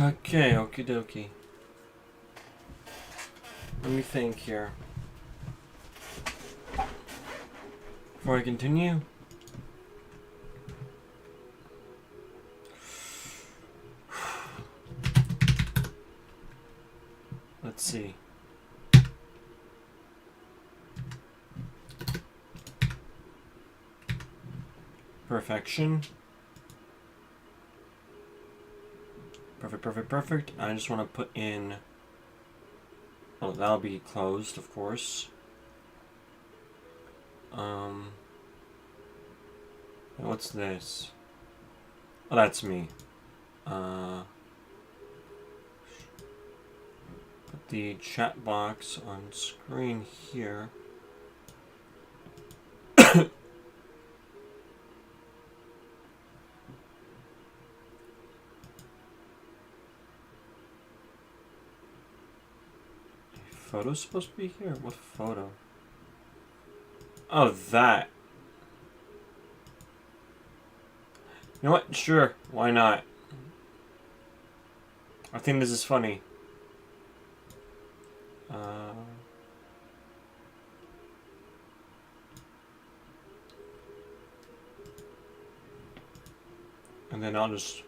Okay, okie dokie. Let me think here. Before I continue. Let's see. Perfection. Perfect, perfect, perfect. I just want to put in... Oh, that'll be closed, of course. What's this? Oh, that's me. Put the chat box on screen here. Photo's supposed to be here? What photo? Oh, that. You know what? Sure. Why not? I think this is funny. And then I'll just...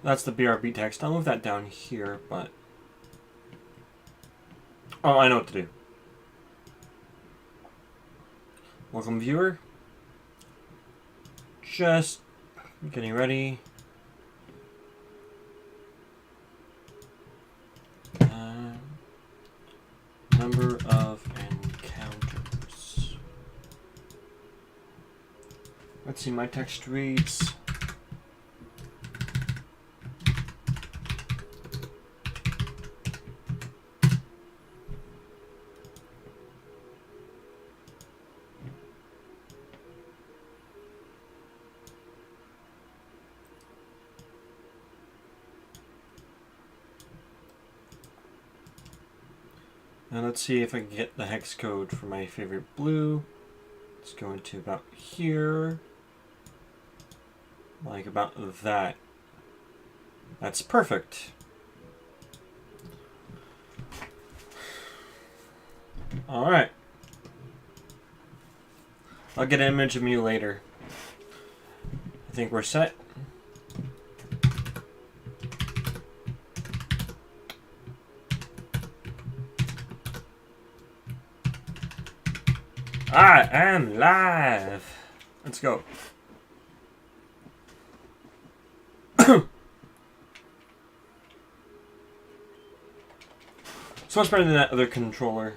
That's the BRB text. I'll move that down here, but... Oh, I know what to do. Welcome, viewer. Just getting ready. Number of encounters. Let's see, my text reads... Now let's see if I can get the hex code for my favorite blue. Let's go into about here. Like about that. That's perfect. Alright. I'll get an image of me later. I think we're set. I am live. Let's go. So much better than that other controller.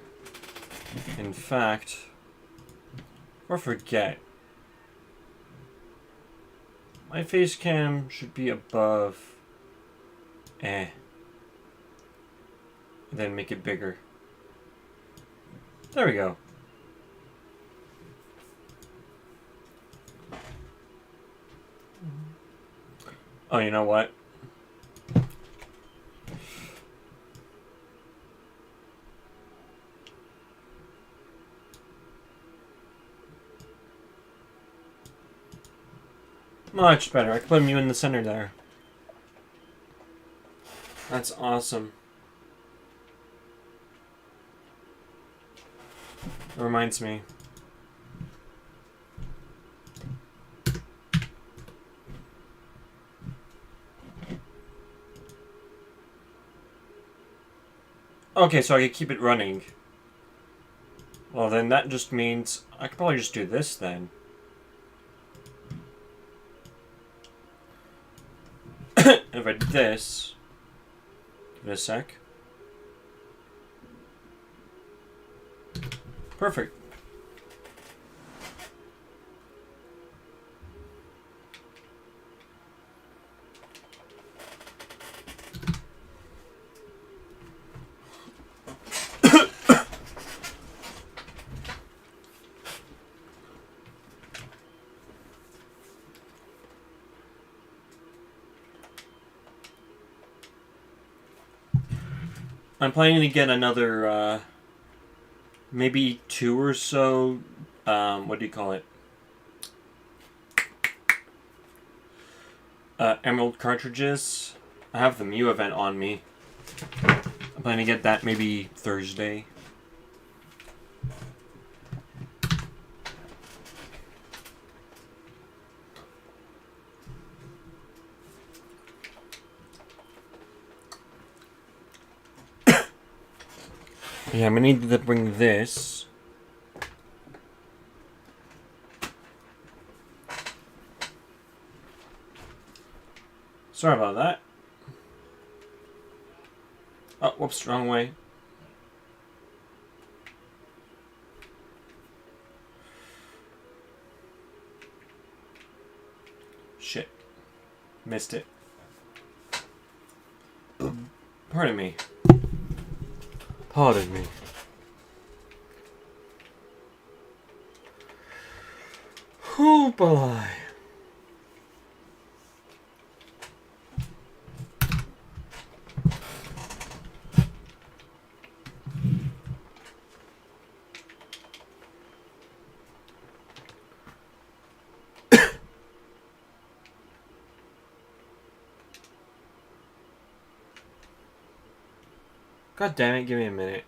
In fact, or forget. My face cam should be above. And then make it bigger. There we go. Oh, you know what? Much better. I can put you in the center there. That's awesome. It reminds me. Okay, so I can keep it running. Well, then that just means I could probably just do this then. If I did this, give it a sec. Perfect. I'm planning to get another, maybe 2 or so, what do you call it? Emerald cartridges. I have the MEW event on me. I'm planning to get that maybe Thursday. Yeah, I'm gonna need to bring this. Sorry about that. Oh, whoops, wrong way. Shit. Missed it. Pardon me. Pardon me. Oh boy. God damn it, give me a minute.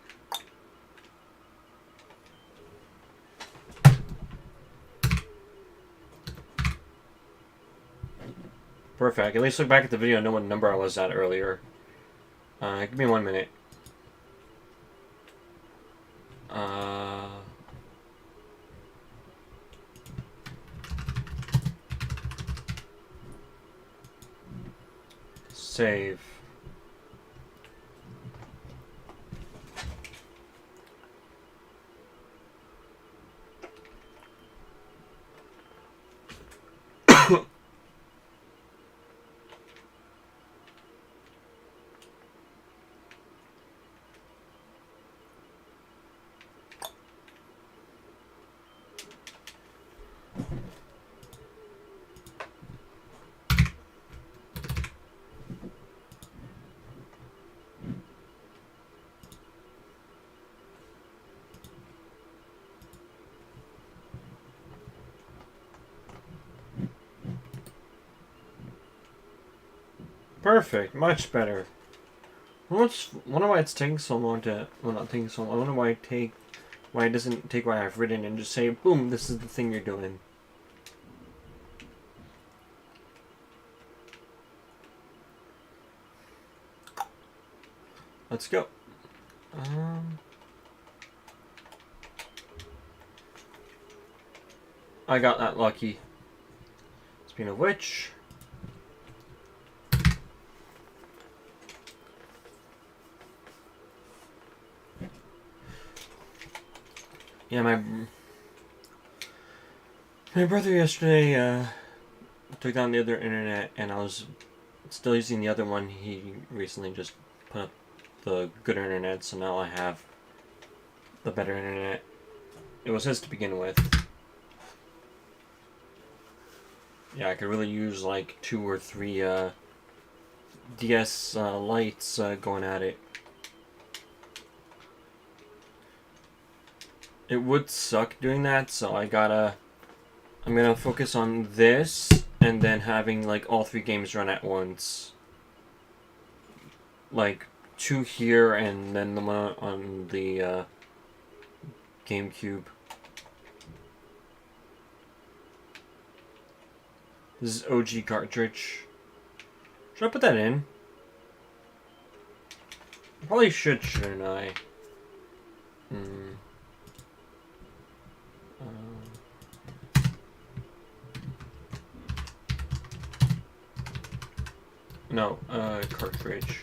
Perfect. I can at least look back at the video and know what number I was at earlier. Give me 1 minute. Save. Perfect, much better. I wonder why it's taking so long to, well, not taking so long, I wonder why it doesn't take what I've written and just say, boom, this is the thing you're doing. Let's go. I got that lucky. Speaking of which, yeah, my brother yesterday took down the other internet, and I was still using the other one. He recently just put up the good internet, so now I have the better internet. It was his to begin with. Yeah, I could really use like 2 or 3 DS lights going at it. It would suck doing that, so I'm gonna focus on this and then having like all 3 games run at once. Like 2 here and then the one on the GameCube. This is OG Cartridge. Should I put that in? I probably should, shouldn't I? No, Cartridge.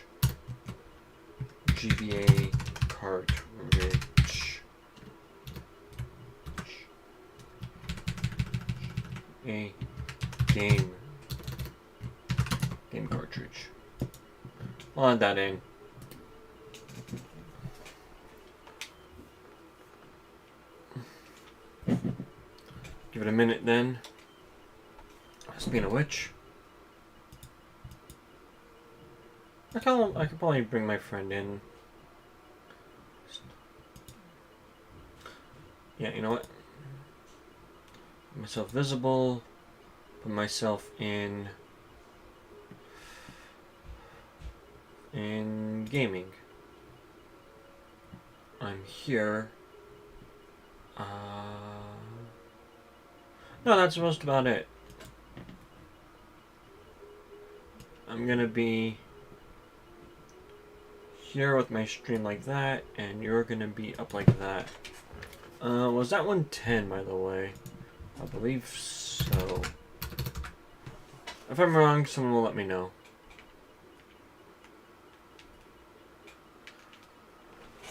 GBA Cartridge. a game cartridge. I'll add that in. Give it a minute then. Speaking of which, I could probably bring my friend in. Yeah, you know what? Put myself visible. Put myself in gaming. I'm here. No, that's most about it. I'm gonna be here with my stream like that, and you're gonna be up like that. Was that one 10, by the way? I believe so. If I'm wrong, someone will let me know.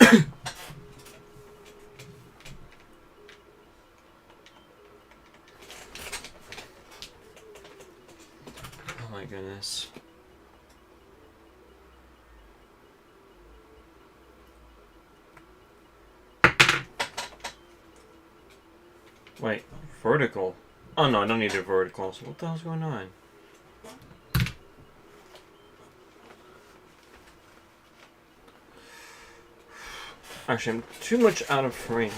Oh my goodness. Wait, vertical? Oh no, I don't need a vertical, so what the hell's going on? Actually, I'm too much out of frame.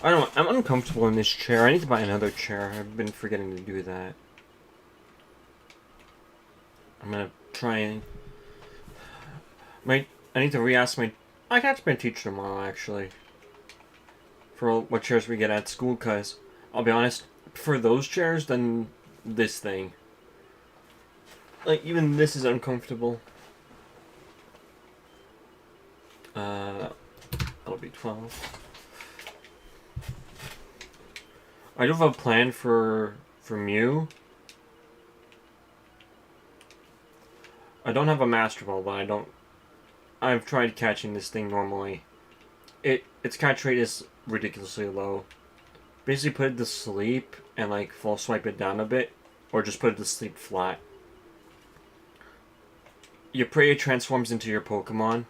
I don't know, I'm uncomfortable in this chair. I need to buy another chair. I've been forgetting to do that. I'm gonna try and... I need to re-ask my... I can ask my teacher tomorrow, actually. For what chairs we get at school, because, I'll be honest, I prefer those chairs than this thing. Like, even this is uncomfortable. That'll be 12. I do have a plan for MEW. I don't have a Master Ball, but I've tried catching this thing normally. Its catch rate is ridiculously low. Basically put it to sleep and like full swipe it down a bit, or just put it to sleep flat. Your prey transforms into your Pokemon.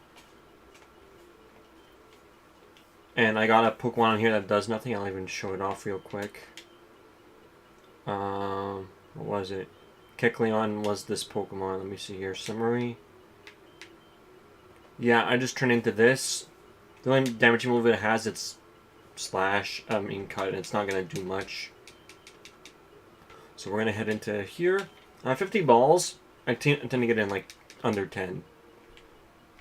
And I got a Pokemon on here that does nothing. I'll even show it off real quick. What was it? Kecleon was this Pokemon. Let me see here. Summary. Yeah, I just turned into this. The only damaging move it has, it's slash. Cut. It's not going to do much. So we're going to head into here. 50 balls. I tend to get in like under 10.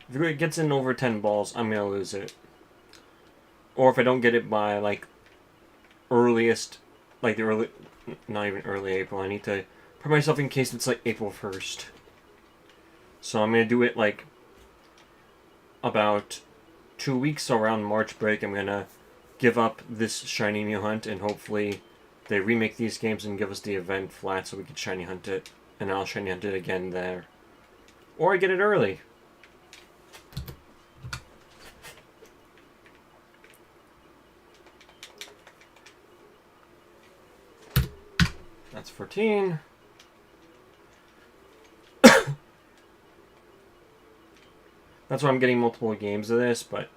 If it gets in over 10 balls, I'm going to lose it. Or if I don't get it by like earliest, like the early, not even early April, I need to put myself in case it's like April 1st. So I'm going to do it like about 2 weeks around March break. I'm going to give up this shiny Mew hunt, and hopefully they remake these games and give us the event flat so we can shiny hunt it. And I'll shiny hunt it again there. Or I get it early. That's 14. That's why I'm getting multiple games of this, but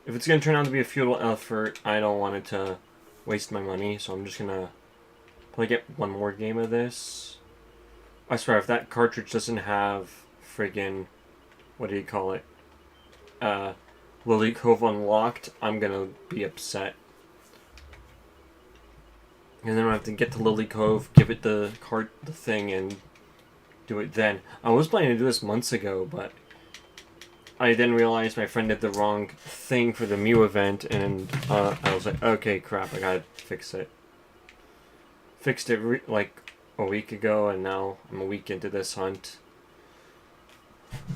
if it's going to turn out to be a futile effort, I don't want it to waste my money, so I'm just going to probably get one more game of this. I swear, if that cartridge doesn't have friggin', what do you call it, Lily Cove unlocked, I'm going to be upset. And then I have to get to Lily Cove, give it the thing, and do it then. I was planning to do this months ago, but I then realized my friend did the wrong thing for the MEW event, and I was like, okay, crap, I gotta fix it. Fixed it like a week ago, and now I'm a week into this hunt.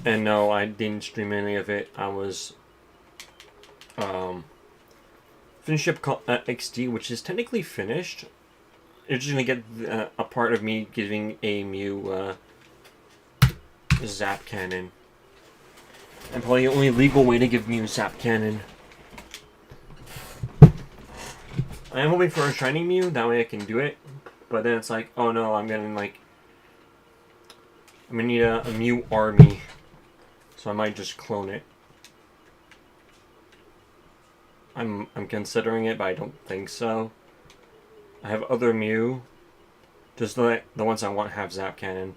And no, I didn't stream any of it. I was finished up XD, which is technically finished. You're just gonna get a part of me giving a MEW Zap Cannon. And probably the only legal way to give MEW Zap Cannon. I am hoping for a shiny Mew, that way I can do it. But then it's like, oh no, I'm gonna need a Mew army. So I might just clone it. I'm considering it, but I don't think so. I have other Mew. Just the ones I want have Zap Cannon.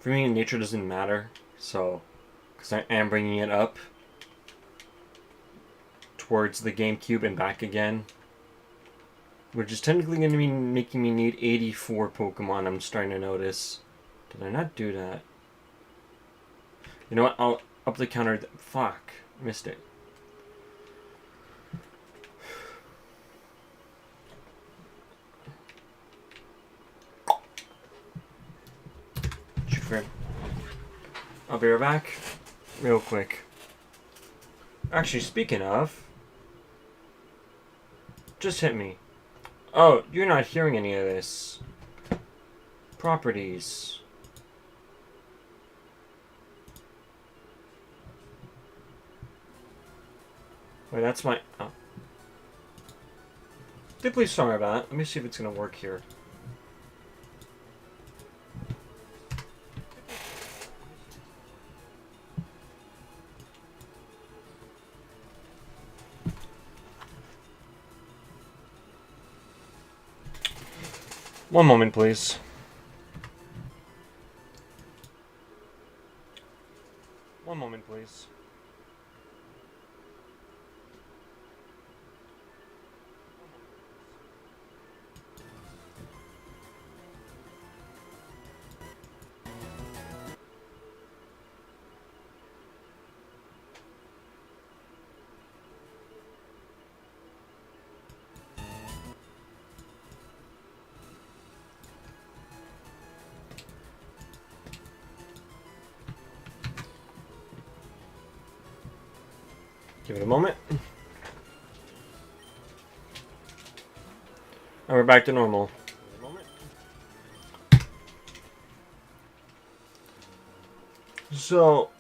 For me, nature doesn't matter. So, because I am bringing it up towards the GameCube and back again. Which is technically going to be making me need 84 Pokemon, I'm starting to notice. Did I not do that? You know what? I'll up the counter. Fuck. Missed it. Shoot for him. I'll be right back. Real quick. Actually, speaking of. Just hit me. Oh, you're not hearing any of this. Properties. Wait, that's my... Oh. Deeply sorry about that. Let me see if it's going to work here. One moment, please. One moment, please. Give it a moment. And we're back to normal. So,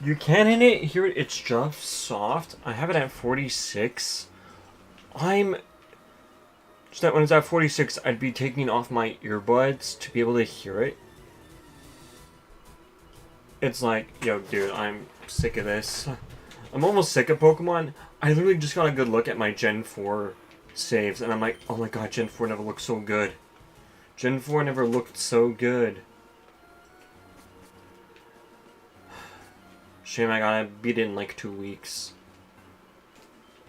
you can hit it, hear it, it's just soft. I have it at 46. Just that when it's at 46, I'd be taking off my earbuds to be able to hear it. It's like, yo, dude, I'm sick of this. I'm almost sick of Pokemon. I literally just got a good look at my Gen 4 saves, and I'm like, oh my god, Gen 4 never looked so good. Gen 4 never looked so good. Shame I gotta beat it in like 2 weeks.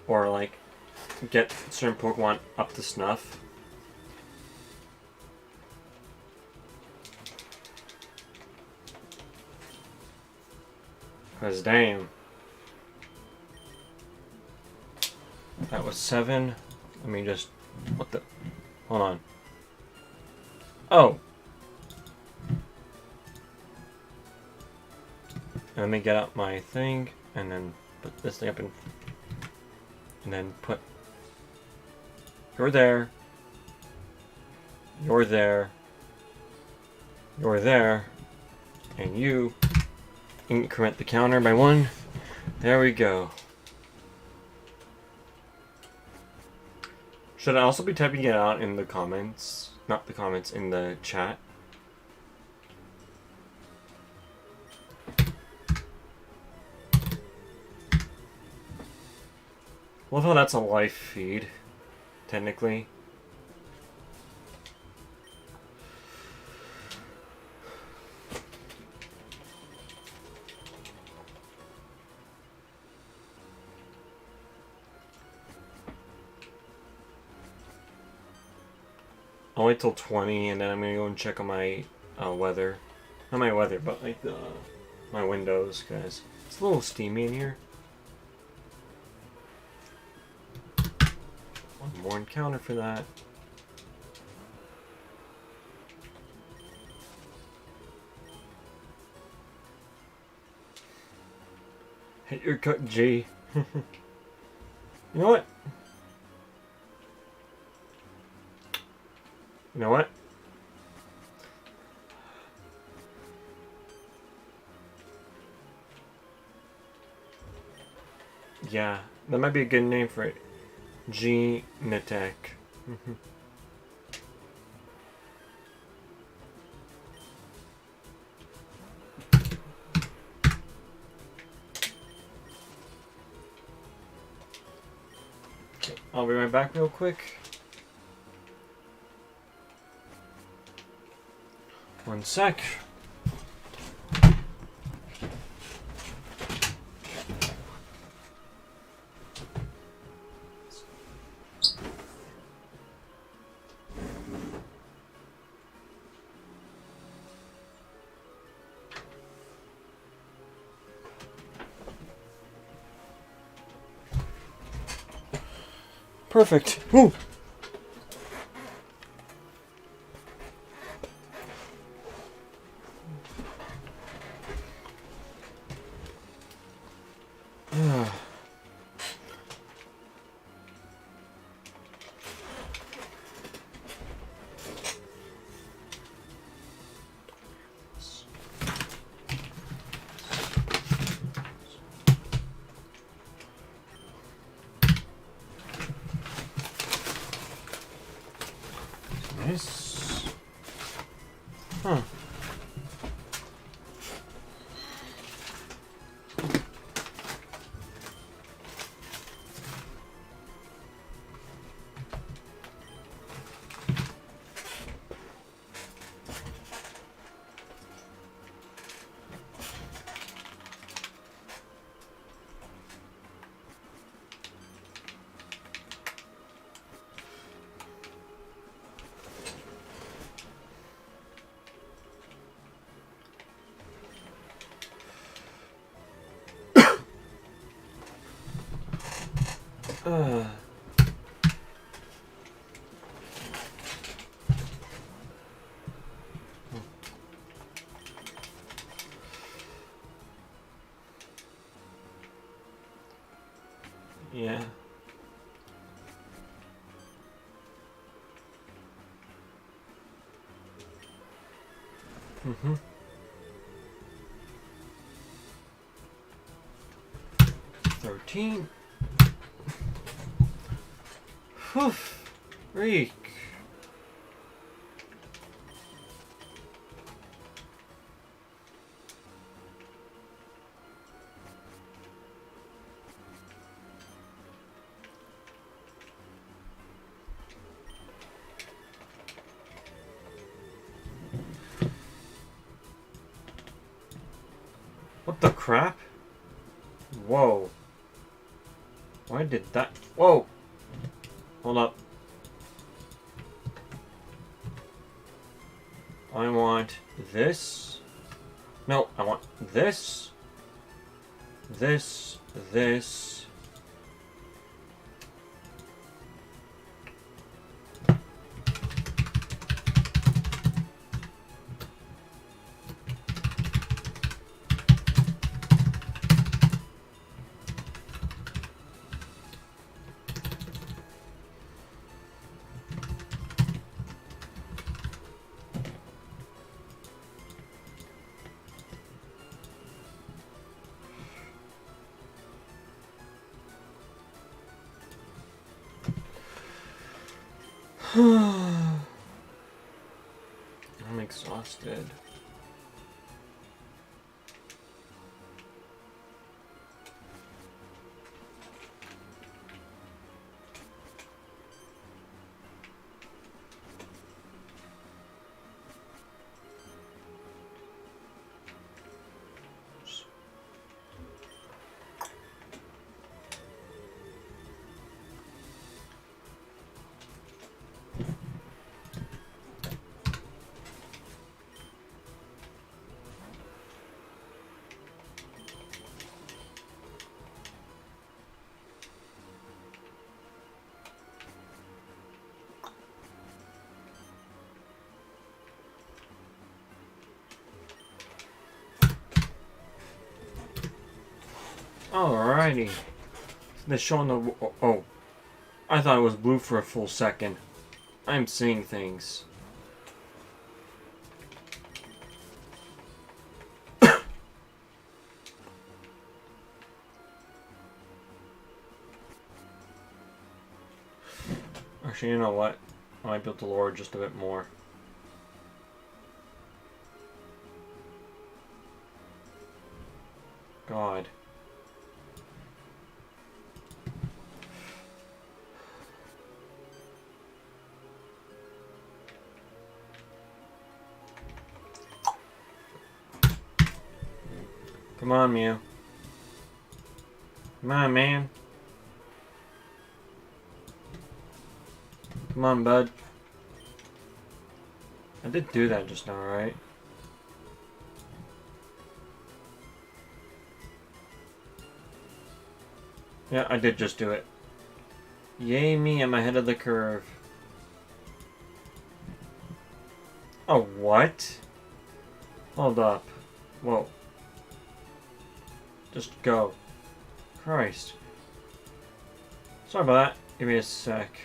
Or like, get certain Pokemon up to snuff. Cause damn. That was 7. Let me just... What the... Hold on. Oh! Let me get out my thing, and then put this thing up and then put... You're there. You're there. You're there. And you... increment the counter by 1. There we go. Should I also be typing it out in the comments? Not the comments, in the chat. Love how that's a live feed, technically. I'll wait till 20 and then I'm gonna go and check on my weather. Not my weather, but like my windows, guys. It's a little steamy in here. One more encounter for that. Hit your cut, G. You know what? You know what? Yeah, that might be a good name for it. GBA. I'll be right back real quick. One sec. Perfect. Woo. Nice. Huh. Yeah. Mm-hmm. 13. Whew. Freak. What the crap? Whoa. Why did that? Whoa. Hold up. I want this. No, I want this. This. I'm exhausted. Alrighty. They're showing the... Oh. I thought it was blue for a full second. I'm seeing things. Actually, you know what? I might be able to lower it just a bit more. God. Come on, Mew. Come on, man. Come on, bud. I did do that just now, right? Yeah, I did just do it. Yay me, I'm ahead of the curve. Oh, what? Hold up. Whoa. Just go. Christ. Sorry about that. Give me a sec.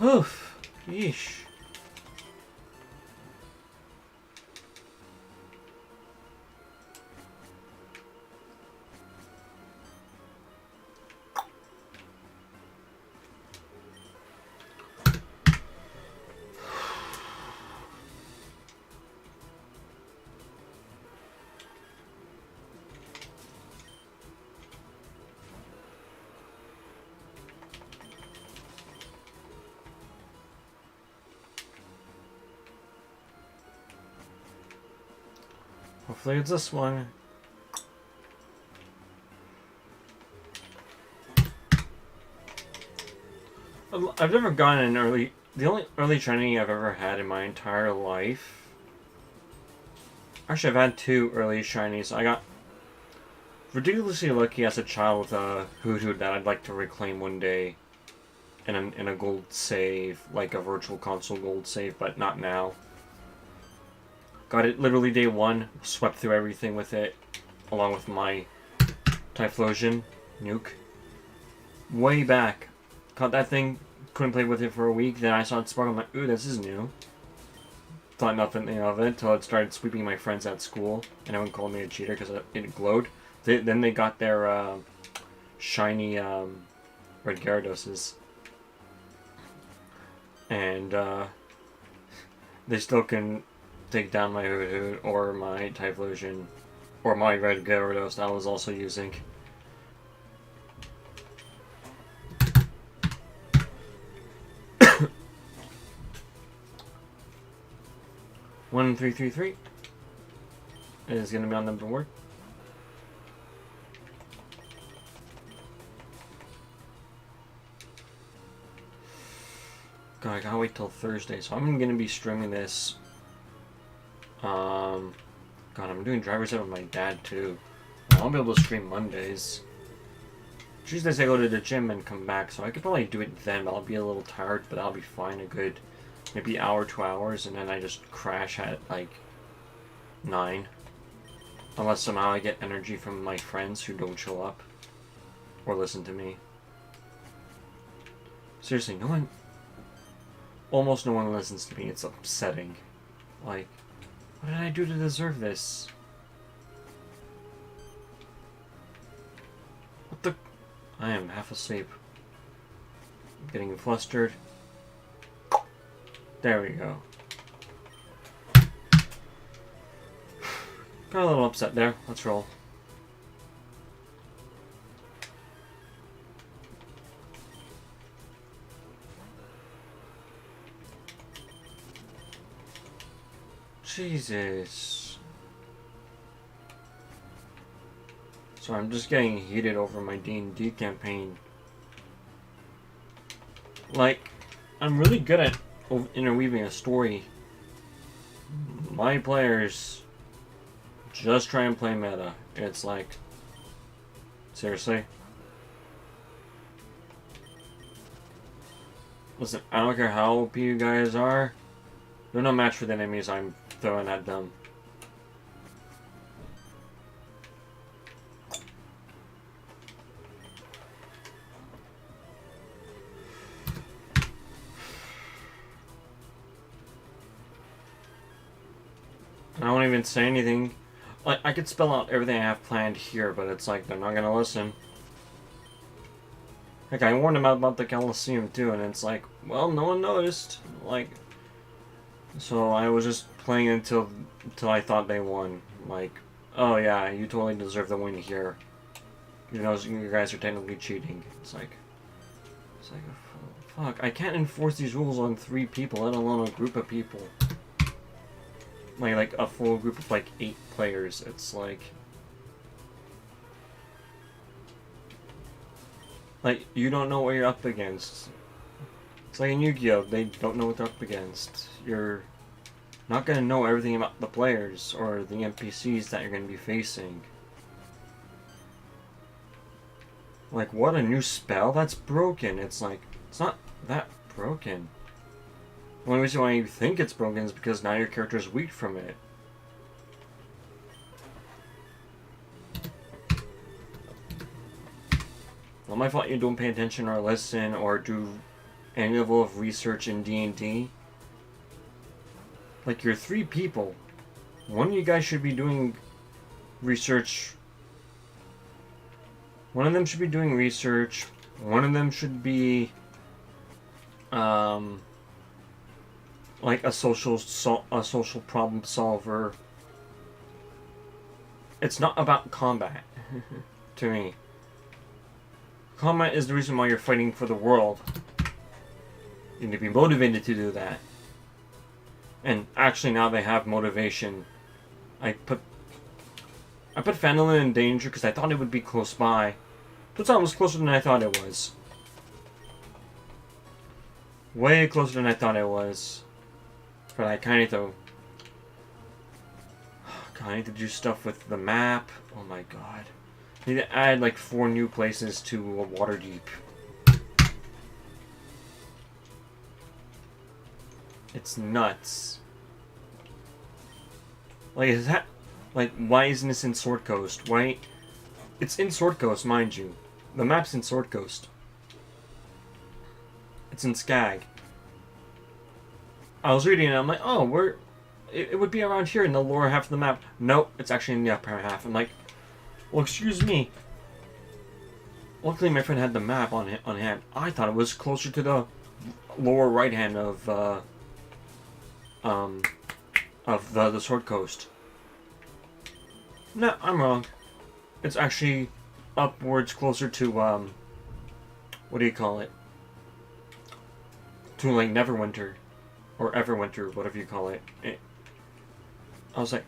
Oof. Yeesh. Hopefully it's this one. I've never gotten an early... The only early training I've ever had in my entire life... Actually, I've had 2 early shinies. I got ridiculously lucky as a child with a Hoothoot that I'd like to reclaim one day in a gold save, like a virtual console gold save, but not now. Got it literally day 1, swept through everything with it, along with my Typhlosion nuke. Way back. Caught that thing, couldn't play with it for a week, then I saw it sparkle, I'm like, ooh, this is new. Thought nothing of it until it started sweeping my friends at school, and everyone called me a cheater because it glowed. Then they got their shiny red Gyarados, and they still can take down my Hoothoot or my Typhlosion or my red Gyarados that I was also using. One 333 is going to be on the board. God, I gotta wait till Thursday, so I'm going to be streaming this. God, I'm doing driver's ed with my dad too. I won't be able to stream Mondays. Tuesdays I go to the gym and come back, so I could probably do it then, but I'll be a little tired, but I'll be fine. A good maybe hour, 2 hours, and then I just crash at like 9. Unless somehow I get energy from my friends who don't show up or listen to me. Seriously, almost no one listens to me. It's upsetting. Like, what did I do to deserve this? What the? I am half asleep. I'm getting flustered. There we go. Got a little upset there. Let's roll. Jesus. So I'm just getting heated over my D&D campaign. Like, I'm really good at interweaving a story. My players just try and play meta. It's like, seriously? Listen, I don't care how OP you guys are. They're no match for the enemies I'm throwing at them. I won't even say anything. Like, I could spell out everything I have planned here, but it's like, they're not gonna listen. Like, I warned him about the Coliseum too, and it's like, well, no one noticed. Like, so I was just playing until I thought they won. Like, oh yeah, you totally deserve the win here. You know, you guys are technically cheating. It's like, fuck, I can't enforce these rules on 3 people, let alone a group of people. Like a full group of like 8 players. It's like you don't know what you're up against. It's like in Yu-Gi-Oh! They don't know what they're up against. You're not gonna know everything about the players or the NPCs that you're gonna be facing. Like, what, a new spell? That's broken. It's like, it's not that broken. The only reason why you think it's broken is because now your character is weak from it. Not my fault you don't pay attention or listen or do any level of research in D&D. Like, you're 3 people. One of you guys should be doing research. One of them should be doing research. One of them should be like a social problem solver. It's not about combat to me. Combat is the reason why you're fighting for the world. You need to be motivated to do that. And actually now they have motivation. I put Phandalin in danger because I thought it would be close by. Turns out it was closer than I thought it was. Way closer than I thought it was. But I kind of though. God, I need to do stuff with the map. Oh my god. I need to add like 4 new places to Waterdeep. It's nuts. Like, is that... Like, why isn't this in Sword Coast? Why... It's in Sword Coast, mind you. The map's in Sword Coast. It's in Skag. I was reading it, I'm like, oh, we're... It would be around here in the lower half of the map. Nope, it's actually in the upper half. I'm like, well, excuse me. Luckily, my friend had the map on hand. I thought it was closer to the lower right hand of the Sword Coast. No, I'm wrong. It's actually upwards closer to what do you call it? To like Neverwinter or Everwinter, whatever you call it. I was like,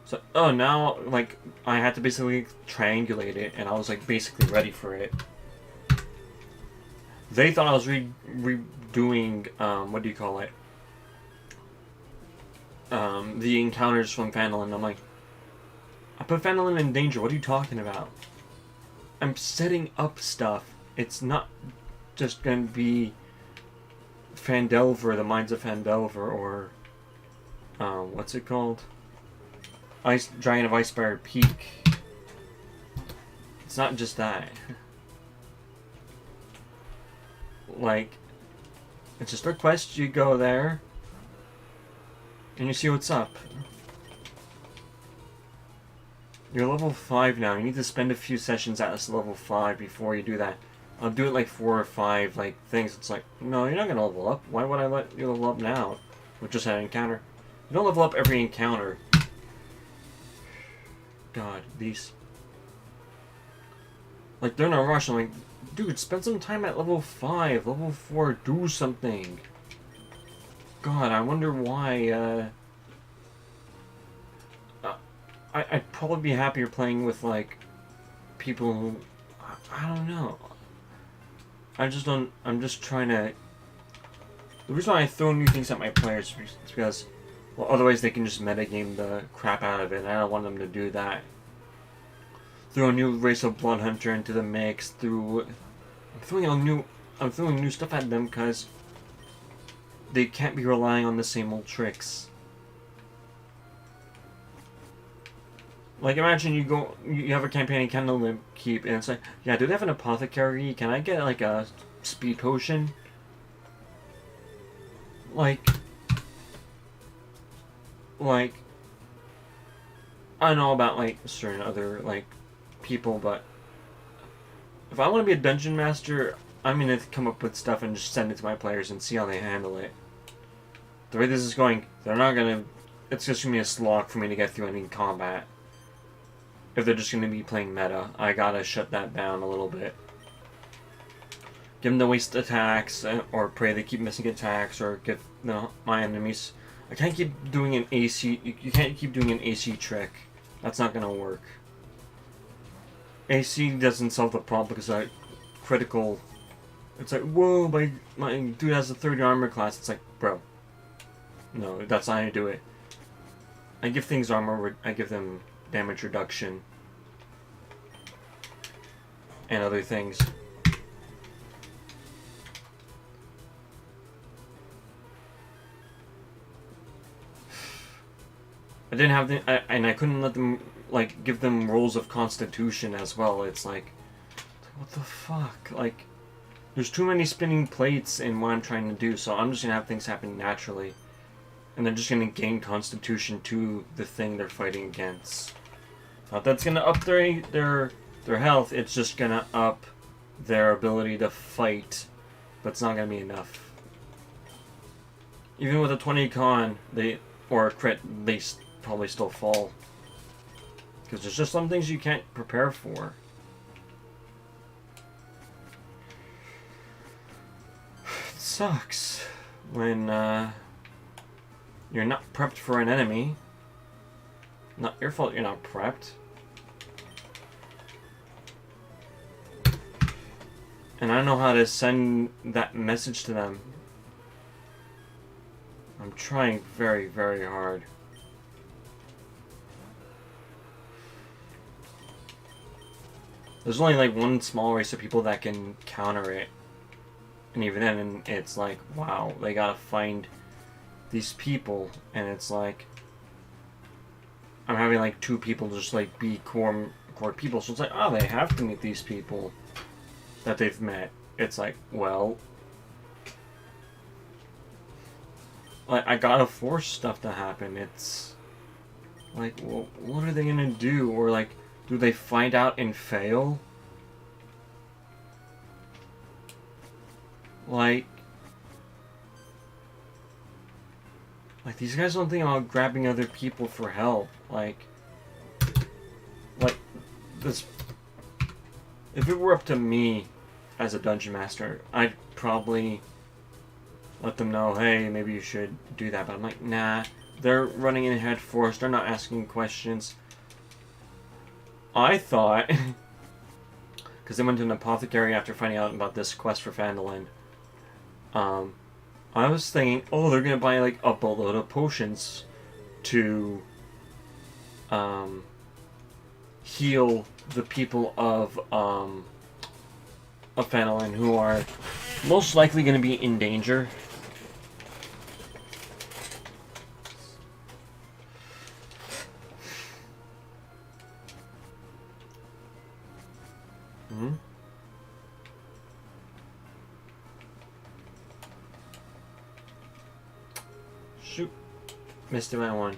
so oh, now like I had to basically triangulate it, and I was like basically ready for it. They thought I was redoing what do you call it? The encounters from Phandalin. I'm like, I put Phandalin in danger. What are you talking about? I'm setting up stuff. It's not just gonna be Phandelver, the Mines of Phandelver, or what's it called? Giant of Icespire Peak. It's not just that. Like, it's just a quest. You go there and you see what's up. You're level 5 now. You need to spend a few sessions at this level 5 before you do that. I'll do it like 4 or 5 like things. It's like, no, you're not gonna level up. Why would I let you level up now? With just an encounter. You don't level up every encounter. God, these... Like, they're in a rush. I'm like, dude, spend some time at level 5, level 4, do something. God, I wonder why, I'd probably be happier playing with, like, people who... I don't know. I'm just trying to... The reason why I throw new things at my players is because, well, otherwise they can just metagame the crap out of it, and I don't want them to do that. Throw a new race of Blood Hunter into the mix, I'm throwing new stuff at them because they can't be relying on the same old tricks. Like, imagine you have a campaign in Candlelit Keep, and it's like, yeah, do they have an apothecary? Can I get, like, a speed potion? Like, I don't know about, like, certain other, like, people, but if I want to be a dungeon master, I'm gonna come up with stuff and just send it to my players and see how they handle it. The way this is going, they're not gonna. It's just gonna be a slog for me to get through any combat. If they're just gonna be playing meta, I gotta shut that down a little bit. Give them the waste attacks, or pray they keep missing attacks, or give my enemies. I can't keep doing an AC. You can't keep doing an AC trick. That's not gonna work. AC doesn't solve the problem because that critical. It's like, whoa, my dude has a 30 armor class. It's like, bro. No, that's not how you do it. I give things armor. I give them damage reduction and other things. I didn't have and I couldn't let them like give them rolls of Constitution as well. It's like, what the fuck? Like, there's too many spinning plates in what I'm trying to do, so I'm just gonna have things happen naturally, and they're just gonna gain Constitution to the thing they're fighting against. Not that's gonna up their health. It's just gonna up their ability to fight, but it's not gonna be enough. Even with a 20 con, or a crit, they probably still fall. Because there's just some things you can't prepare for. It sucks when you're not prepped for an enemy. Not your fault you're not prepped. And I don't know how to send that message to them. I'm trying very, very hard. There's only like one small race of people that can counter it. And even then, it's like, wow, they gotta find these people. And it's like, I'm having like 2 people just like be core people. So it's like, oh, they have to meet these people that they've met. It's like, well, like, I gotta force stuff to happen. It's like, well, what are they gonna do? Or like, do they find out and fail? Like these guys don't think about grabbing other people for help. Like this. If it were up to me as a dungeon master, I'd probably let them know, hey, maybe you should do that. But I'm like, nah. They're running in head first. They're not asking questions. I thought, because they went to an apothecary after finding out about this quest for Phandalin, I was thinking, oh, they're gonna buy like a boatload of potions to heal the people of Phandalin who are most likely gonna be in danger. Shoot. Missed him at one.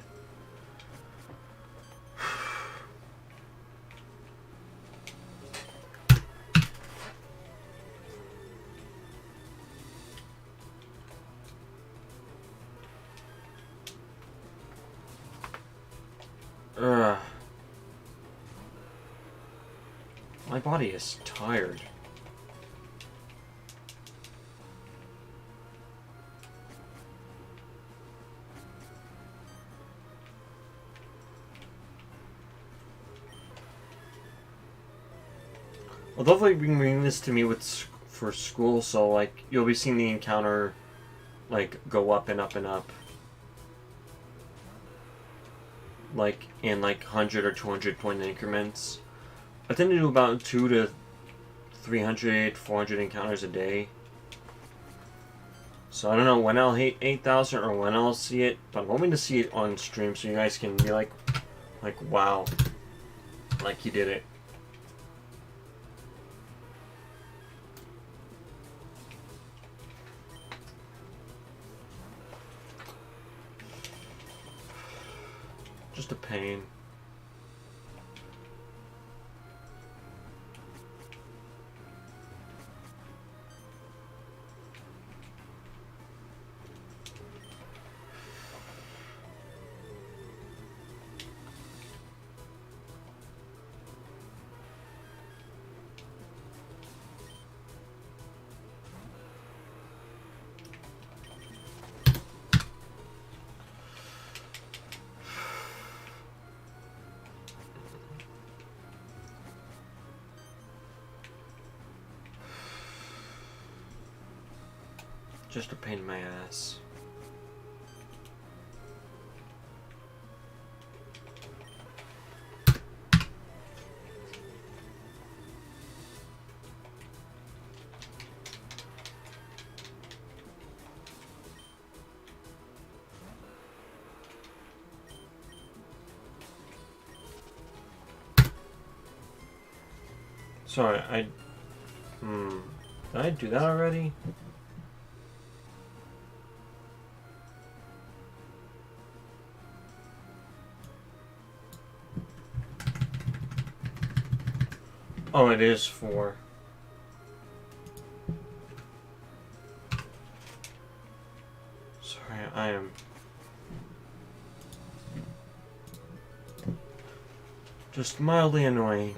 Ugh. My body is tired. Well, they'll be bringing this to me for school, so like you'll be seeing the encounter like go up and up and up, like in like 100 or 200 point increments. I tend to do about 200 to 300, 400 encounters a day. So I don't know when I'll hit 8,000 or when I'll see it, but I'm hoping to see it on stream so you guys can be like wow, like you did it. Just a pain. Just a pain in my ass. Sorry, did I do that already? Oh, it is 4. Sorry, I am just mildly annoying.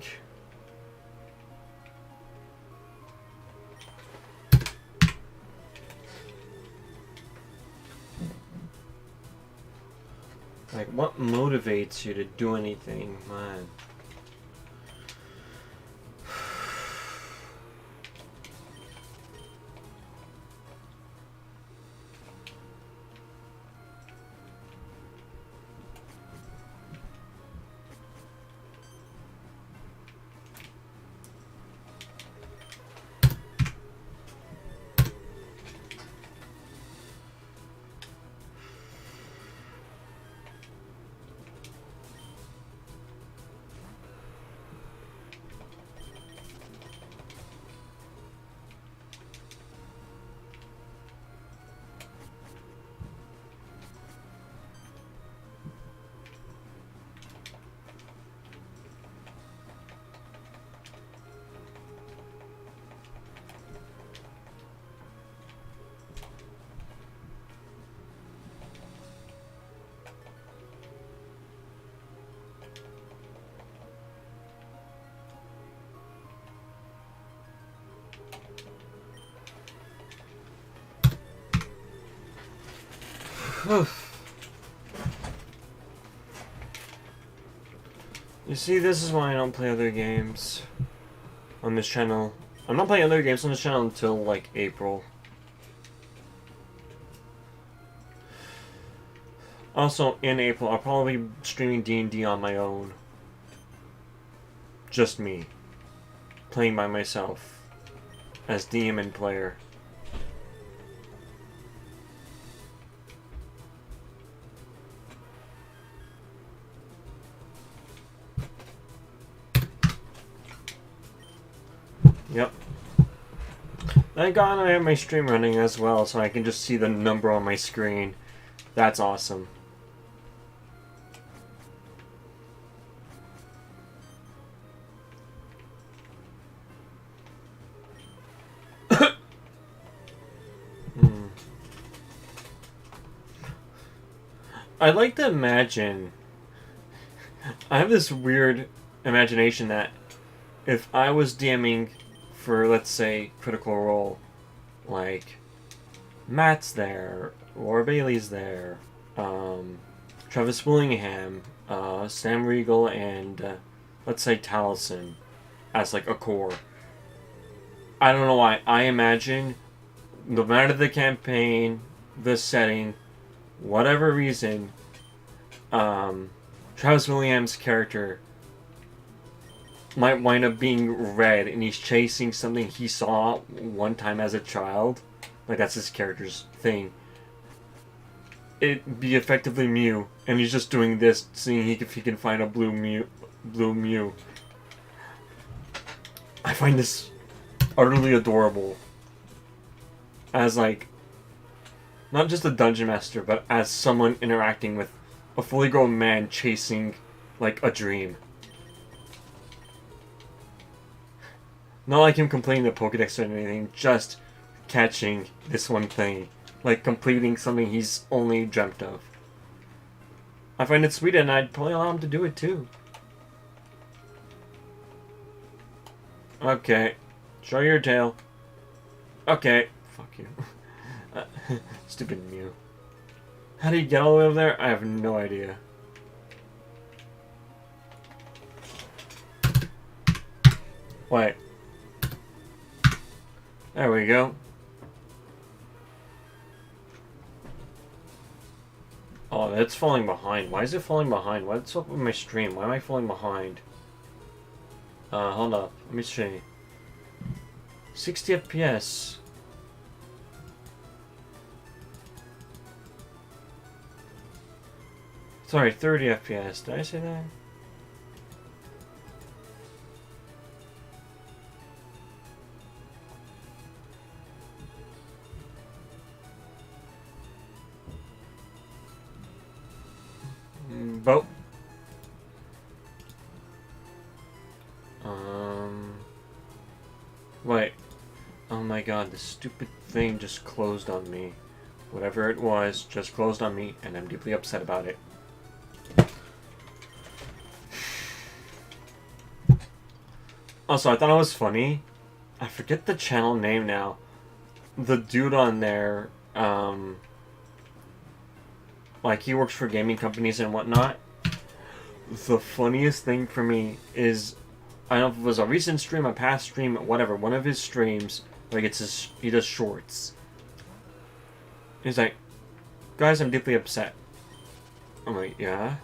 Like, what motivates you to do anything, man? You see, this is why I don't play other games on this channel. I'm not playing other games on this channel until, like, April. Also, in April, I'll probably be streaming D&D on my own. Just me. Playing by myself. As DM and player. Yep. Thank God I have my stream running as well, so I can just see the number on my screen. That's awesome. I like to imagine... I have this weird imagination that if I was DMing for, let's say, Critical Role, like, Matt's there, Laura Bailey's there, Travis Willingham, Sam Riegel, and, let's say, Taliesin as, like, a core. I don't know why. I imagine, no matter the campaign, the setting, whatever reason, Travis Willingham's character might wind up being red and he's chasing something he saw one time as a child. Like, that's his character's thing. It'd be effectively Mew, and he's just doing this, seeing if he can find a blue Mew. I find this utterly adorable. As, like, not just a dungeon master, but as someone interacting with a fully grown man chasing, like, a dream. Not like him completing the Pokedex or anything, just catching this one thing. Like, completing something he's only dreamt of. I find it sweet, and I'd probably allow him to do it, too. Okay. Show your tail. Okay. Fuck you. Stupid Mew. How do you get all the way over there? I have no idea. Wait. There we go. Oh, that's falling behind. Why is it falling behind? What's up with my stream? Why am I falling behind? Hold up. Let me see. 60 FPS. Sorry, 30 FPS. Did I say that? Boat. Wait. Oh my god, this stupid thing just closed on me. Whatever it was, just closed on me, and I'm deeply upset about it. Also, I thought it was funny. I forget the channel name now. The dude on there, like, he works for gaming companies and whatnot. The funniest thing for me is, I don't know if it was a recent stream, a past stream, whatever, one of his streams, like, he does shorts. He's like, guys, I'm deeply upset. I'm like, yeah?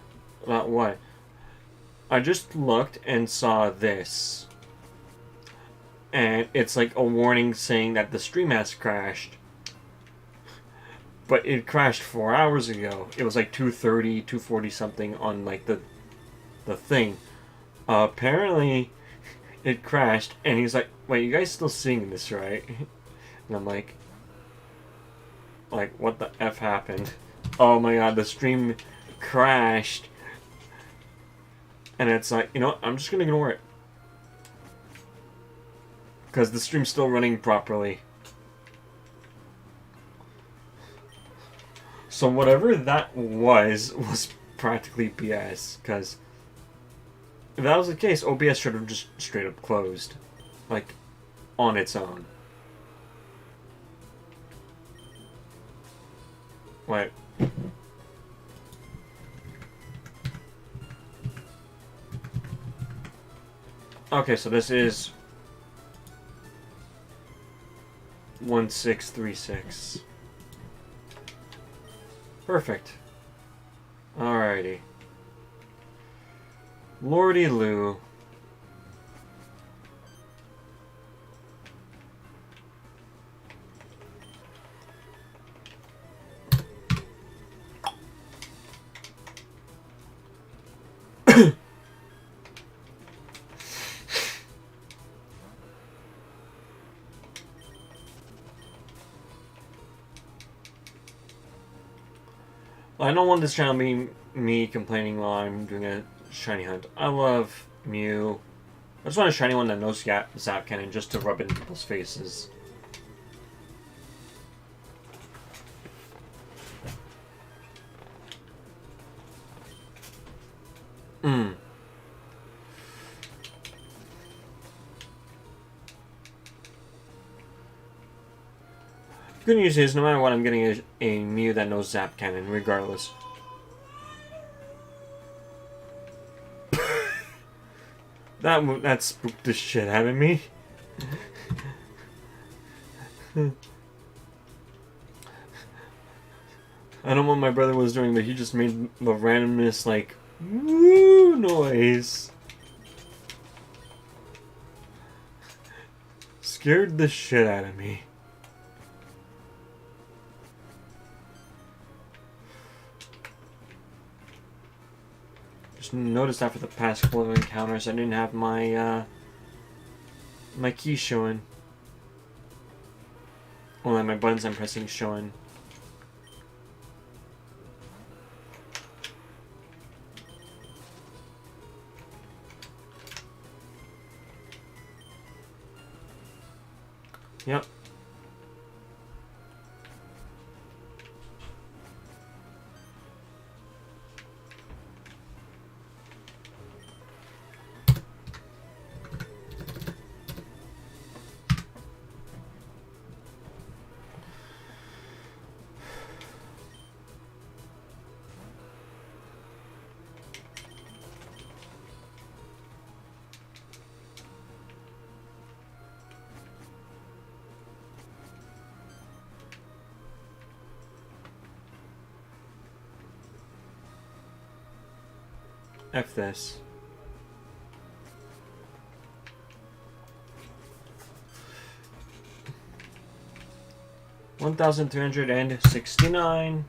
About what? I just looked and saw this. And it's like a warning saying that the stream has crashed. But it crashed 4 hours ago. It was like 2:30, 2:40 something on like the thing. Apparently, it crashed, and he's like, wait, you guys still seeing this, right? And I'm like, what the F happened? Oh my god, the stream crashed. And it's like, you know what, I'm just gonna ignore it. Because the stream's still running properly. So whatever that was practically BS, because if that was the case, OBS should have just straight up closed. Like, on its own. Wait. Okay, so this is 1636. Perfect. Alrighty. Lordy Lou. I don't want this channel being me complaining while I'm doing a shiny hunt. I love MEW. I just want a shiny one that knows Zap Cannon just to rub it in people's faces. Good news is, no matter what, I'm getting a MEW that knows Zap Cannon, regardless. That spooked the shit out of me. I don't know what my brother was doing, but he just made the randomness, like, woo noise. Scared the shit out of me. Just noticed after the past couple of encounters, I didn't have my, my key showing. Only my buttons I'm pressing showing. Yep. F this. $1,369.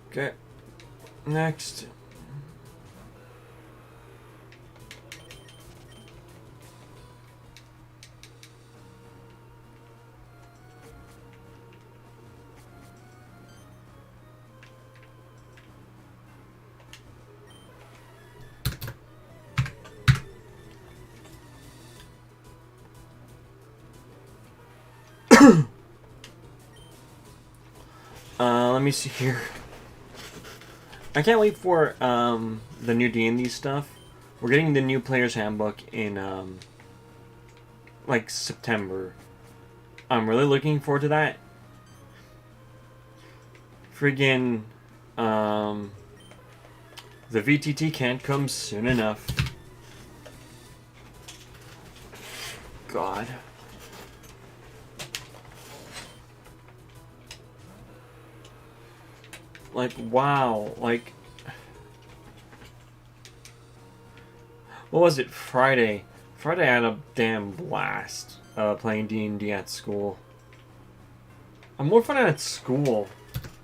Okay. Next. Let me see here. I can't wait for the new D&D stuff. We're getting the new player's handbook in like September. I'm really looking forward to that. Friggin' the VTT can't come soon enough. God. Like, wow, like... What was it? Friday. Friday I had a damn blast playing D&D at school. I'm more fun at school.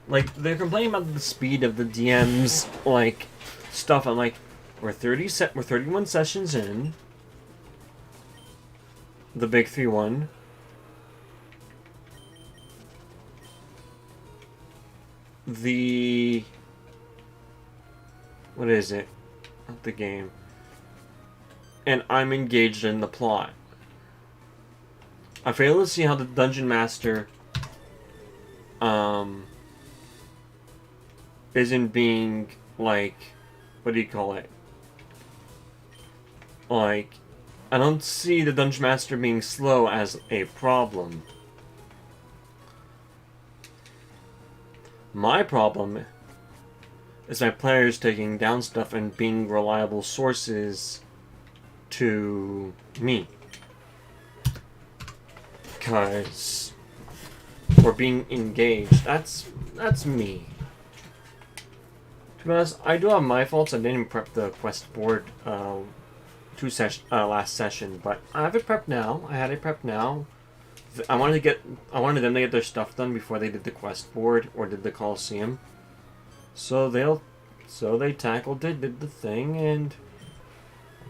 Like, they're complaining about the speed of the DM's, like, stuff. I'm like, we're 31 sessions in. The big 3-1. What is it? Not the game. And I'm engaged in the plot. I fail to see how the Dungeon Master isn't being, like, what do you call it? Like, I don't see the Dungeon Master being slow as a problem. My problem is my players taking down stuff and being reliable sources to me. Because we're being engaged. That's me. To be honest, I do have my faults. I didn't prep the quest board last session, but I have it prepped now. I had it prepped now. I wanted them to get their stuff done before they did the quest board or did the Coliseum. So they tackled it, did the thing, and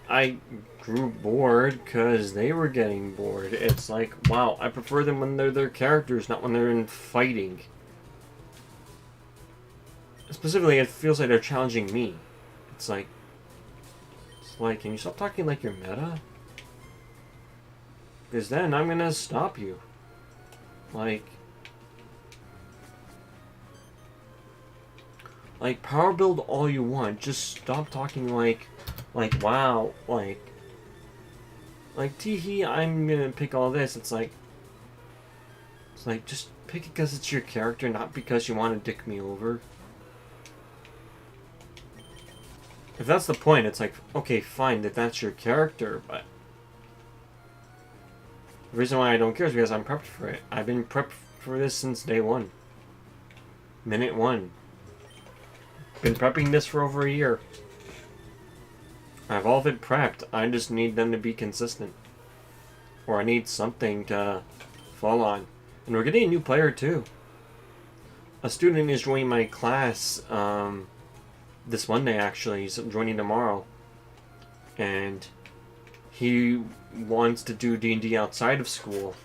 I grew bored because they were getting bored. It's like, wow, I prefer them when they're their characters, not when they're in fighting. Specifically, it feels like they're challenging me. It's like, can you stop talking like you're meta? Because then I'm gonna stop you. Like, power build all you want. Just stop talking like wow, like teehee, I'm gonna pick all this. It's like, just pick it because it's your character, not because you want to dick me over. If that's the point, it's like, okay, fine, if that's your character, but the reason why I don't care is because I'm prepped for it. I've been prepped for this since day one. Minute one. Been prepping this for over a year. I have all of it prepped. I just need them to be consistent. Or I need something to fall on. And we're getting a new player too. A student is joining my class this Monday actually. He's joining tomorrow. And he wants to do D&D outside of school.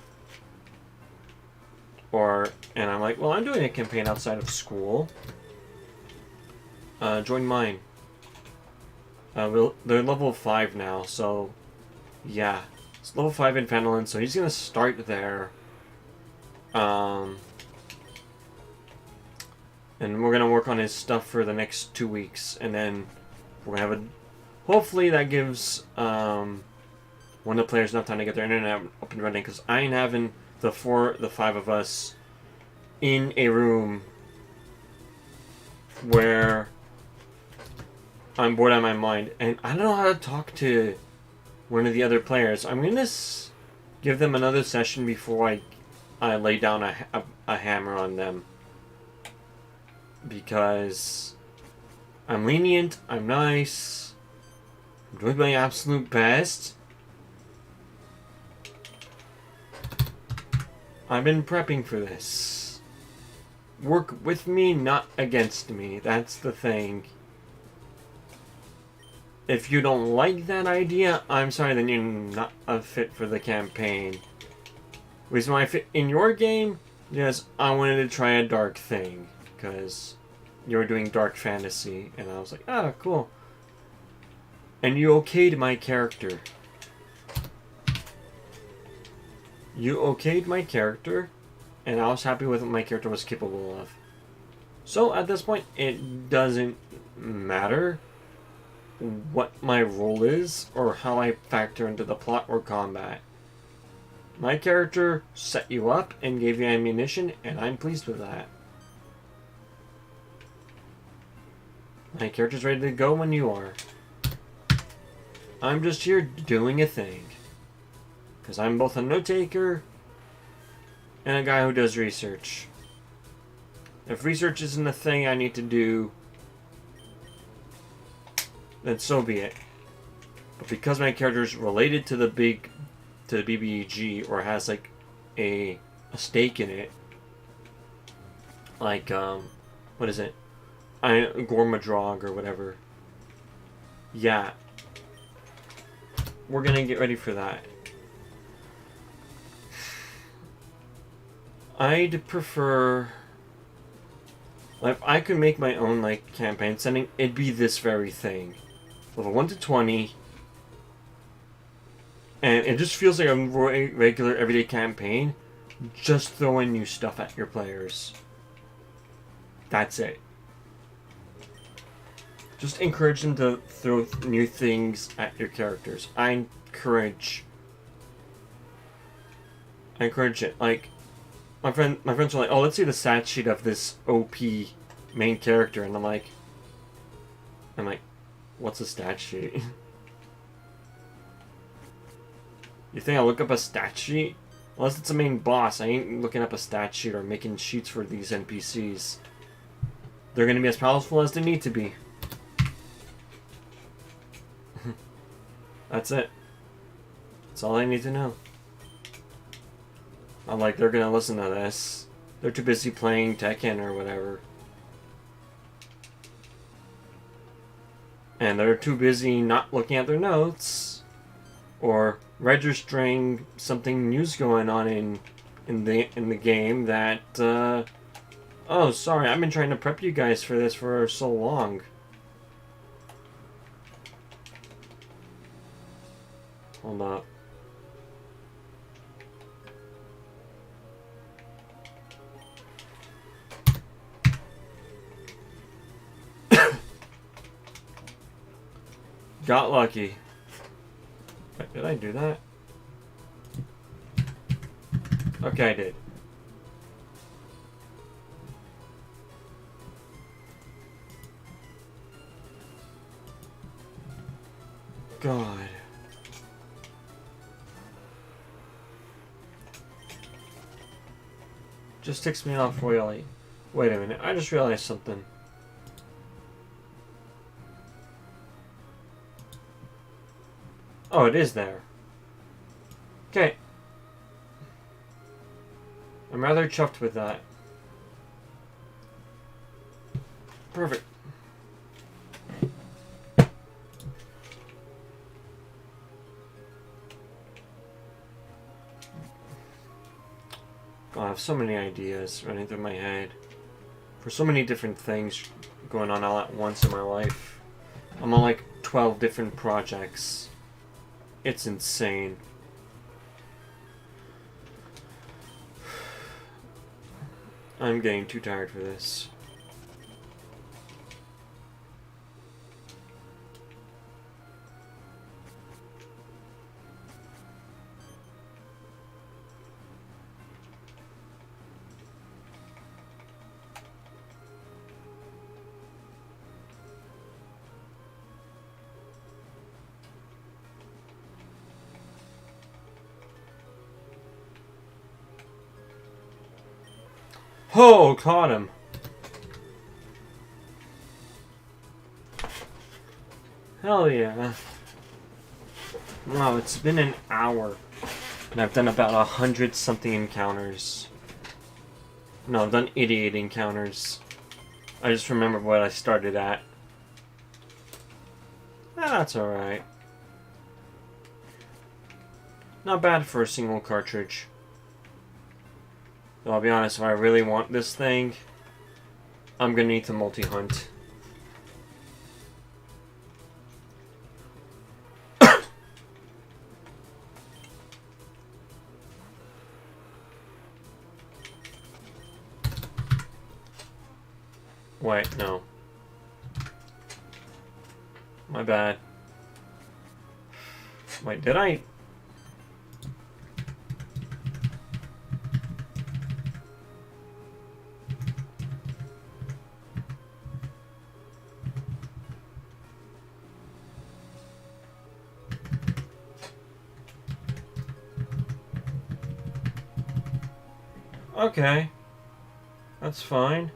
And I'm like, well, I'm doing a campaign outside of school. Join mine. They're level 5 now, so yeah. It's level 5 in Fenelon, so he's gonna start there. And we're gonna work on his stuff for the next 2 weeks, and then we're gonna have hopefully that gives one of the players enough time to get their internet up and running, because I ain't having the 5 of us in a room where I'm bored out of my mind, and I don't know how to talk to one of the other players. I'm gonna give them another session before I I lay down a hammer on them. Because I'm lenient, I'm nice, I'm doing my absolute best. I've been prepping for this. Work with me, not against me. That's the thing. If you don't like that idea, I'm sorry, then you're not a fit for the campaign. Reason why I fit in your game, yes, I wanted to try a dark thing. Because you were doing dark fantasy, and I was like, ah, cool. And you okayed my character. You okayed my character, and I was happy with what my character was capable of. So at this point, it doesn't matter what my role is or how I factor into the plot or combat. My character set you up and gave you ammunition, and I'm pleased with that. My character's ready to go when you are. I'm just here doing a thing. Because I'm both a note-taker and a guy who does research. If research isn't a thing I need to do, then so be it. But because my character is related to the BBEG, or has like a stake in it, like what is it? Gormadrog or whatever. Yeah. We're gonna get ready for that. I'd prefer, like, if I could make my own, like, campaign setting, it'd be this very thing. Level 1 to 20. And it just feels like a regular everyday campaign. Just throwing new stuff at your players. That's it. Just encourage them to throw new things at your characters. I encourage it. Like, my friends were like, oh, let's see the stat sheet of this OP main character. And I'm like, what's a stat sheet? You think I'll look up a stat sheet? Unless it's a main boss, I ain't looking up a stat sheet or making sheets for these NPCs. They're gonna be as powerful as they need to be. That's it. That's all I need to know. Not like they're gonna listen to this. They're too busy playing Tekken or whatever. And they're too busy not looking at their notes. Or registering something new's going on in the game that oh, sorry, I've been trying to prep you guys for this for so long. Hold up. Got lucky. Wait, did I do that? Okay, I did. God. Just ticks me off royally. Wait a minute, I just realized something. Oh, it is there. Okay. I'm rather chuffed with that. Perfect. I have so many ideas running through my head for so many different things going on all at once in my life. I'm on like 12 different projects. It's insane. I'm getting too tired for this. Oh, caught him. Hell yeah. Wow, it's been an hour. And I've done about 100-something encounters. No, I've done 88 encounters. I just remember what I started at. That's alright. Not bad for a single cartridge. Though I'll be honest, if I really want this thing, I'm gonna need to multi-hunt. Wait, no. My bad. Wait, did I? Okay. That's fine.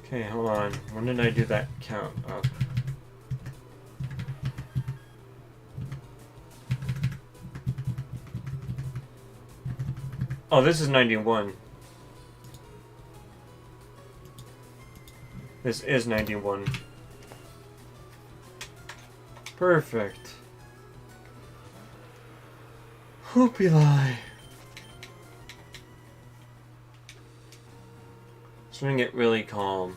Okay, hold on. When did I do that count up? Oh, this is 91. This is 91. Perfect. Hoopy-lie. It's gonna get really calm.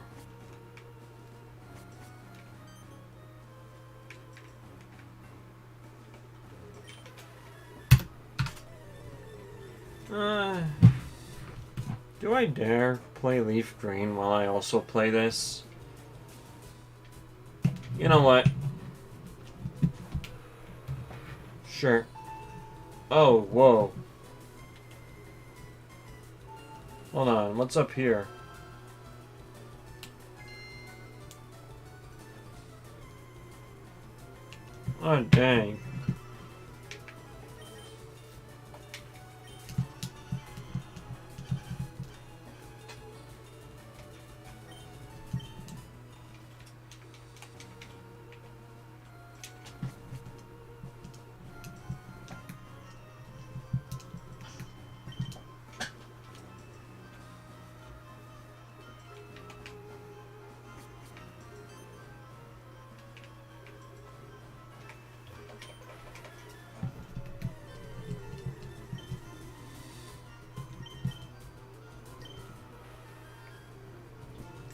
Do I dare play Leaf Green while I also play this? You know what? Sure. Oh, whoa. Hold on, what's up here? Oh, dang.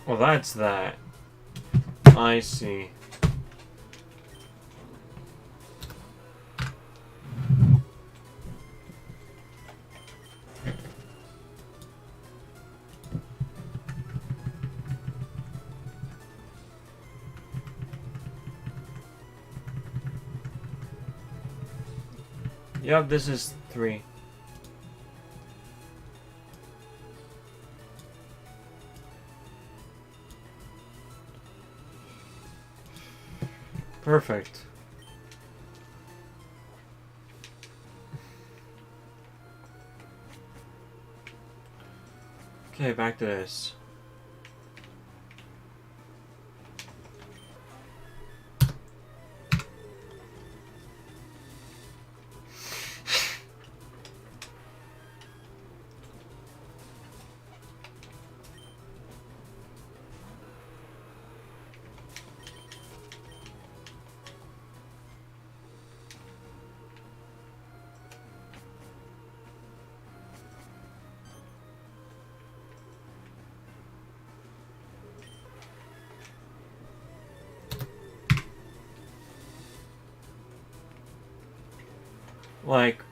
Well, that's that. I see. Yep, this is 3. Perfect. Okay, back to this. Like,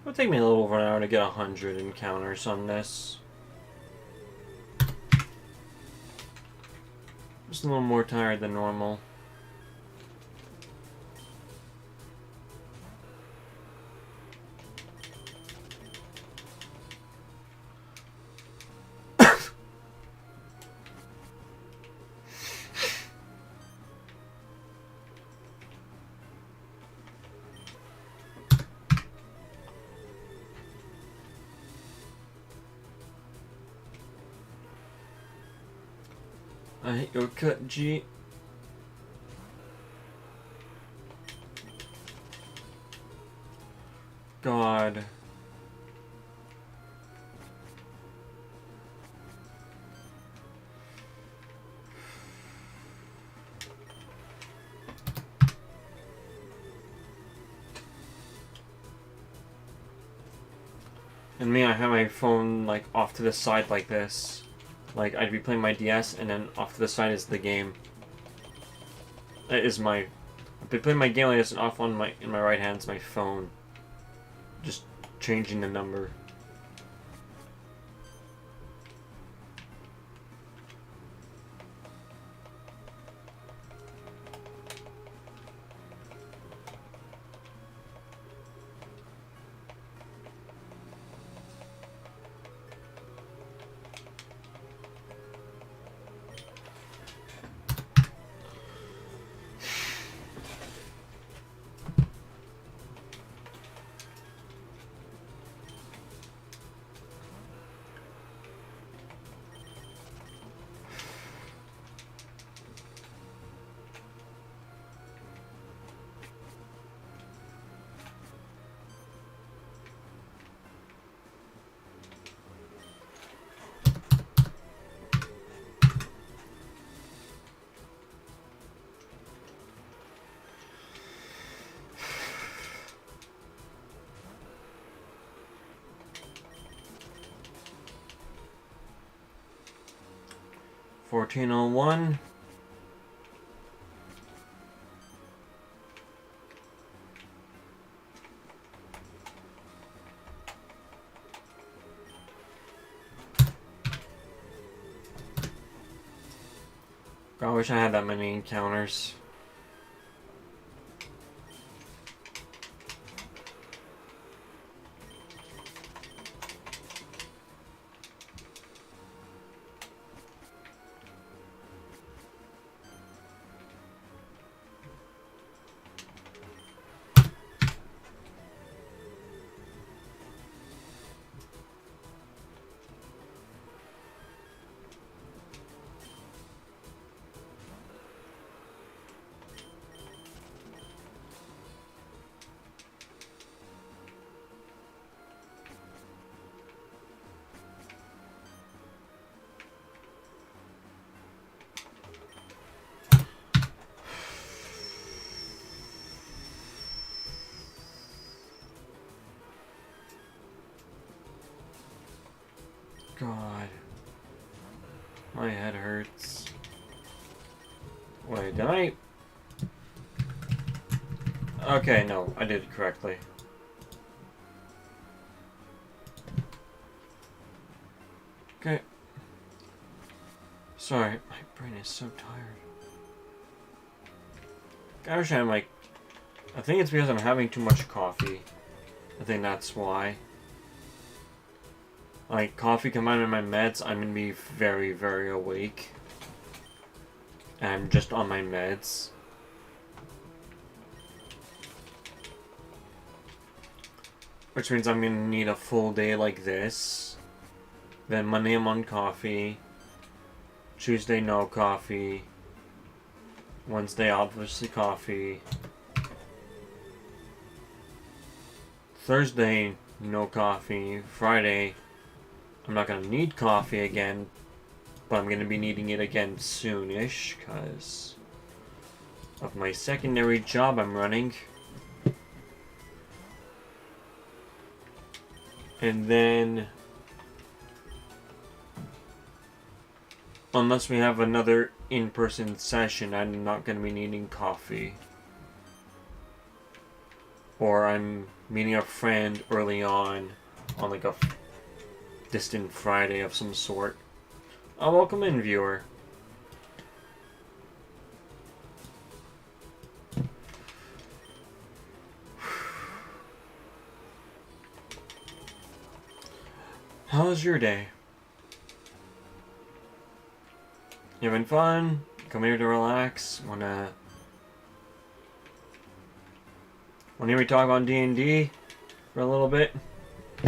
It'll take me a little over an hour to get 100 encounters on this. Just a little more tired than normal. I hate your cut, G. God. And me, I have my phone like off to the side like this. Like I'd be playing my DS and then off to the side is the game. That is my... I've been playing my game like this and off on my... in my right hand is my phone. Just changing the number. $14.01. I wish I had that many encounters. God. My head hurts. Wait, did I... Okay, no, I did it correctly. Okay. Sorry, my brain is so tired. Gosh, I'm like... I think it's because I'm having too much coffee. I think that's why. Like, coffee combined with my meds, I'm gonna be very, very awake. And I'm just on my meds. Which means I'm gonna need a full day like this. Then Monday I'm on coffee. Tuesday no coffee. Wednesday obviously coffee. Thursday no coffee. Friday I'm not gonna need coffee again, but I'm gonna be needing it again soonish because of my secondary job I'm running. And then, unless we have another in-person session, I'm not gonna be needing coffee. Or I'm meeting a friend early on like a distant Friday of some sort. Welcome in, viewer. How was your day? You having fun? Come here to relax? Wanna hear me talk on D&D for a little bit?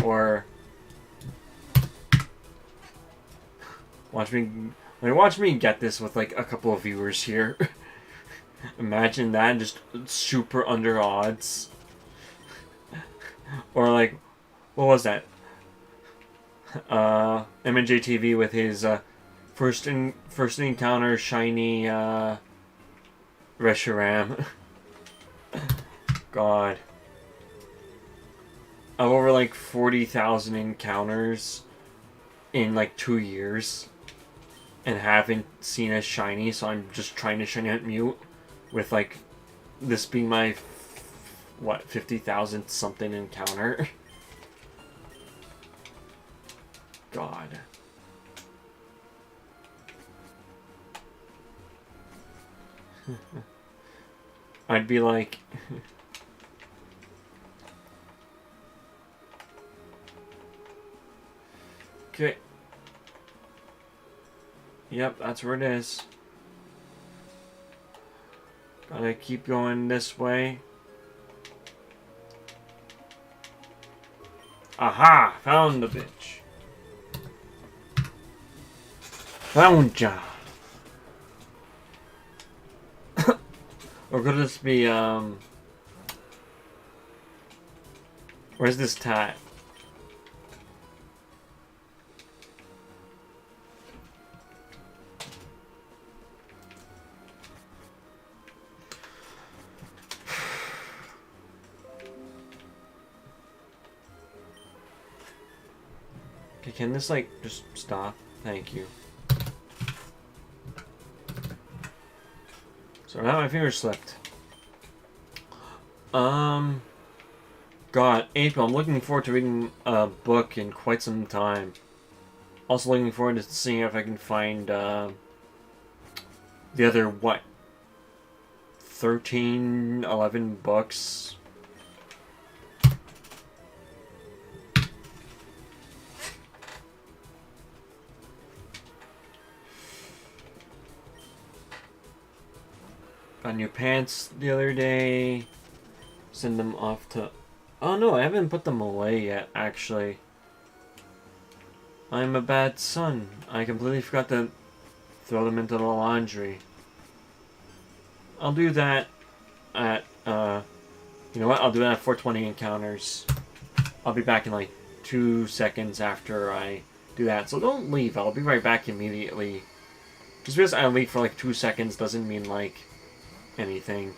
Or watch me get this with like a couple of viewers here. Imagine that, just super under odds. Or like, what was that? MNJTV with his first encounter shiny Reshiram. God. I've over like 40,000 encounters in like 2 years and haven't seen a shiny, so I'm just trying to shiny hunt mute with like this being my 50,000 something encounter. God. I'd be like... Okay. Yep, that's where it is. Gotta keep going this way. Aha! Found the bitch. Found ya. Or could this be, where's this tat? Okay, can this, like, just stop? Thank you. So now my finger slipped. God, April, I'm looking forward to reading a book in quite some time. Also looking forward to seeing if I can find, the other, 13, 11 books? Got new pants the other day. Send them off to... Oh no, I haven't put them away yet, actually. I'm a bad son. I completely forgot to throw them into the laundry. I'll do that at, you know what? I'll do that at 420 encounters. I'll be back in like 2 seconds after I do that. So don't leave. I'll be right back immediately. Just because I leave for like 2 seconds doesn't mean like anything.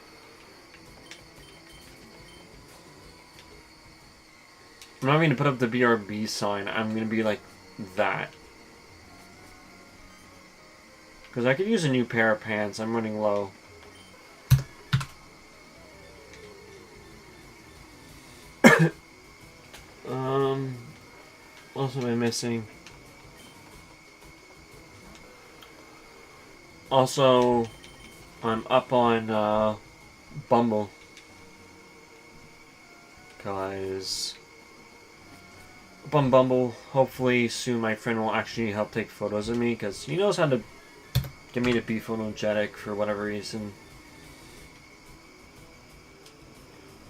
I'm not going to put up the BRB sign. I'm going to be like that. Because I could use a new pair of pants. I'm running low. What else am I missing? Also, I'm up on Bumble. Guys. Up on Bumble. Hopefully soon my friend will actually help take photos of me, because he knows how to get me to be photogenic for whatever reason.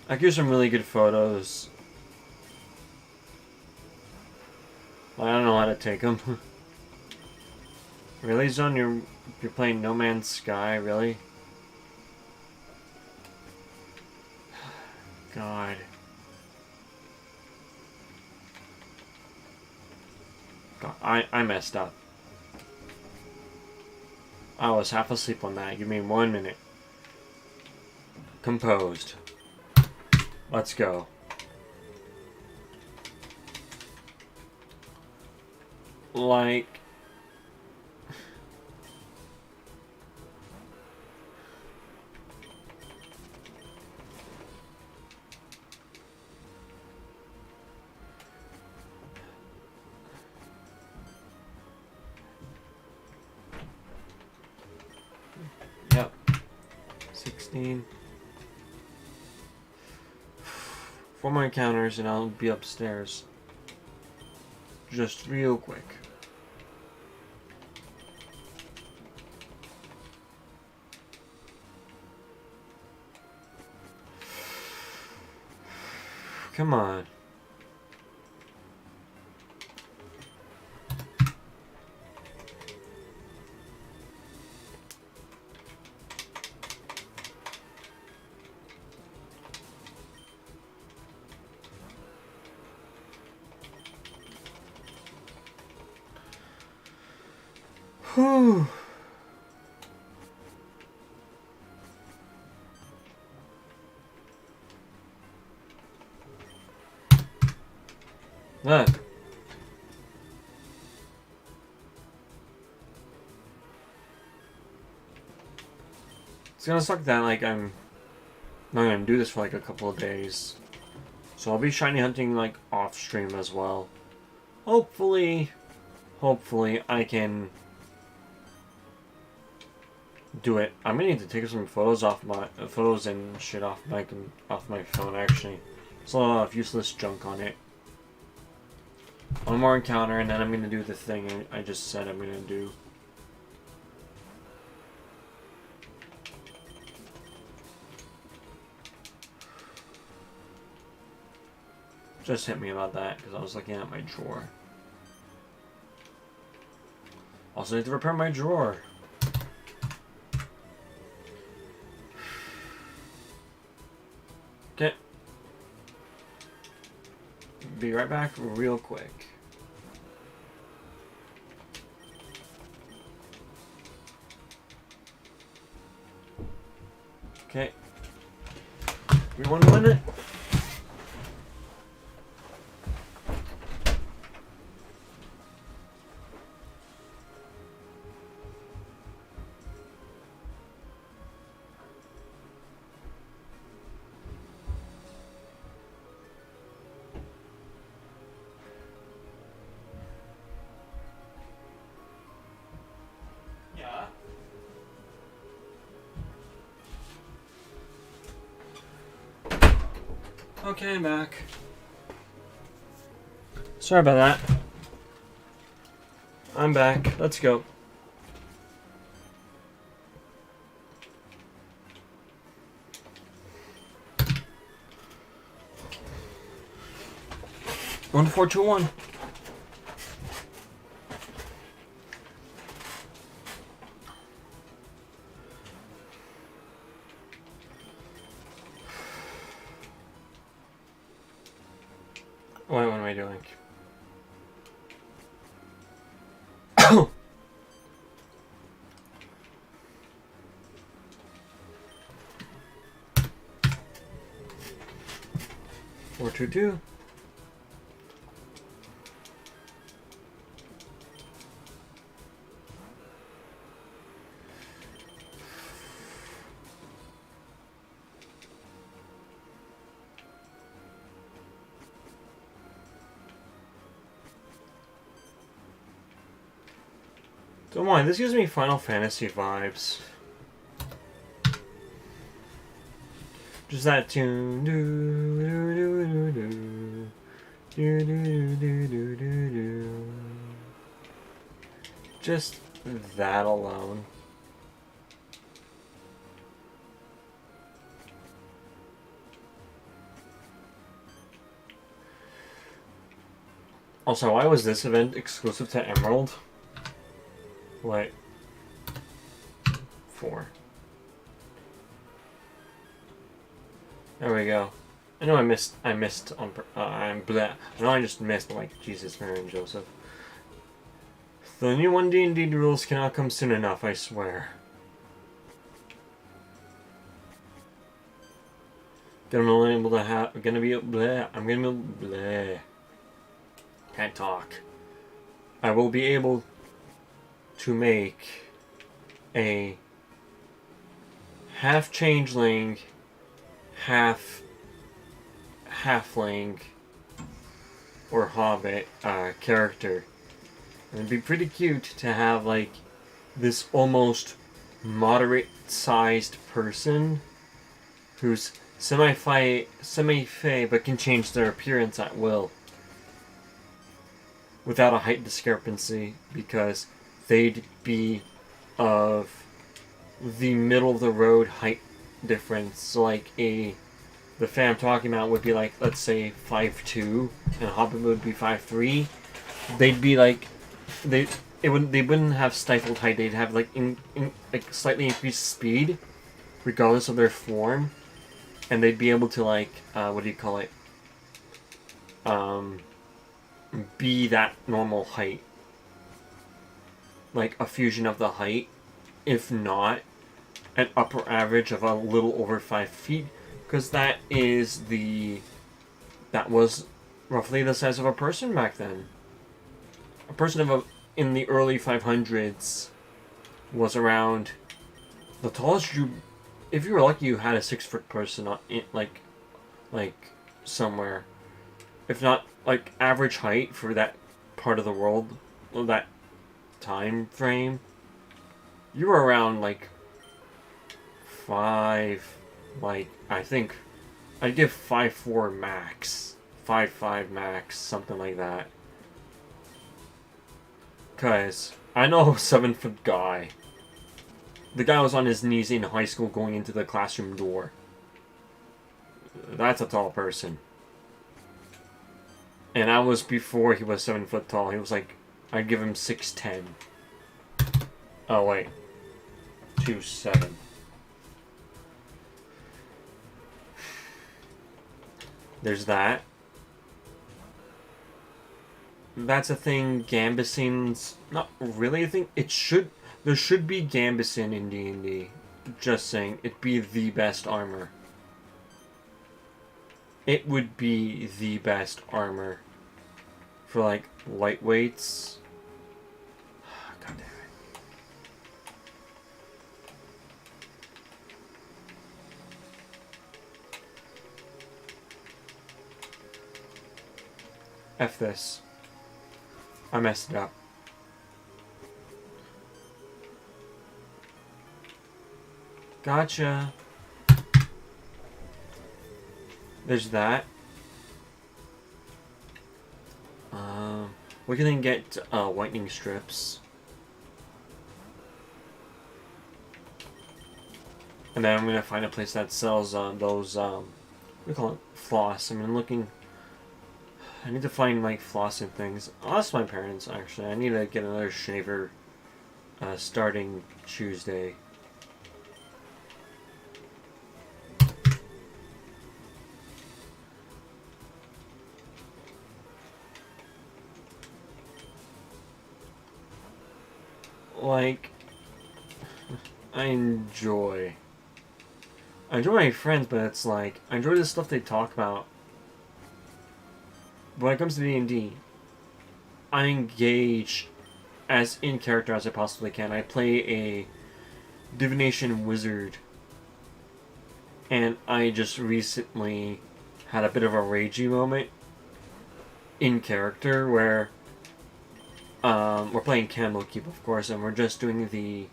I give some really good photos. I don't know how to take them. Really, Zone? You're playing No Man's Sky? Really? God. God, I messed up. I was half asleep on that. Give me 1 minute. Composed. Let's go. Like... 15. 4 more encounters and I'll be upstairs. Just real quick. Come on. Whew. That. It's gonna suck that like I'm not gonna do this for like a couple of days. So I'll be shiny hunting like off stream as well. Hopefully I can do it. I'm gonna need to take some photos off my photos and shit off my phone actually. There's a lot of useless junk on it. One more encounter and then I'm gonna do the thing I just said I'm gonna do. Just hit me about that because I was looking at my drawer. Also need to repair my drawer. Okay. Be right back real quick. Okay. Give me 1 minute. Okay, I'm back. Sorry about that. I'm back. Let's go. One, 4, 2, 1. Wait, what am I doing? 4, 2, 2. Don't mind, this gives me Final Fantasy vibes. Just that tune. Just that alone. Also, why was this event exclusive to Emerald? Wait. 4. There we go. I know I missed on, I'm bleh. I know I just missed, but like, Jesus, Mary and Joseph. The new 1D rules cannot come soon enough, I swear. I'm gonna be bleh. Can't talk. I will be able to make a half changeling, half halfling or hobbit character. And it'd be pretty cute to have like this almost moderate sized person who's semi-fey, but can change their appearance at will without a height discrepancy, because they'd be of the middle of the road height difference. So like the fan I'm talking about would be like, let's say 5'2", and Hobbit would be 5'3". They'd be like they wouldn't have stifled height. They'd have like like slightly increased speed, regardless of their form, and they'd be able to like what do you call it? Be that normal height, like a fusion of the height, if not an upper average of a little over 5 feet, because that was roughly the size of a person back then. A person in the early 500s was around the tallest if you were lucky, you had a 6-foot person like somewhere. If not, like, average height for that part of the world, that time frame, you were around like 5, like, I think I'd give 5'4" max, 5'5" max, something like that. Cause I know a 7-foot guy. The guy was on his knees in high school going into the classroom door. That's a tall person. And that was before he was 7 foot tall. He was like, I'd give him 6'10". Oh wait, 2'7". There's that. That's a thing. Gambeson's not really a thing. There should be Gambeson in D&D. Just saying, it'd be the best armor. It would be the best armor for like lightweights. God damn it. F this. I messed it up. Gotcha. There's that. We can then get whitening strips. And then I'm going to find a place that sells those, what do you call it? Floss. I need to find like flossing things. I'll ask my parents, actually. I need to get another shaver starting Tuesday. Like, I enjoy my friends, but it's like, I enjoy the stuff they talk about. But when it comes to D&D, I engage as in character as I possibly can. I play a divination wizard, and I just recently had a bit of a ragey moment in character where we're playing Candlekeep, of course, and we're just doing the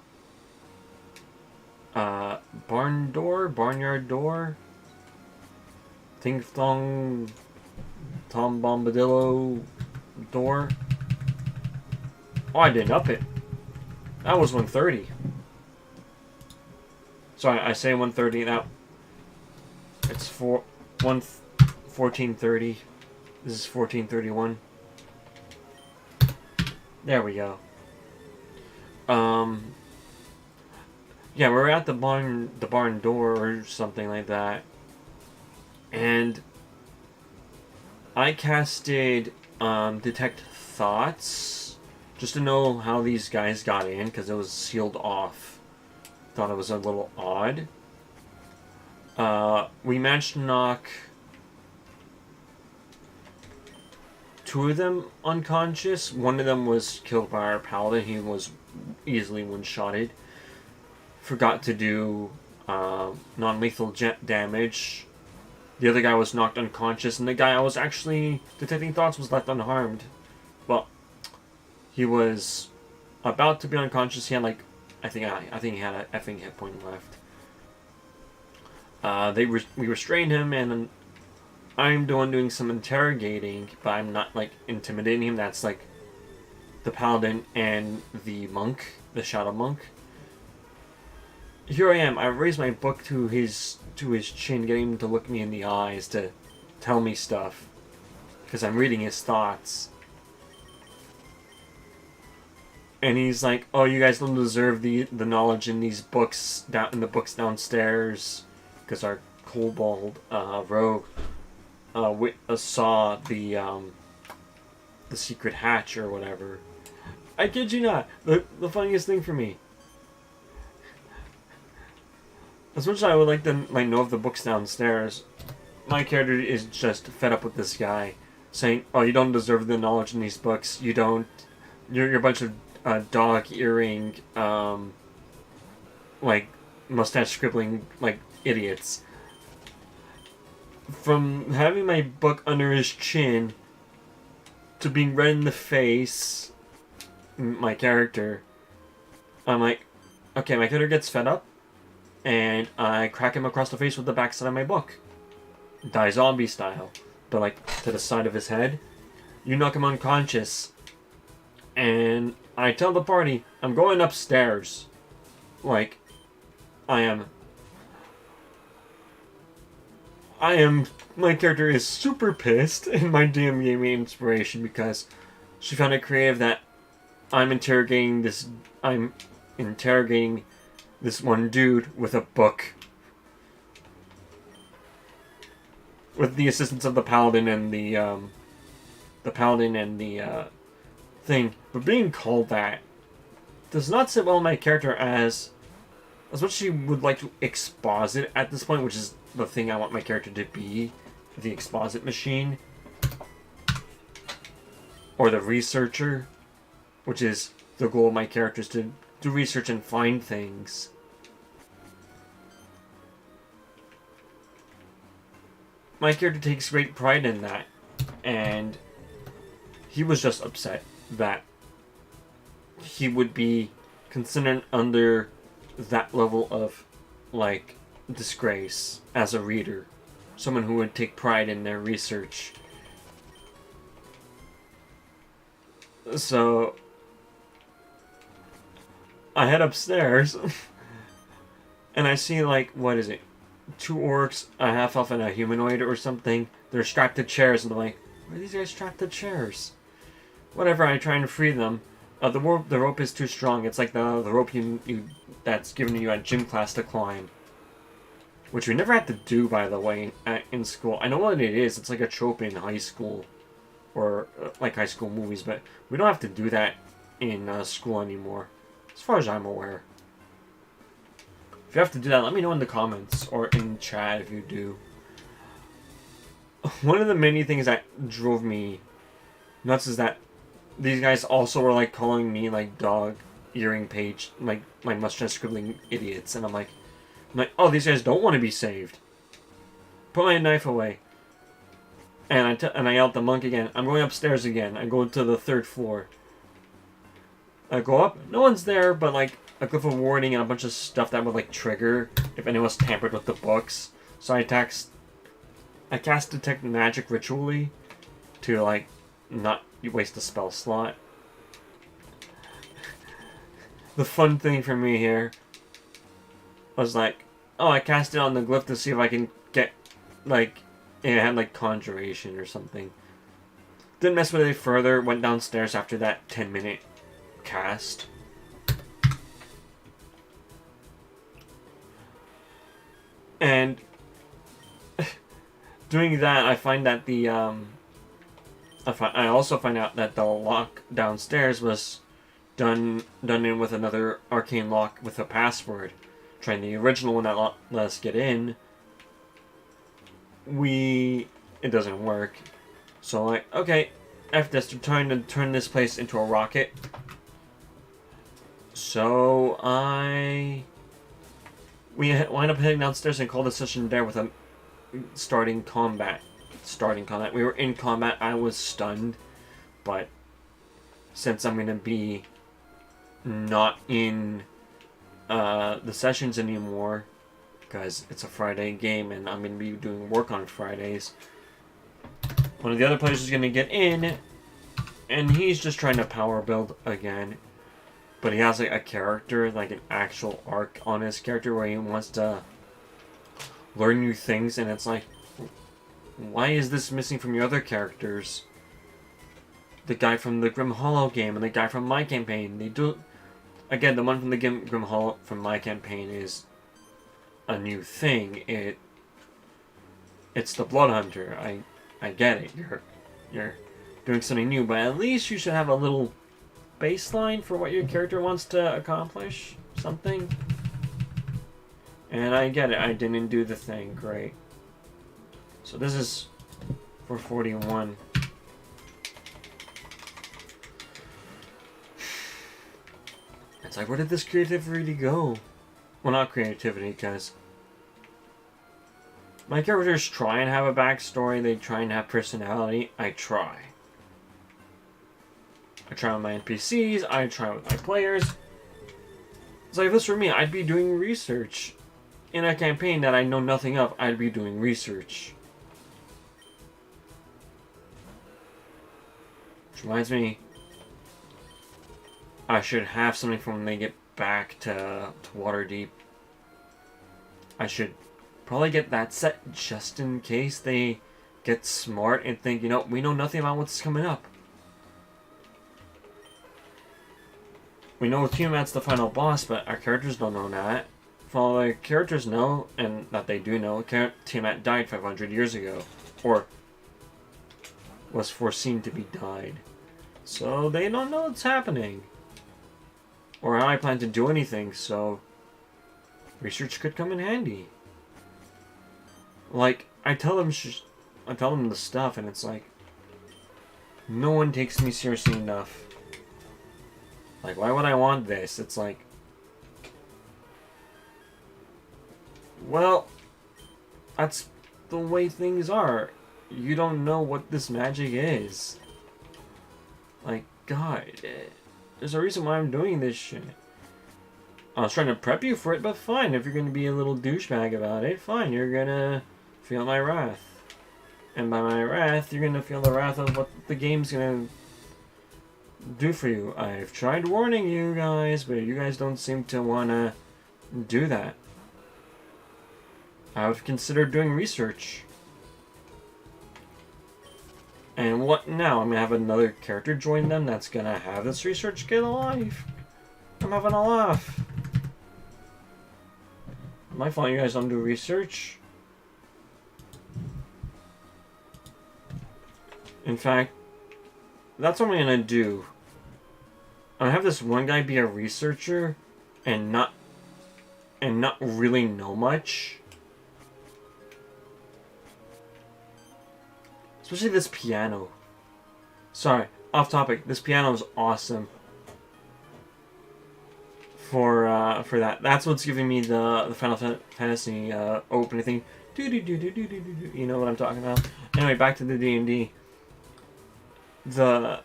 barnyard door, Ting Thong, Tom Bombadillo door. Oh, I didn't up it. That was 130. Sorry, I say 130 now. It's 1430. This is 1431. There we go. Yeah, we're at the barn door or something like that, and I casted Detect Thoughts just to know how these guys got in, because it was sealed off. Thought it was a little odd. We managed to knock 2 of them unconscious. One of them was killed by our paladin. He was easily one-shotted. Forgot to do non-lethal damage. The other guy was knocked unconscious, and the guy I was actually detecting thoughts was left unharmed. Well, he was about to be unconscious. He had like, I think he had an effing hit point left. We restrained him, and I'm the one doing some interrogating, but I'm not like intimidating him. That's like the paladin and the monk, the shadow monk. Here I am. I raised my book to his chin, getting him to look me in the eyes to tell me stuff, because I'm reading his thoughts. And he's like, "Oh, you guys don't deserve the knowledge in these books down in the books downstairs, because our kobold rogue saw the secret hatch or whatever." I kid you not. The funniest thing for me, as much as I would like to know of the books downstairs, my character is just fed up with this guy saying, "Oh, you don't deserve the knowledge in these books. You don't. You're a bunch of dog earring, like mustache scribbling like idiots." From having my book under his chin to being red in the face, my character, I'm like, okay, my character gets fed up, and I crack him across the face with the backside of my book. Die zombie style. But like to the side of his head. You knock him unconscious. And I tell the party, I'm going upstairs. Like, I am, my character is super pissed, and my DM gave me inspiration because she found it creative that I'm interrogating this one dude with a book. With the assistance of the paladin and the thing. But being called that does not sit well in my character as much as she would like to exposit at this point, which is the thing I want my character to be, the exposit machine. Or the researcher, which is the goal of my character, is to do research and find things. My character takes great pride in that, and he was just upset that he would be considered under that level of, like, disgrace as a reader. Someone who would take pride in their research. So I head upstairs and I see, like, what is it? 2 orcs, a half-elf, and a humanoid or something. They're strapped to chairs, and I'm like, why are these guys strapped to chairs? Whatever, I try and free them. The rope is too strong. It's like the rope that's given you at gym class to climb. Which we never had to do, by the way, in school. I know what it is. It's like a trope in high school. Or, like, high school movies. But we don't have to do that in school anymore. As far as I'm aware. If you have to do that, let me know in the comments. Or in chat if you do. One of the many things that drove me nuts is that these guys also were, like, calling me, like, dog earring page, like, my mustache scribbling idiots. And I'm like, oh, these guys don't want to be saved. Put my knife away. And I yell at the monk again. I'm going upstairs again. I go to the 3rd floor. I go up. No one's there, but, like, a glyph of warning and a bunch of stuff that would, like, trigger if anyone's tampered with the books. So I cast Detect Magic ritually to, like, not waste a spell slot. The fun thing for me here was like, oh, I cast it on the glyph to see if I can get, like, it had, like, conjuration or something. Didn't mess with it further, went downstairs after that 10-minute cast. And doing that, I find that the, I also find out that the lock downstairs was done in with another arcane lock with a password. Trying the original one that let us get in, it doesn't work. So like, okay, F this, we're trying to turn this place into a rocket. So we wind up heading downstairs and call the session there with a starting combat. We were in combat. I was stunned, but since I'm gonna be not in the sessions anymore, because it's a Friday game and I'm going to be doing work on Fridays. One of the other players is going to get in, and he's just trying to power build again. But he has like a character, like an actual arc on his character where he wants to learn new things, and it's like, why is this missing from your other characters? The guy from the Grim Hollow game and the guy from my campaign, they do... Again, the one from the Grim Hollow from my campaign is a new thing. It's the Blood Hunter. I get it. You're doing something new, but at least you should have a little baseline for what your character wants to accomplish. Something. And I get it. I didn't do the thing. Great. So this is for 41. It's like, where did this creativity go? Well, not creativity, because my characters try and have a backstory. They try and have personality. I try. I try with my NPCs. I try with my players. It's like, if this were me, I'd be doing research. In a campaign that I know nothing of, I'd be doing research. Which reminds me, I should have something from when they get back to Waterdeep. I should probably get that set just in case they get smart and think, you know, we know nothing about what's coming up. We know Tiamat's the final boss, but our characters don't know that. For all the characters know, and that they do know, Tiamat died 500 years ago. Or was foreseen to be died. So they don't know what's happening. Or how I plan to do anything, so research could come in handy. Like, I tell them the stuff, and it's like, no one takes me seriously enough. Like, why would I want this? It's like, well, that's the way things are. You don't know what this magic is. Like, God, there's a reason why I'm doing this shit. I was trying to prep you for it, but fine. If you're going to be a little douchebag about it, fine. You're going to feel my wrath. And by my wrath, you're going to feel the wrath of what the game's going to do for you. I've tried warning you guys, but you guys don't seem to want to do that. I would consider doing research. And what now? I'm going to have another character join them that's going to have this research get alive. I'm having a laugh. My fault you guys don't do research. In fact, that's what I'm going to do. I'm going to have this one guy be a researcher and not really know much. Especially this piano. Sorry, off topic. This piano is awesome. For that. That's what's giving me the Final Fantasy opening thing. You know what I'm talking about. Anyway, back to the D&D. I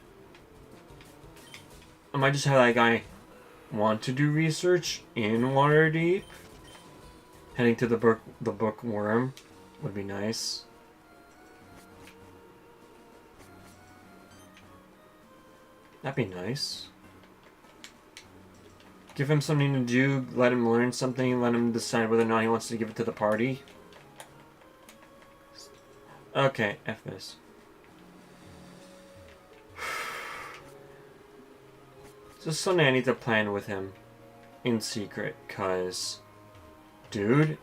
might just have that guy want to do research in Waterdeep. Heading to the bookworm would be nice. That'd be nice. Give him something to do, let him learn something, let him decide whether or not he wants to give it to the party. Okay, F this. This is something I need to plan with him in secret, cause, dude,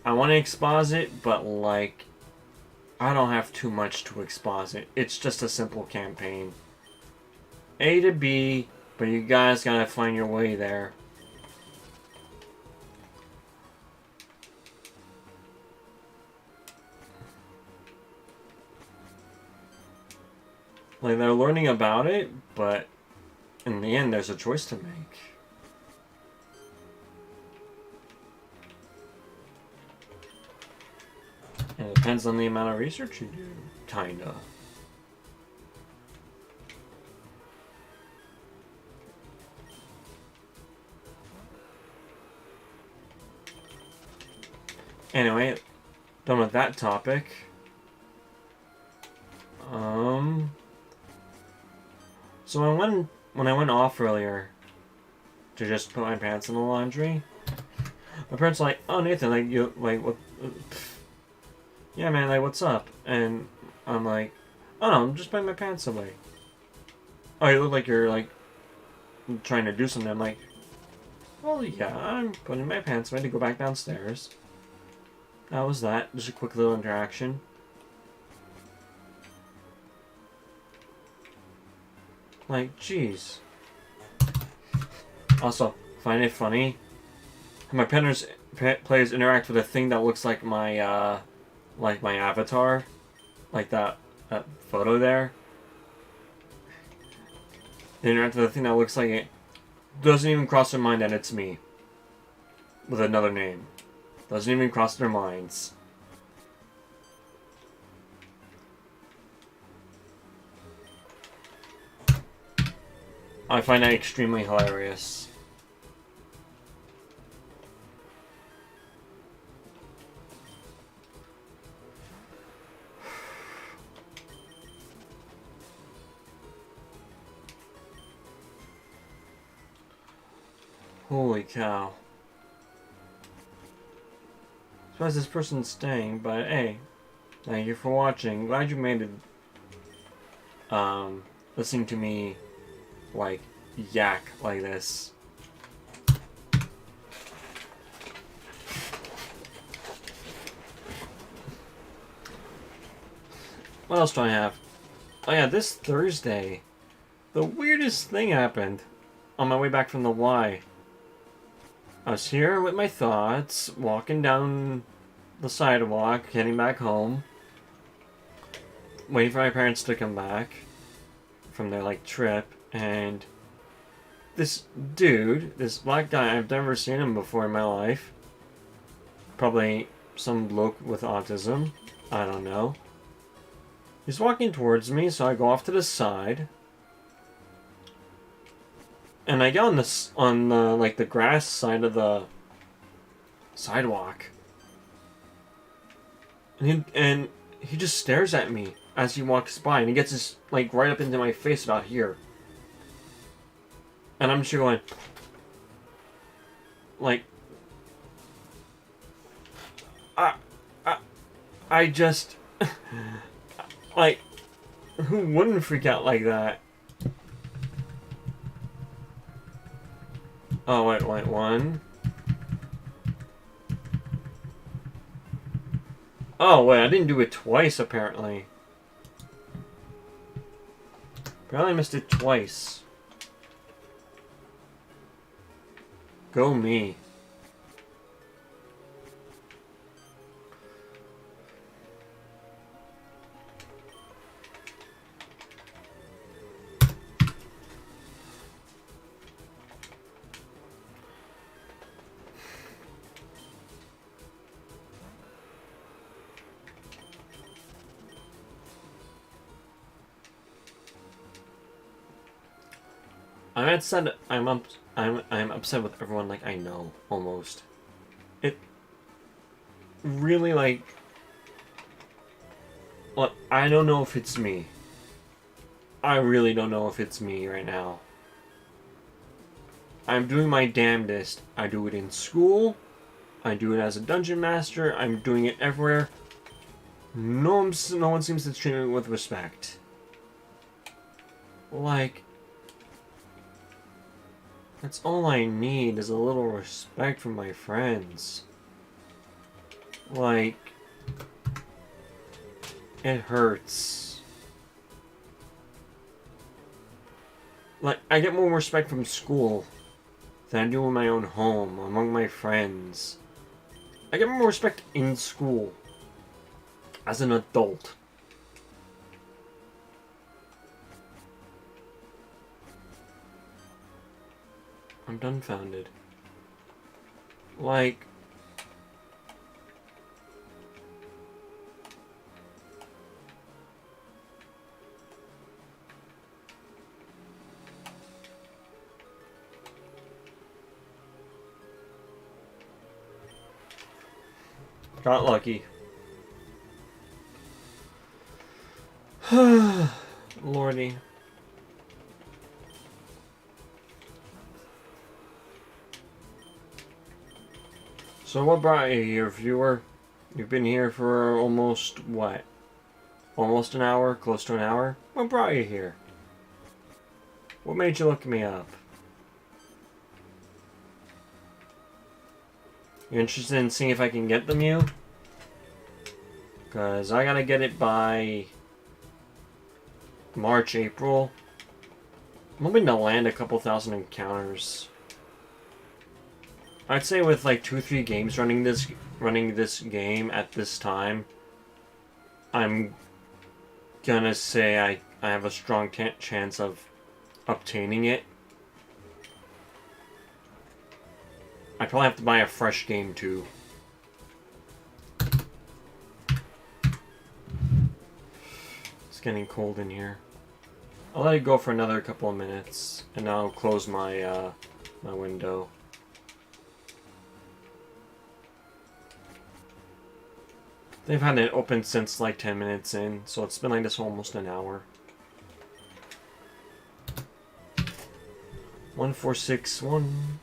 I want to exposit, but like, I don't have too much to exposit. It's just a simple campaign. A to B, but you guys gotta find your way there. Like, they're learning about it, but in the end, there's a choice to make. And it depends on the amount of research you do, kinda. Anyway, done with that topic. So when I went off earlier to just put my pants in the laundry, my parents were like, "Oh, Nathan, like you like what? Yeah, man, like what's up?" And I'm like, "Oh no, I'm just putting my pants away." "Oh, you look like you're like trying to do something." I'm like, "Well, yeah, I'm putting my pants away to go back downstairs." That was that. Just a quick little interaction. Like, jeez. Also, find it funny how my players interact with a thing that looks like my avatar, like that photo there. They interact with a thing that looks like it. Doesn't even cross their mind that it's me with another name. Doesn't even cross their minds. I find that extremely hilarious. Holy cow. Surprised this person's staying, but hey, thank you for watching. Glad you made it, listening to me, like, yak like this. What else do I have? Oh yeah, this Thursday, the weirdest thing happened on my way back from the Y. I was here with my thoughts, walking down the sidewalk, heading back home, waiting for my parents to come back from their, like, trip, and this dude, this black guy, I've never seen him before in my life. Probably some bloke with autism. I don't know. He's walking towards me, so I go off to the side. And I get on the like the grass side of the sidewalk. And he just stares at me as he walks by, and he gets his like right up into my face about here. And I'm just going like I just like, who wouldn't freak out like that? Oh, wait, one. Oh, wait, I didn't do it twice, apparently. Apparently I missed it twice. Go me. I'm upset with everyone, like, I know, almost. It really, like, well, I don't know if it's me. I really don't know if it's me right now. I'm doing my damnedest. I do it in school. I do it as a dungeon master. I'm doing it everywhere. No one seems to treat me with respect. Like, that's all I need is a little respect from my friends. Like, it hurts. Like, I get more respect from school than I do in my own home, among my friends. I get more respect in school as an adult. I'm dumbfounded. Like, Got lucky. Lordy. So what brought you here, viewer? You've been here for almost, what? Almost an hour? Close to an hour? What brought you here? What made you look me up? You interested in seeing if I can get the MEW? Because I gotta get it by March, April. I'm hoping to land a couple thousand encounters. I'd say with like 2-3 games running this game at this time, I'm gonna say I have a strong chance of obtaining it. I probably have to buy a fresh game too. It's getting cold in here. I'll let it go for another couple of minutes, and I'll close my my window. They've had it open since like 10 minutes in, so it's been like this almost an hour. 1461.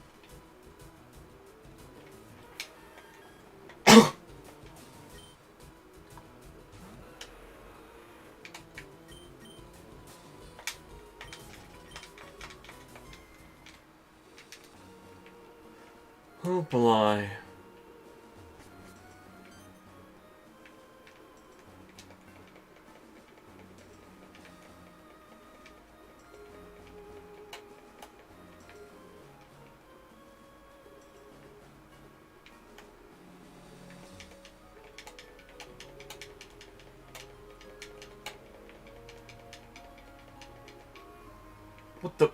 Oh boy. What the?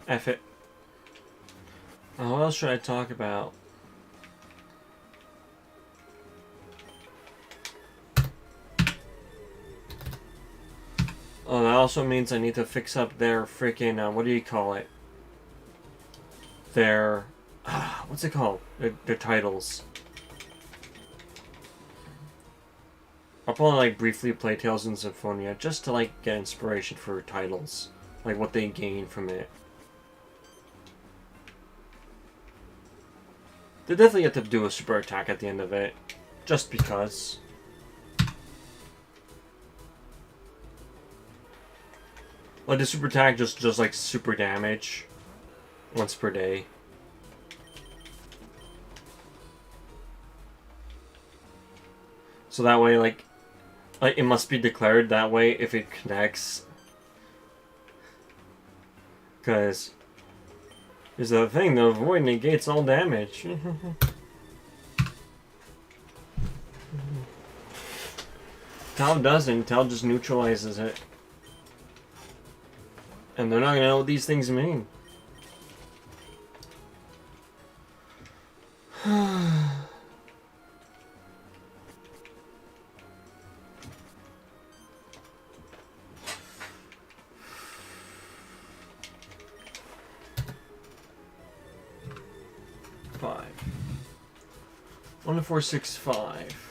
F it. Oh, what else should I talk about? Oh, that also means I need to fix up their freaking, what do you call it? Their, what's it called? Their titles. I'll probably like briefly play Tales in Symphonia just to like get inspiration for titles. Like what they gain from it. They definitely have to do a super attack at the end of it. Just because. Like the super attack just like super damage. Once per day. So that way like it must be declared that way if it connects. Because here's the thing, the void negates all damage. Tal doesn't, Tal just neutralizes it. And they're not gonna know what these things mean. Five. 1465.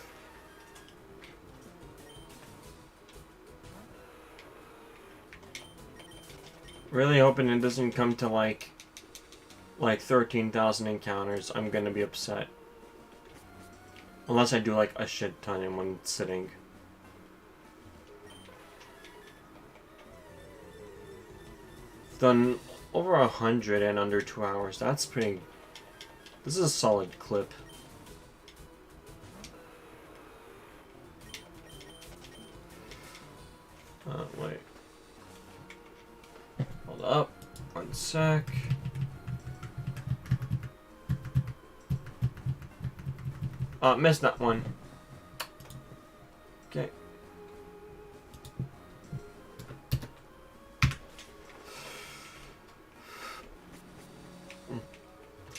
Really hoping it doesn't come to like 13,000 encounters. I'm gonna be upset. Unless I do like a shit ton in one sitting. Done over 100 in under 2 hours. That's pretty. This is a solid clip. Wait. Hold up. 1 sec. Missed that one. Okay.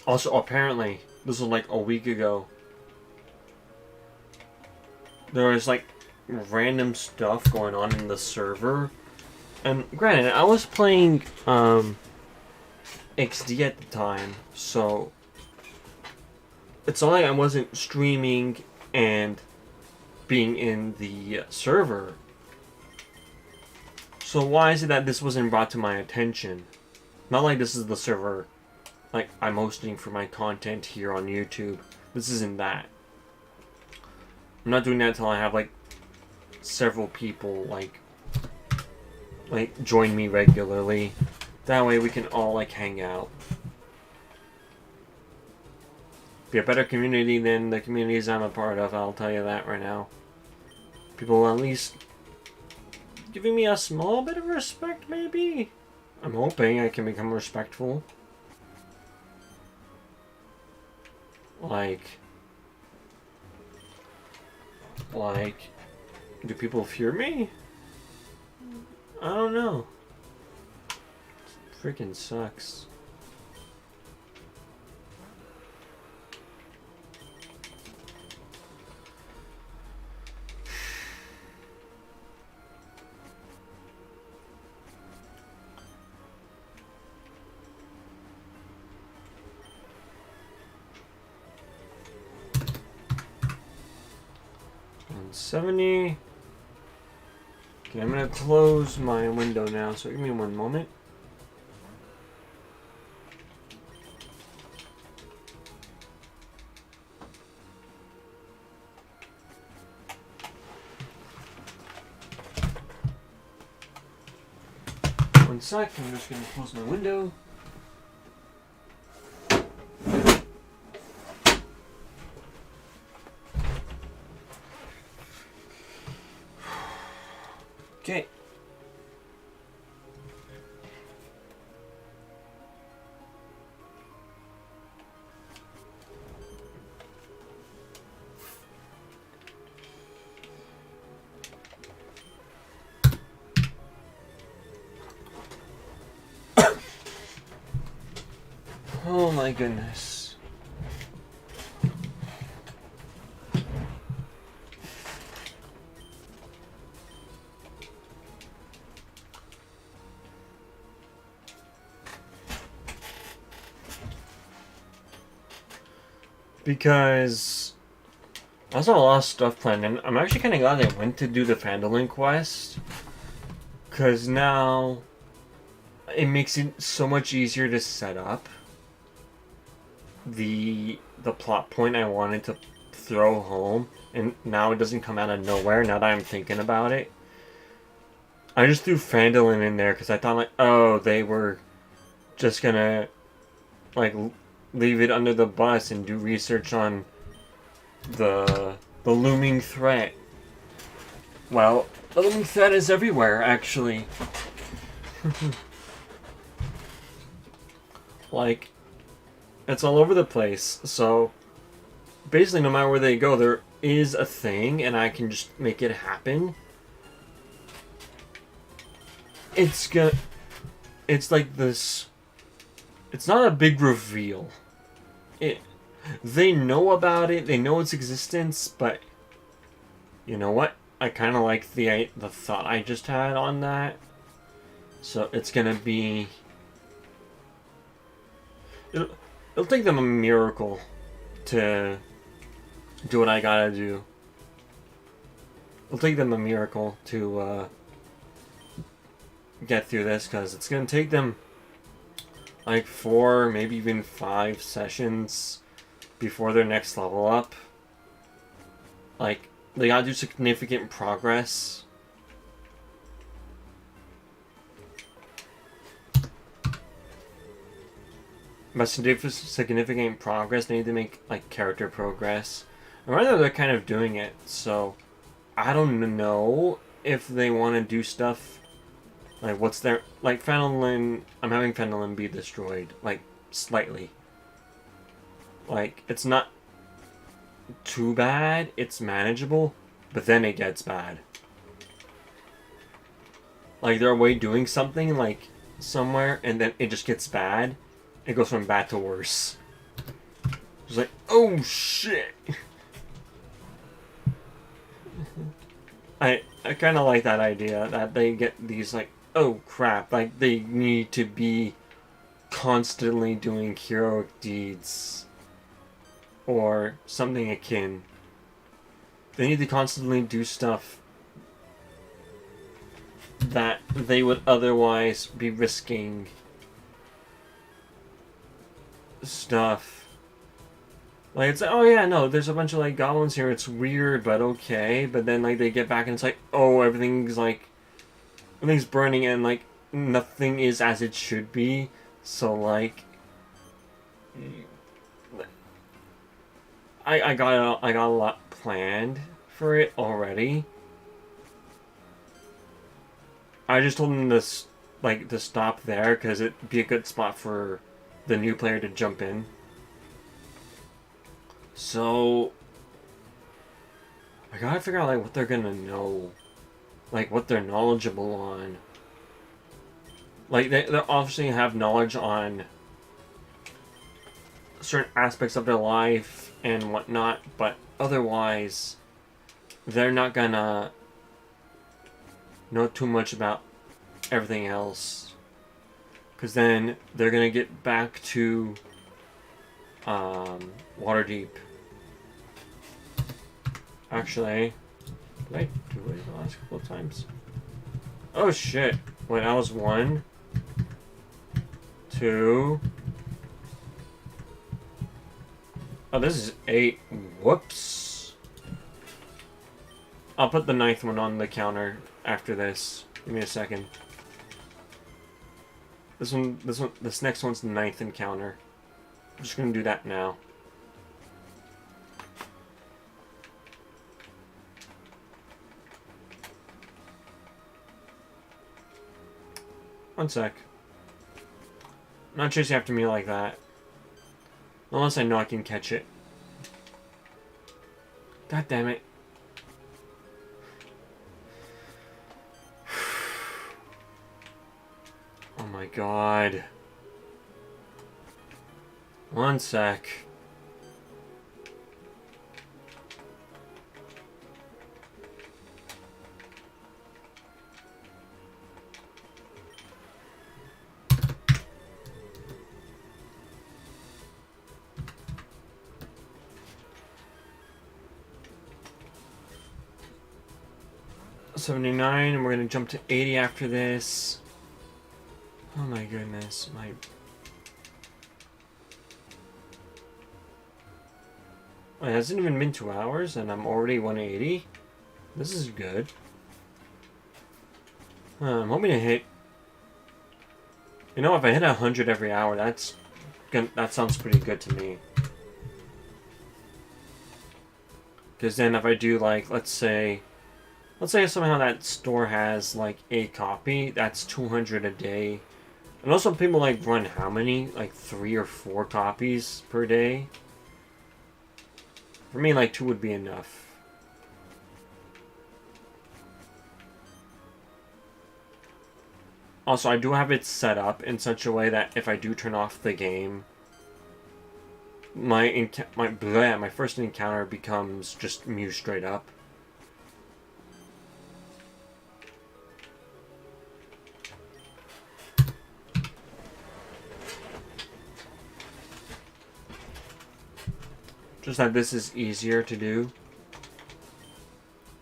Also, apparently, this was like a week ago. there was like random stuff going on in the server. And granted, I was playing XD at the time, so it's not like I wasn't streaming and being in the server. So why is it that this wasn't brought to my attention? Not like this is the server like I'm hosting for my content here on YouTube. This isn't that. I'm not doing that until I have like several people like join me regularly. That way we can all like hang out. Be a better community than the communities I'm a part of, I'll tell you that right now. People will at least giving me a small bit of respect, maybe? I'm hoping I can become respectful. Like, do people fear me? I don't know. It freaking sucks. $70. Okay, I'm gonna close my window now, so give me one moment. One sec, I'm just gonna close my window. Okay. Oh my goodness. Because I also have a lot of stuff planned, and I'm actually kind of glad I went to do the Phandalin quest. Because now it makes it so much easier to set up the plot point I wanted to throw home, and now it doesn't come out of nowhere now that I'm thinking about it. I just threw Phandalin in there because I thought like, oh, they were just gonna like leave it under the bus and do research on the looming threat. Well, the looming threat is everywhere, actually. Like, it's all over the place. So, basically, no matter where they go, there is a thing, and I can just make it happen. It's like this. It's not a big reveal. They know about it, they know its existence, but you know what? I kind of like the thought I just had on that. So it's gonna be. It'll take them a miracle to do what I gotta do. It'll take them a miracle to get through this, because it's gonna take them like 4, maybe even 5 sessions before their next level up. Like, they gotta do significant progress. By significant progress, they need to make, like, character progress. And right now they're kind of doing it, so I don't know if they want to do stuff. Like, what's their... Like, Phandalin... I'm having Phandalin be destroyed. Like, slightly. Like, it's not too bad. It's manageable. But then it gets bad. Like, they're away doing something, like, somewhere, and then it just gets bad. It goes from bad to worse. It's like, oh, shit! I kind of like that idea that they get these like, oh crap, like they need to be constantly doing heroic deeds or something akin. They need to constantly do stuff that they would otherwise be risking stuff. Like, it's like, oh yeah, no, there's a bunch of like goblins here, it's weird, but okay. But then like they get back and it's like, oh, everything's burning and like nothing is as it should be. So like I got a lot planned for it already. I just told him to stop there because it'd be a good spot for the new player to jump in. So I gotta figure out like what they're gonna know, like what they're knowledgeable on. Like they obviously have knowledge on certain aspects of their life and whatnot, but otherwise they're not gonna know too much about everything else, because then they're gonna get back to Waterdeep. Actually, did I do it the last couple of times? Oh shit! Wait, that was 1, 2. Oh, this is 8. Whoops. I'll put the 9th one on the counter after this. Give me a second. This next one's the 9th encounter. I'm just gonna do that now. One sec. Not chasing after me like that. Unless I know I can catch it. God damn it. Oh my god. One sec. $79, and we're gonna jump to 80 after this. Oh my goodness, It hasn't even been 2 hours, and I'm already 180. This is good. I'm hoping to hit. You know, if I hit 100 every hour, that sounds pretty good to me. Because then if I do like, let's say somehow that store has like a copy, that's 200 a day. I know some people like run how many? Like 3 or 4 copies per day. For me, like 2 would be enough. Also, I do have it set up in such a way that if I do turn off the game, my first encounter becomes just MEW straight up. Just that this is easier to do.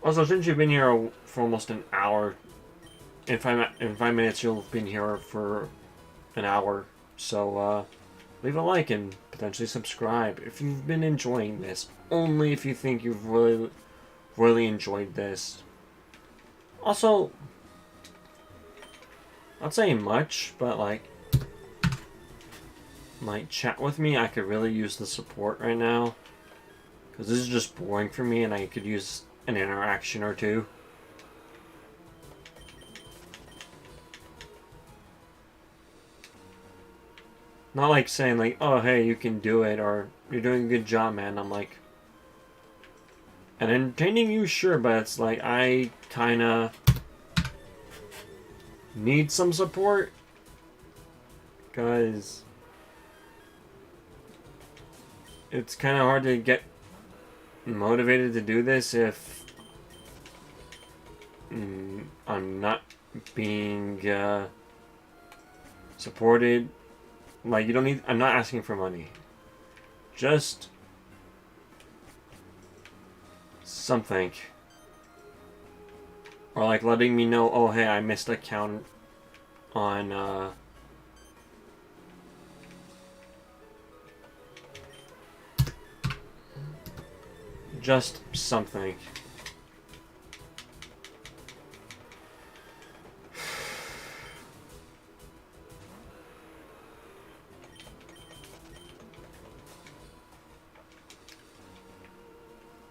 Also, since you've been here for almost an hour, in 5 minutes you'll have been here for an hour. So, leave a like and potentially subscribe if you've been enjoying this. Only if you think you've really enjoyed this. Also, not saying much, but like chat with me. I could really use the support right now. Because this is just boring for me and I could use an interaction or two. Not like saying like, oh hey, you can do it, or you're doing a good job, man. I'm like, and entertaining you, sure, but it's like, I kinda need some support. Because it's kinda hard to get motivated to do this if I'm not being supported. Like, you don't need. I'm not asking for money. Just something. Or like letting me know, oh hey, I missed a count on just something.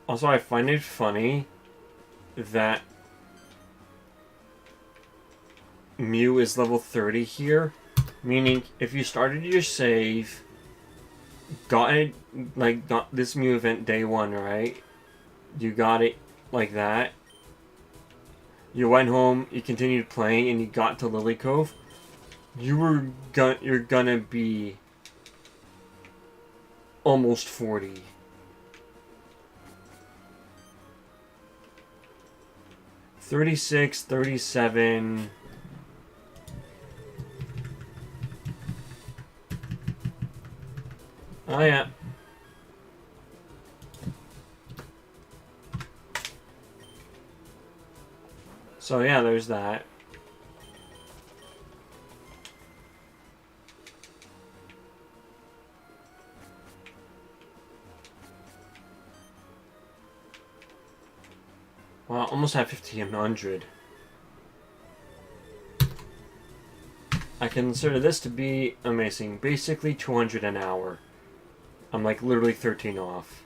Also, I find it funny that MEW is level 30 here, meaning if you started your save, got it, like, got this MEW event day 1, right? You got it like that. You went home, you continued playing, and you got to Lily Cove. You're gonna be almost 40. $36, $37. Oh yeah. So yeah, there's that. Well, I almost have 1500. I consider this to be amazing. Basically 200 an hour. I'm like literally 13 off.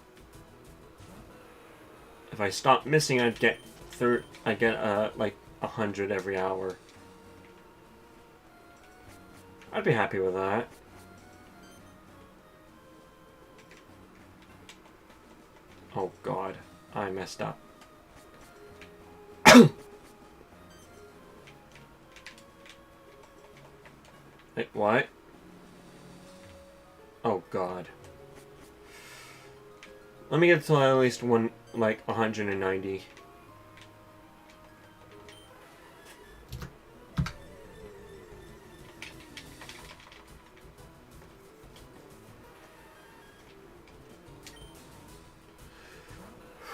If I stop missing, I'd get like 100 every hour. I'd be happy with that. Oh god, I messed up. Wait, what? Oh god. Let me get to at least 190.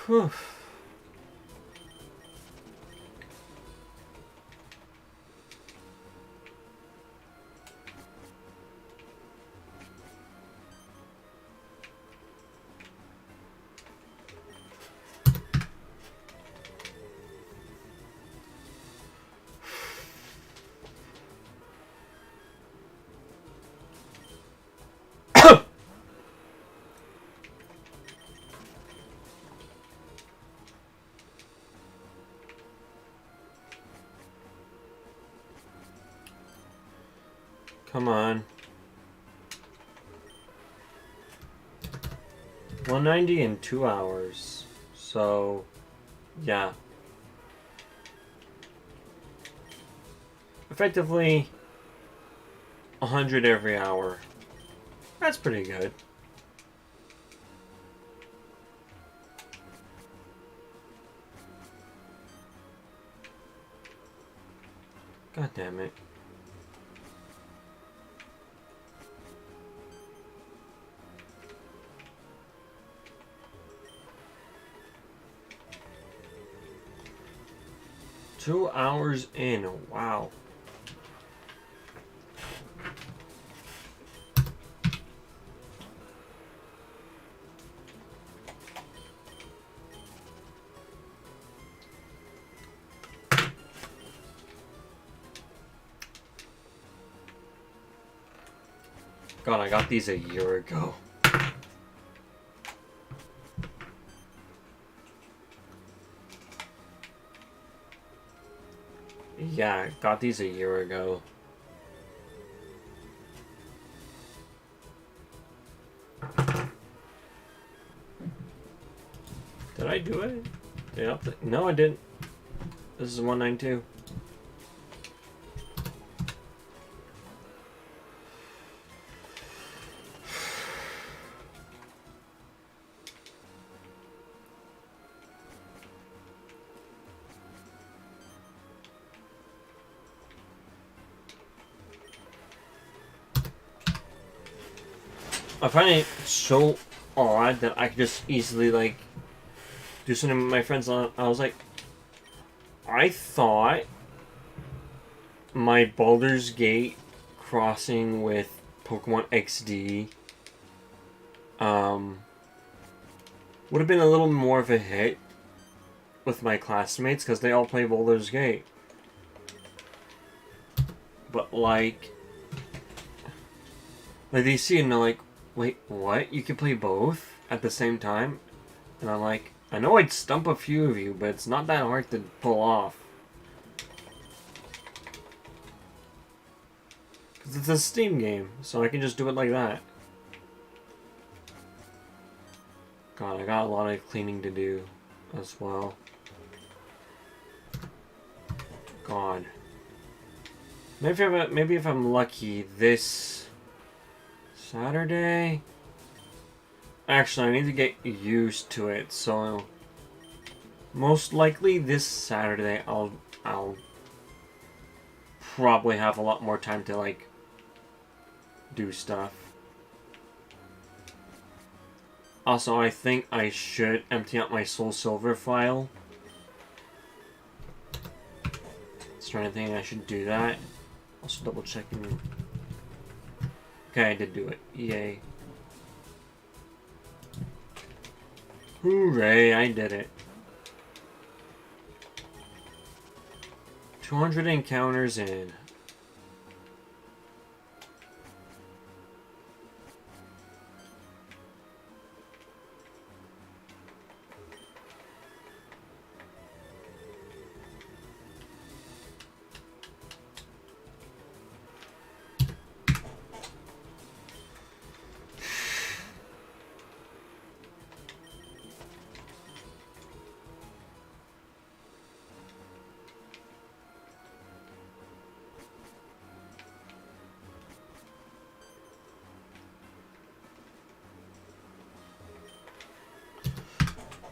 Whew. Come on. 190 in 2 hours. So, yeah. Effectively, 100 every hour. That's pretty good. God damn it. Two hours in. Wow. God, I got these a year ago. Yeah, I got these a year ago. Did I do it? Yeah. No, I didn't. This is 192. I find it so odd that I could just easily, like, do something with my friends. I was like, I thought my Baldur's Gate crossing with Pokemon XD would have been a little more of a hit with my classmates because they all play Baldur's Gate. But like they see it and they're like, wait, what? You can play both at the same time? And I'm like, I know I'd stump a few of you, but it's not that hard to pull off. Because it's a Steam game, so I can just do it like that. God, I got a lot of cleaning to do as well. God. Maybe if I'm lucky, this Saturday? Actually, I need to get used to it, so most likely this Saturday I'll probably have a lot more time to, like, do stuff. Also, I think I should empty out my Soul Silver file. Just trying to think I should do that. Also double checking. Okay, I did do it. Yay. Hooray, I did it. 200 encounters in.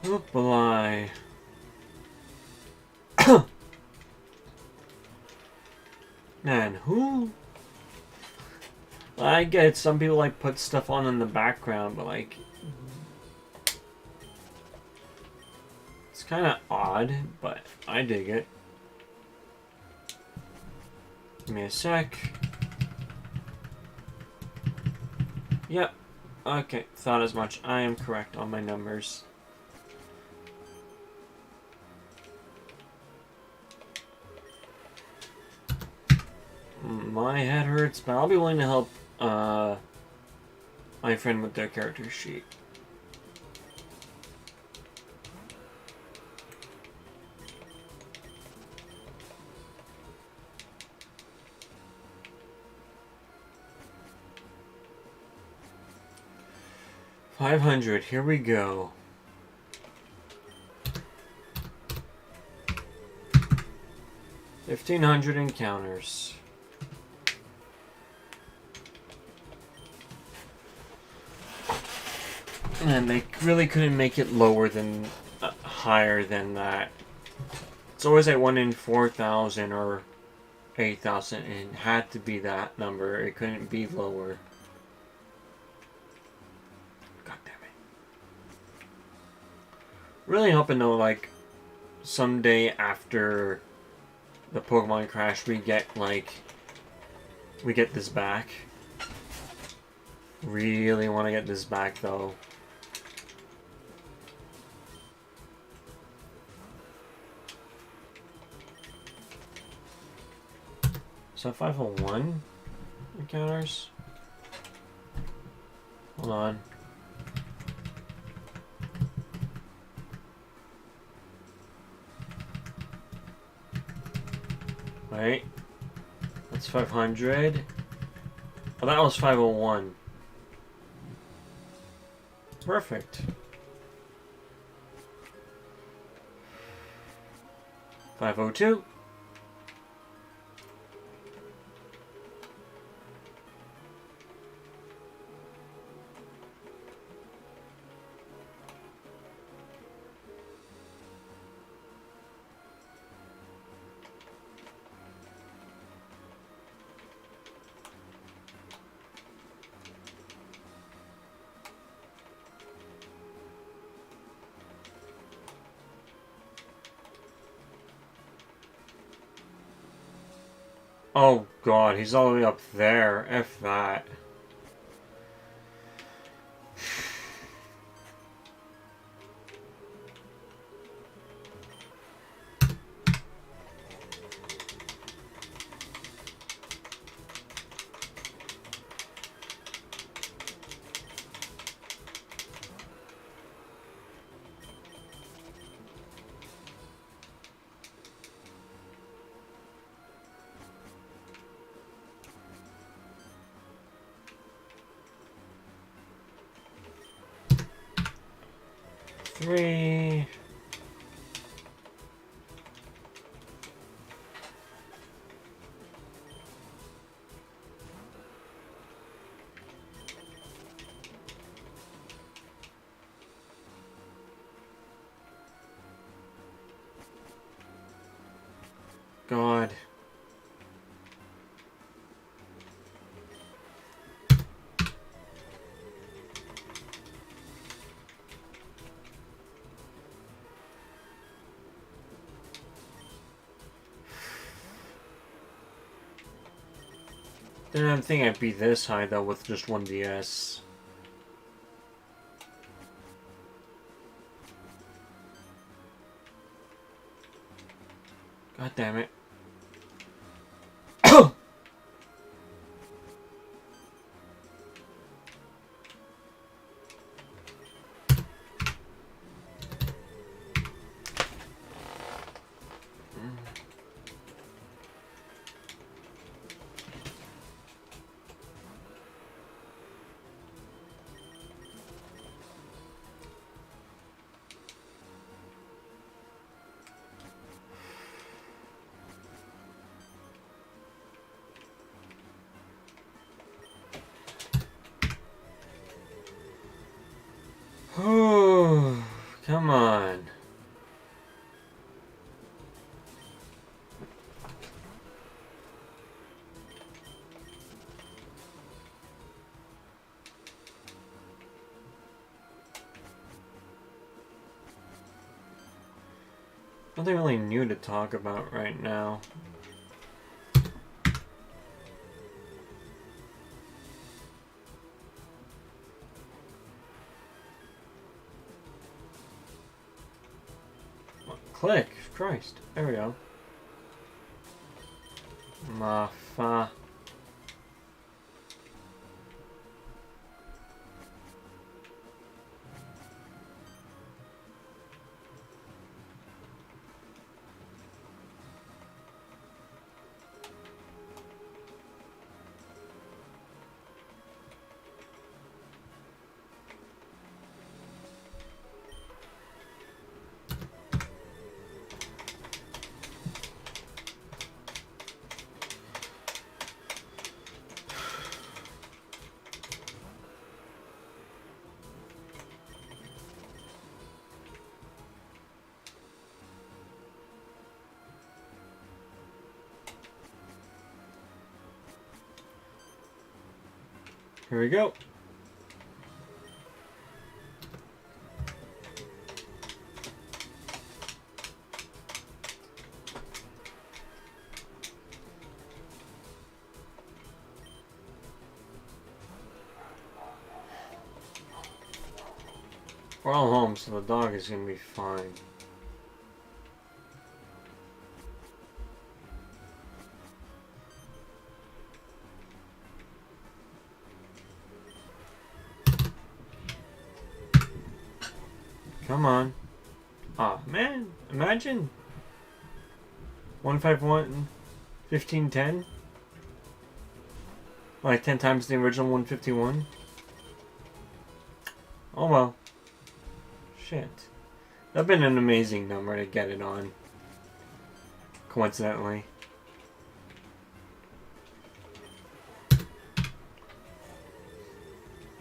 Oh boy. Man, who? I get it, some people like put stuff on in the background, but like, it's kind of odd, but I dig it. Give me a sec. Yep. Okay, thought as much. I am correct on my numbers. My head hurts, but I'll be willing to help my friend with their character sheet. $500, here we go. $1,500 encounters. And they really couldn't make it lower than, higher than that. It's always at 1 in 4,000 or 8,000, and it had to be that number. It couldn't be lower. God damn it. Really hoping though, like, someday after the Pokemon Crash, we get this back. Really want to get this back though. So 501 encounters? Hold on. Wait. That's 500. Oh, that was 501. Perfect. 502. Oh god, he's all the way up there. F that. Three. God. Didn't think I'd be this high though with just one DS. God damn it. Oh, come on. Nothing really new to talk about right now. Click! Christ. There we go. Mafa. Here we go. We're all home, so the dog is gonna be fine. Come on. Aw, man. Imagine. 151, 1510. Like 10 times the original 151. Oh well. Shit. That'd been an amazing number to get it on. Coincidentally.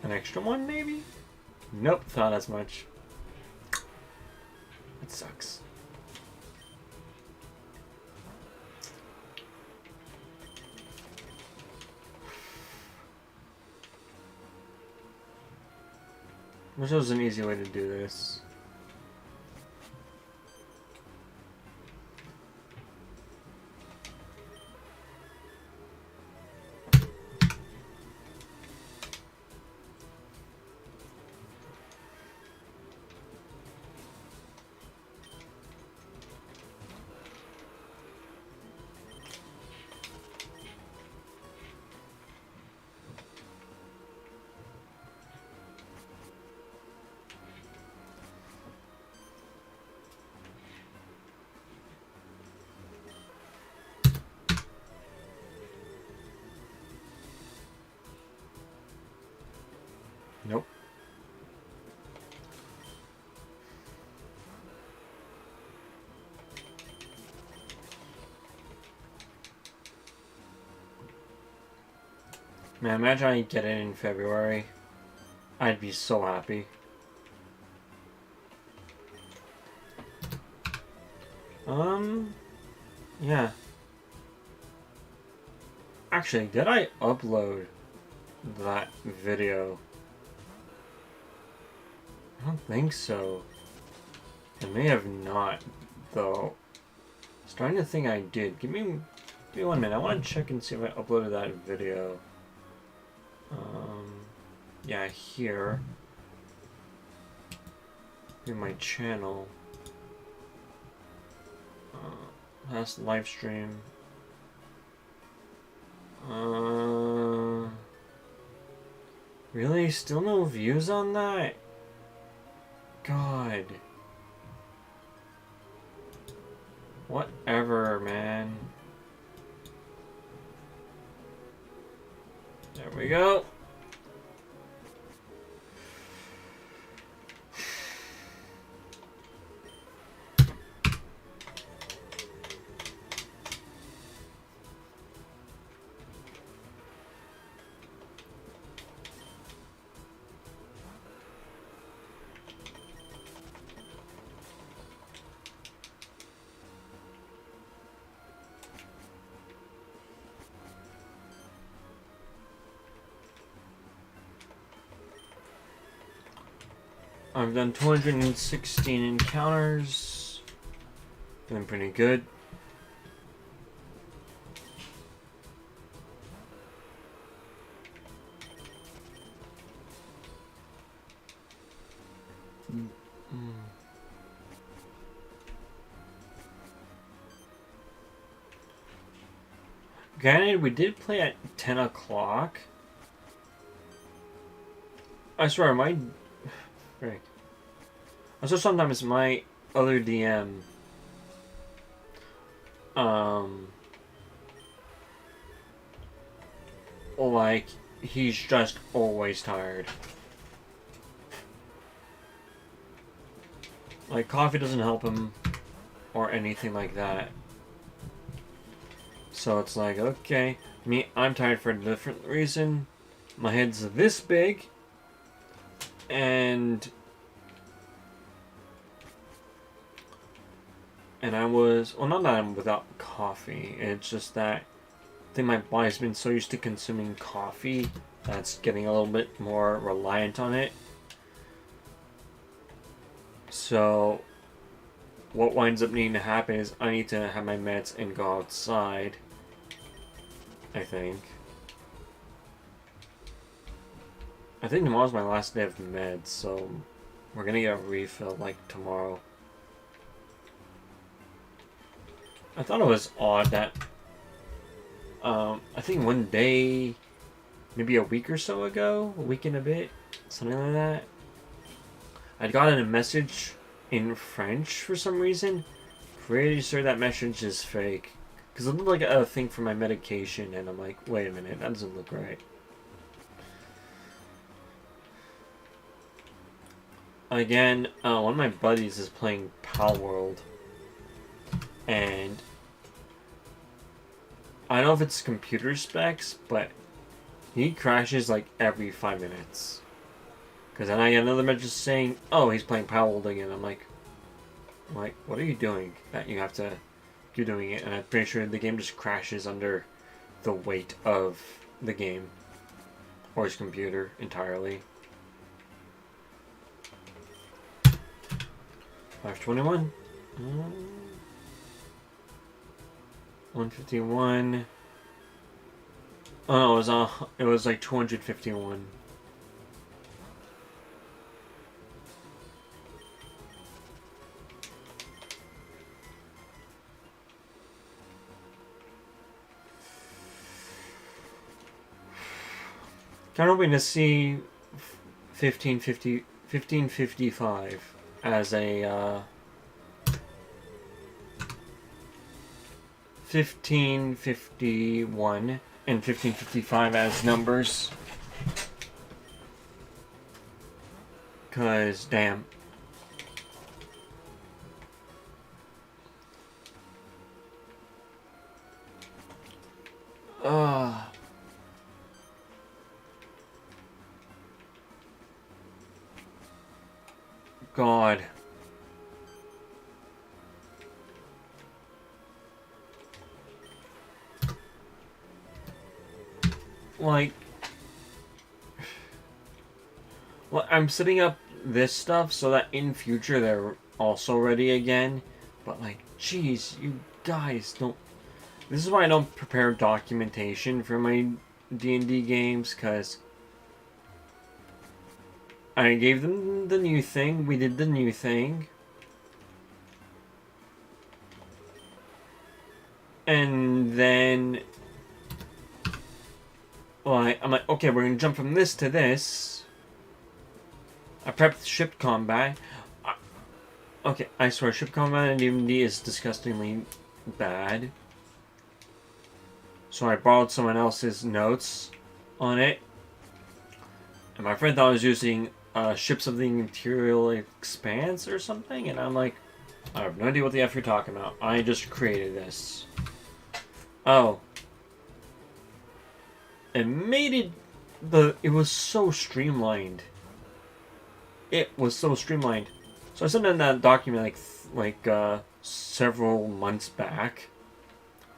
An extra one, maybe? Nope, thought as much. That sucks. Wish there was an easy way to do this. Man, imagine I get it in February. I'd be so happy. Yeah. Actually, did I upload that video? I don't think so. I may have not, though. I was trying to think I did. Give me 1 minute. I want to check and see if I uploaded that video. Yeah, here. In my channel. Last live stream. Really? Still no views on that? God. Whatever, man. There we go. I've done 216 encounters. Feeling pretty good. Granted, we did play at 10 o'clock. I swear, my... Frick. I swear sometimes my other DM... like, he's just always tired. Like, coffee doesn't help him, or anything like that. So it's like, okay, me, I'm tired for a different reason. My head's this big, and I was, well, not that I'm without coffee, it's just that I think my body's been so used to consuming coffee that's getting a little bit more reliant on it. So what winds up needing to happen is I need to have my meds and go outside, I think. I think tomorrow's my last day of meds, so we're gonna get a refill like tomorrow. I thought it was odd that I think one day, maybe a week or so ago, a week and a bit, something like that, I'd gotten a message in French for some reason. Pretty sure that message is fake. Because it looked like a thing for my medication, and I'm like, wait a minute, that doesn't look right. Again, one of my buddies is playing Pal World. And I don't know if it's computer specs, but he crashes like every 5 minutes. Because then I get another message saying, oh, he's playing Pal World again. I'm like, what are you doing that you have to keep doing it? And I'm pretty sure the game just crashes under the weight of the game. Or his computer entirely. 521. 151. Oh no, it was like 251. Kind of hoping to see 1555 as a 1551 and 1555 as numbers. Cause damn. God. Like, well, I'm setting up this stuff so that in future they're also ready again. But like, jeez, you guys don't. This is why I don't prepare documentation for my D&D games, because I gave them the new thing. We did the new thing. And then, like, I'm like, okay, we're gonna jump from this to this. I prepped ship combat. Okay, I swear, ship combat in D&D is disgustingly bad. So I borrowed someone else's notes on it. And my friend thought I was using Ships of the Imperial Expanse or something. And I'm like, I have no idea what the F you're talking about. I just created this. Oh. It made it... It was so streamlined. It was so streamlined. So I sent in that document several months back.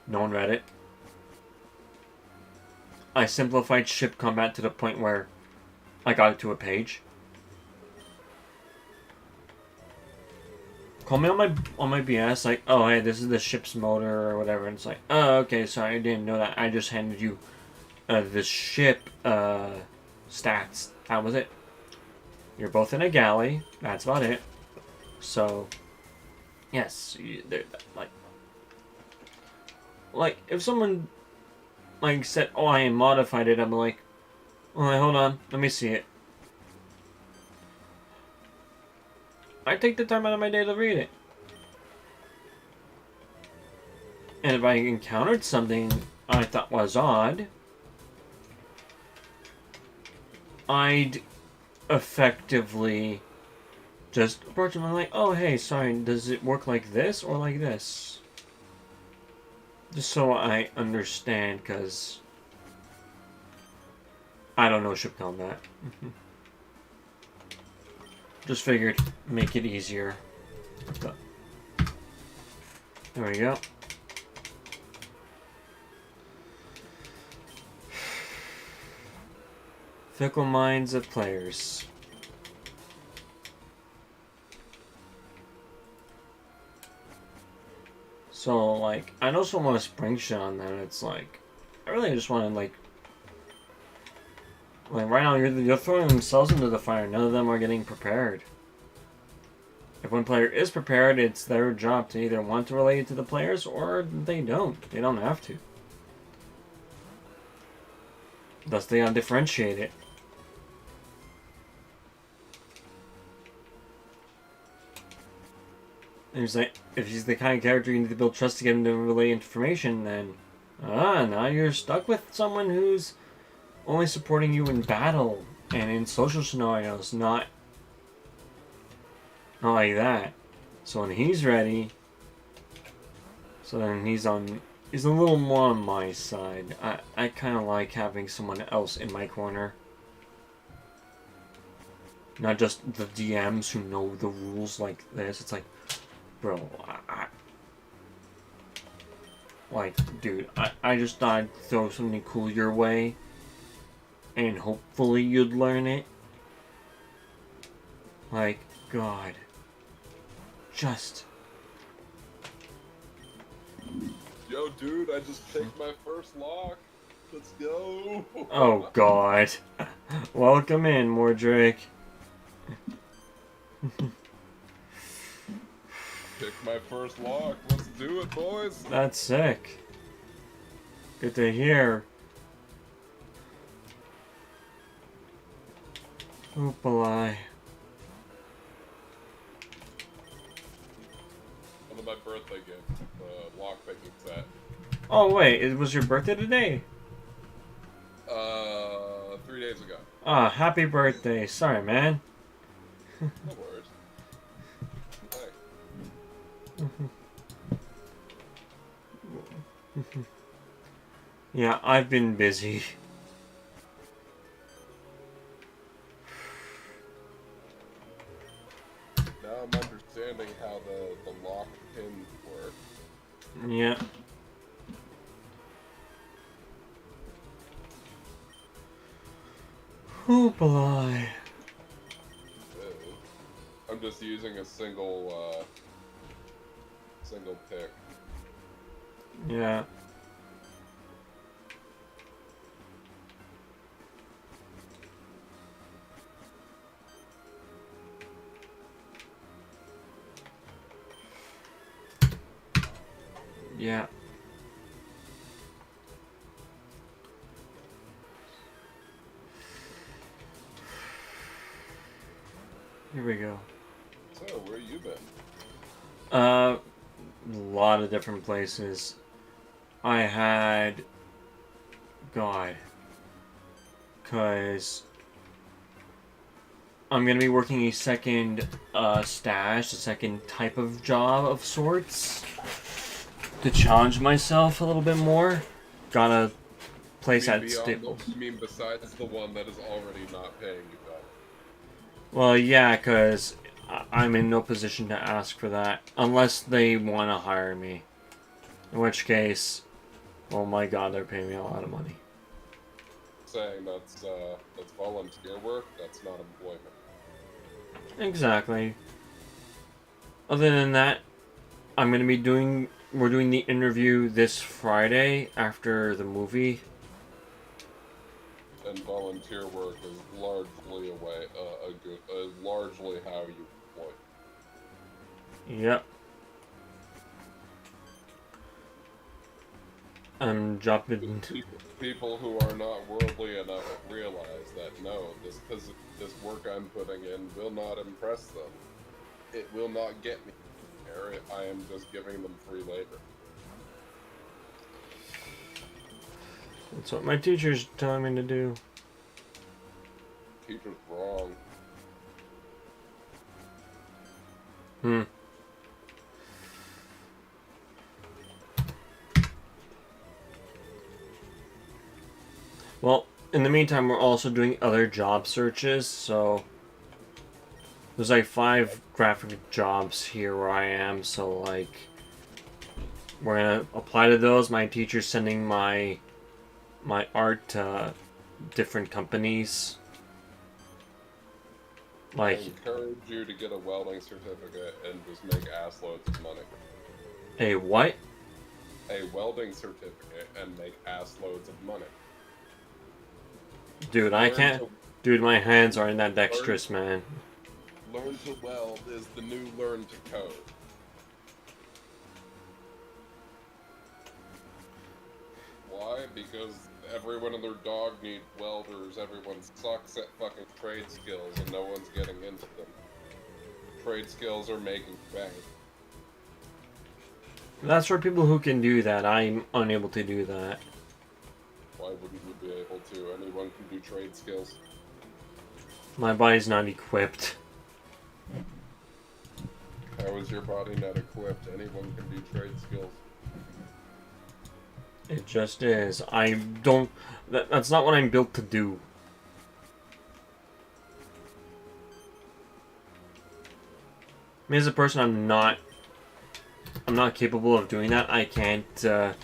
No one read it. I simplified ship combat to the point where I got it to a page. Call me on my BS, like, oh hey, this is the ship's motor or whatever, and it's like, oh okay, sorry, I didn't know that. I just handed you the ship stats. That was it. You're both in a galley. That's about it. So, yes, like if someone like said, oh, I modified it, I'm like, oh, wait, hold on, let me see it. I take the time out of my day to read it. And if I encountered something I thought was odd, I'd effectively just approach them and like, oh, hey, sorry, does it work like this or like this? Just so I understand, because I don't know ship combat. Just figured make it easier. But there we go. Fickle minds of players. So, like, I know someone with spring shit on them. It's like, I really just want to, like right now you're throwing themselves into the fire. None of them are getting prepared. If one player is prepared, it's their job to either want to relate it to the players or they don't. They don't have to. Thus, they gotta differentiate it. And he's like, if he's the kind of character you need to build trust to get him to relay information, then now you're stuck with someone who's only supporting you in battle and in social scenarios, not like that. So when he's ready, so then he's a little more on my side. I kind of like having someone else in my corner. Not just the DMs who know the rules like this. It's like, bro, dude, I just thought I'd throw something cool your way, and hopefully you'd learn it. Like, God. Just... Yo, dude, I just picked my first lock. Let's go. Oh, God. Welcome in, Mordrake. Picked my first lock. Let's do it, boys. That's sick. Good to hear. Oopalai. Under my birthday gift, the lock picking set. Oh, wait, it was your birthday today? 3 days ago. Ah, happy birthday. Sorry, man. No worries. Hey. Yeah, I've been busy. Yeah. Oh boy. I'm just using a single pick. Yeah. Yeah. Here we go. So, where you been? A lot of different places. I had... God. Because... I'm gonna be working a second stash, a second type of job of sorts. To challenge myself a little bit more. Got a place at Staples. You mean besides the one that is already not paying you well? Well, yeah, because I'm in no position to ask for that. Unless they want to hire me. In which case, oh my god, they're paying me a lot of money. Saying that's volunteer work, that's not employment. Exactly. Other than that, we're doing the interview this Friday after the movie. And volunteer work is largely largely how you employ. Yep. I'm jumping. People who are not worldly enough realize that no, this work I'm putting in will not impress them. It will not get me there. I am just giving them free labor. That's what my teacher's telling me to do. Teacher's wrong. Hmm. Well, in the meantime, we're also doing other job searches, so there's like 5 graphic jobs here where I am, so like we're gonna apply to those. My teacher's sending my art to different companies. Like, I encourage you to get a welding certificate and just make ass loads of money. a what? A welding certificate and make ass loads of money. Dude, I can't. Dude, my hands aren't that dexterous, man. Learn to weld is the new learn to code. Why? Because everyone and their dog needs welders, everyone sucks at fucking trade skills, and no one's getting into them. Trade skills are making bank. That's for people who can do that. I'm unable to do that. Why wouldn't you be able to? Anyone can do trade skills. My body's not equipped. How is your body not equipped? Anyone can do trade skills. It just is. I don't... That's not what I'm built to do. Me as a person, I'm not capable of doing that. I can't, You're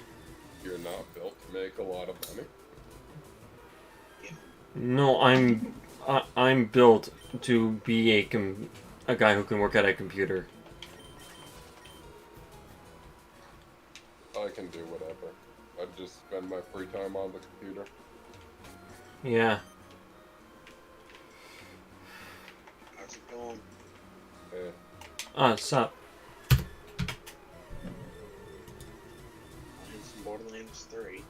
not built to make a lot of money? No, I'm built to be a guy who can work at a computer. I can do whatever. I just spend my free time on the computer. Yeah. How's it going? Yeah. Sup? Playing some Borderlands 3.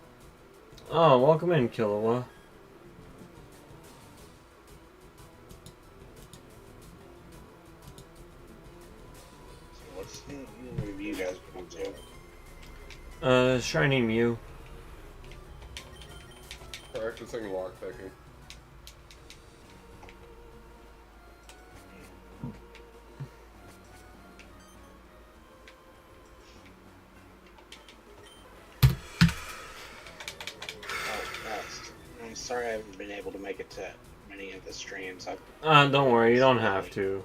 Oh, welcome in, Killua. So what's the review you guys been up to? Shiny Mew. Practicing lockpicking. I'm sorry I haven't been able to make it to many of the streams. Don't worry, you don't have to.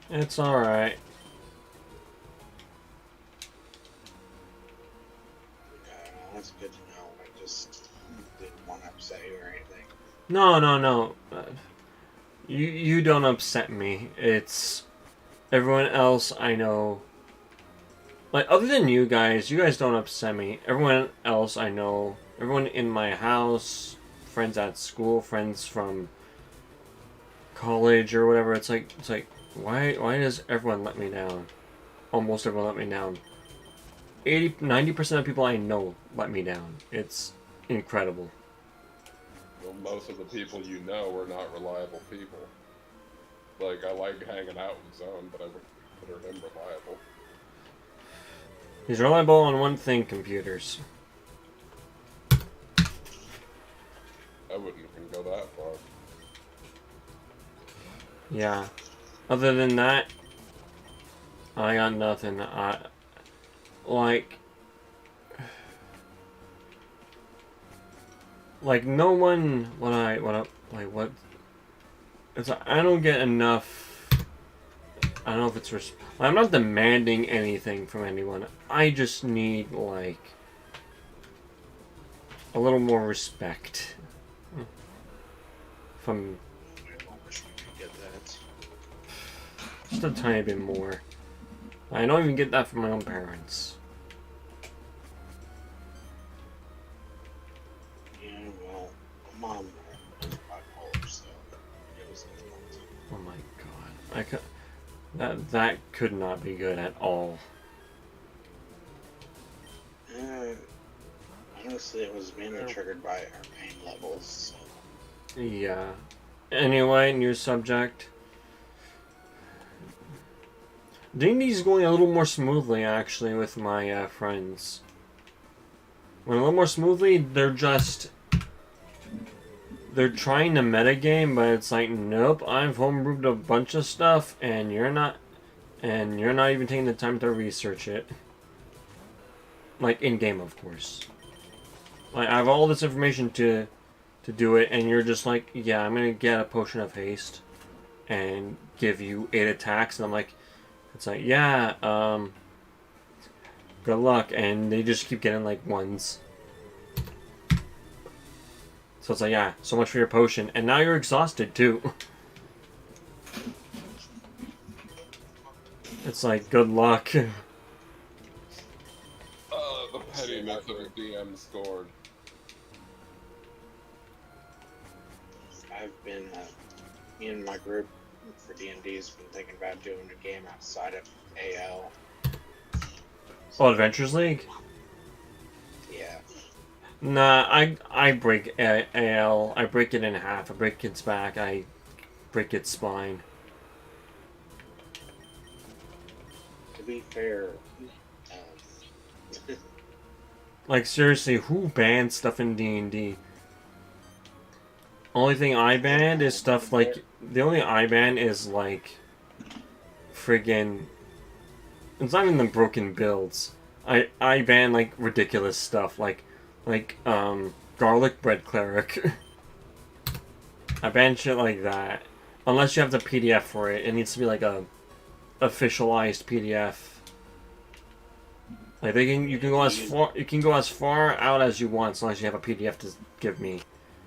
It's alright. That's good to know. I just didn't want to upset you or anything. No, no, no. You don't upset me. It's everyone else I know. Like, other than you guys don't upset me. Everyone else I know, everyone in my house, friends at school, friends from college or whatever, it's like, why does everyone let me down? Almost everyone let me down. 90% of people I know let me down. It's incredible. Well, most of the people you know are not reliable people. Like, I like hanging out with Zone, but I wouldn't consider him reliable. He's reliable on one thing, computers. I wouldn't even go that far. Yeah. Other than that, I got nothing. Like no one. What? It's like, I don't get enough. I don't know if it's I'm not demanding anything from anyone. I just need like a little more respect from. I wish we could get that. Just a tiny bit more. I don't even get that from my own parents. Yeah, well, my mom was bipolar, so it was difficult. Oh my god. That could not be good at all. Honestly, it was mainly triggered by our pain levels. So. Yeah. Anyway, new subject. D&D's going a little more smoothly, actually, with my friends. Went a little more smoothly, they're trying to metagame, but it's like, nope, I've homebrewed a bunch of stuff, and you're not even taking the time to research it. Like, in-game, of course. Like, I have all this information to do it, and you're just like, yeah, I'm gonna get a potion of haste and give you 8 attacks, and I'm like, it's like, yeah, good luck, and they just keep getting, like, 1s. So it's like, yeah, so much for your potion, and now you're exhausted, too. It's like, good luck. The pettiness of a DM scored. I've been, me and my group for D&D's been thinking about doing a game outside of AL. Oh, Adventures League? Yeah. Nah, I break AL. I break it in half. I break its back. I break its spine. To be fair, Like, seriously, who bans stuff in D&D? Only thing I banned is stuff like... The only I ban is, like... Friggin... It's not even the broken builds. I ban, like, ridiculous stuff. Like, Garlic Bread Cleric. I ban shit like that. Unless you have the PDF for it. It needs to be, like, a... officialized PDF. Like you can go as far out as you want as long as you have a PDF to give me,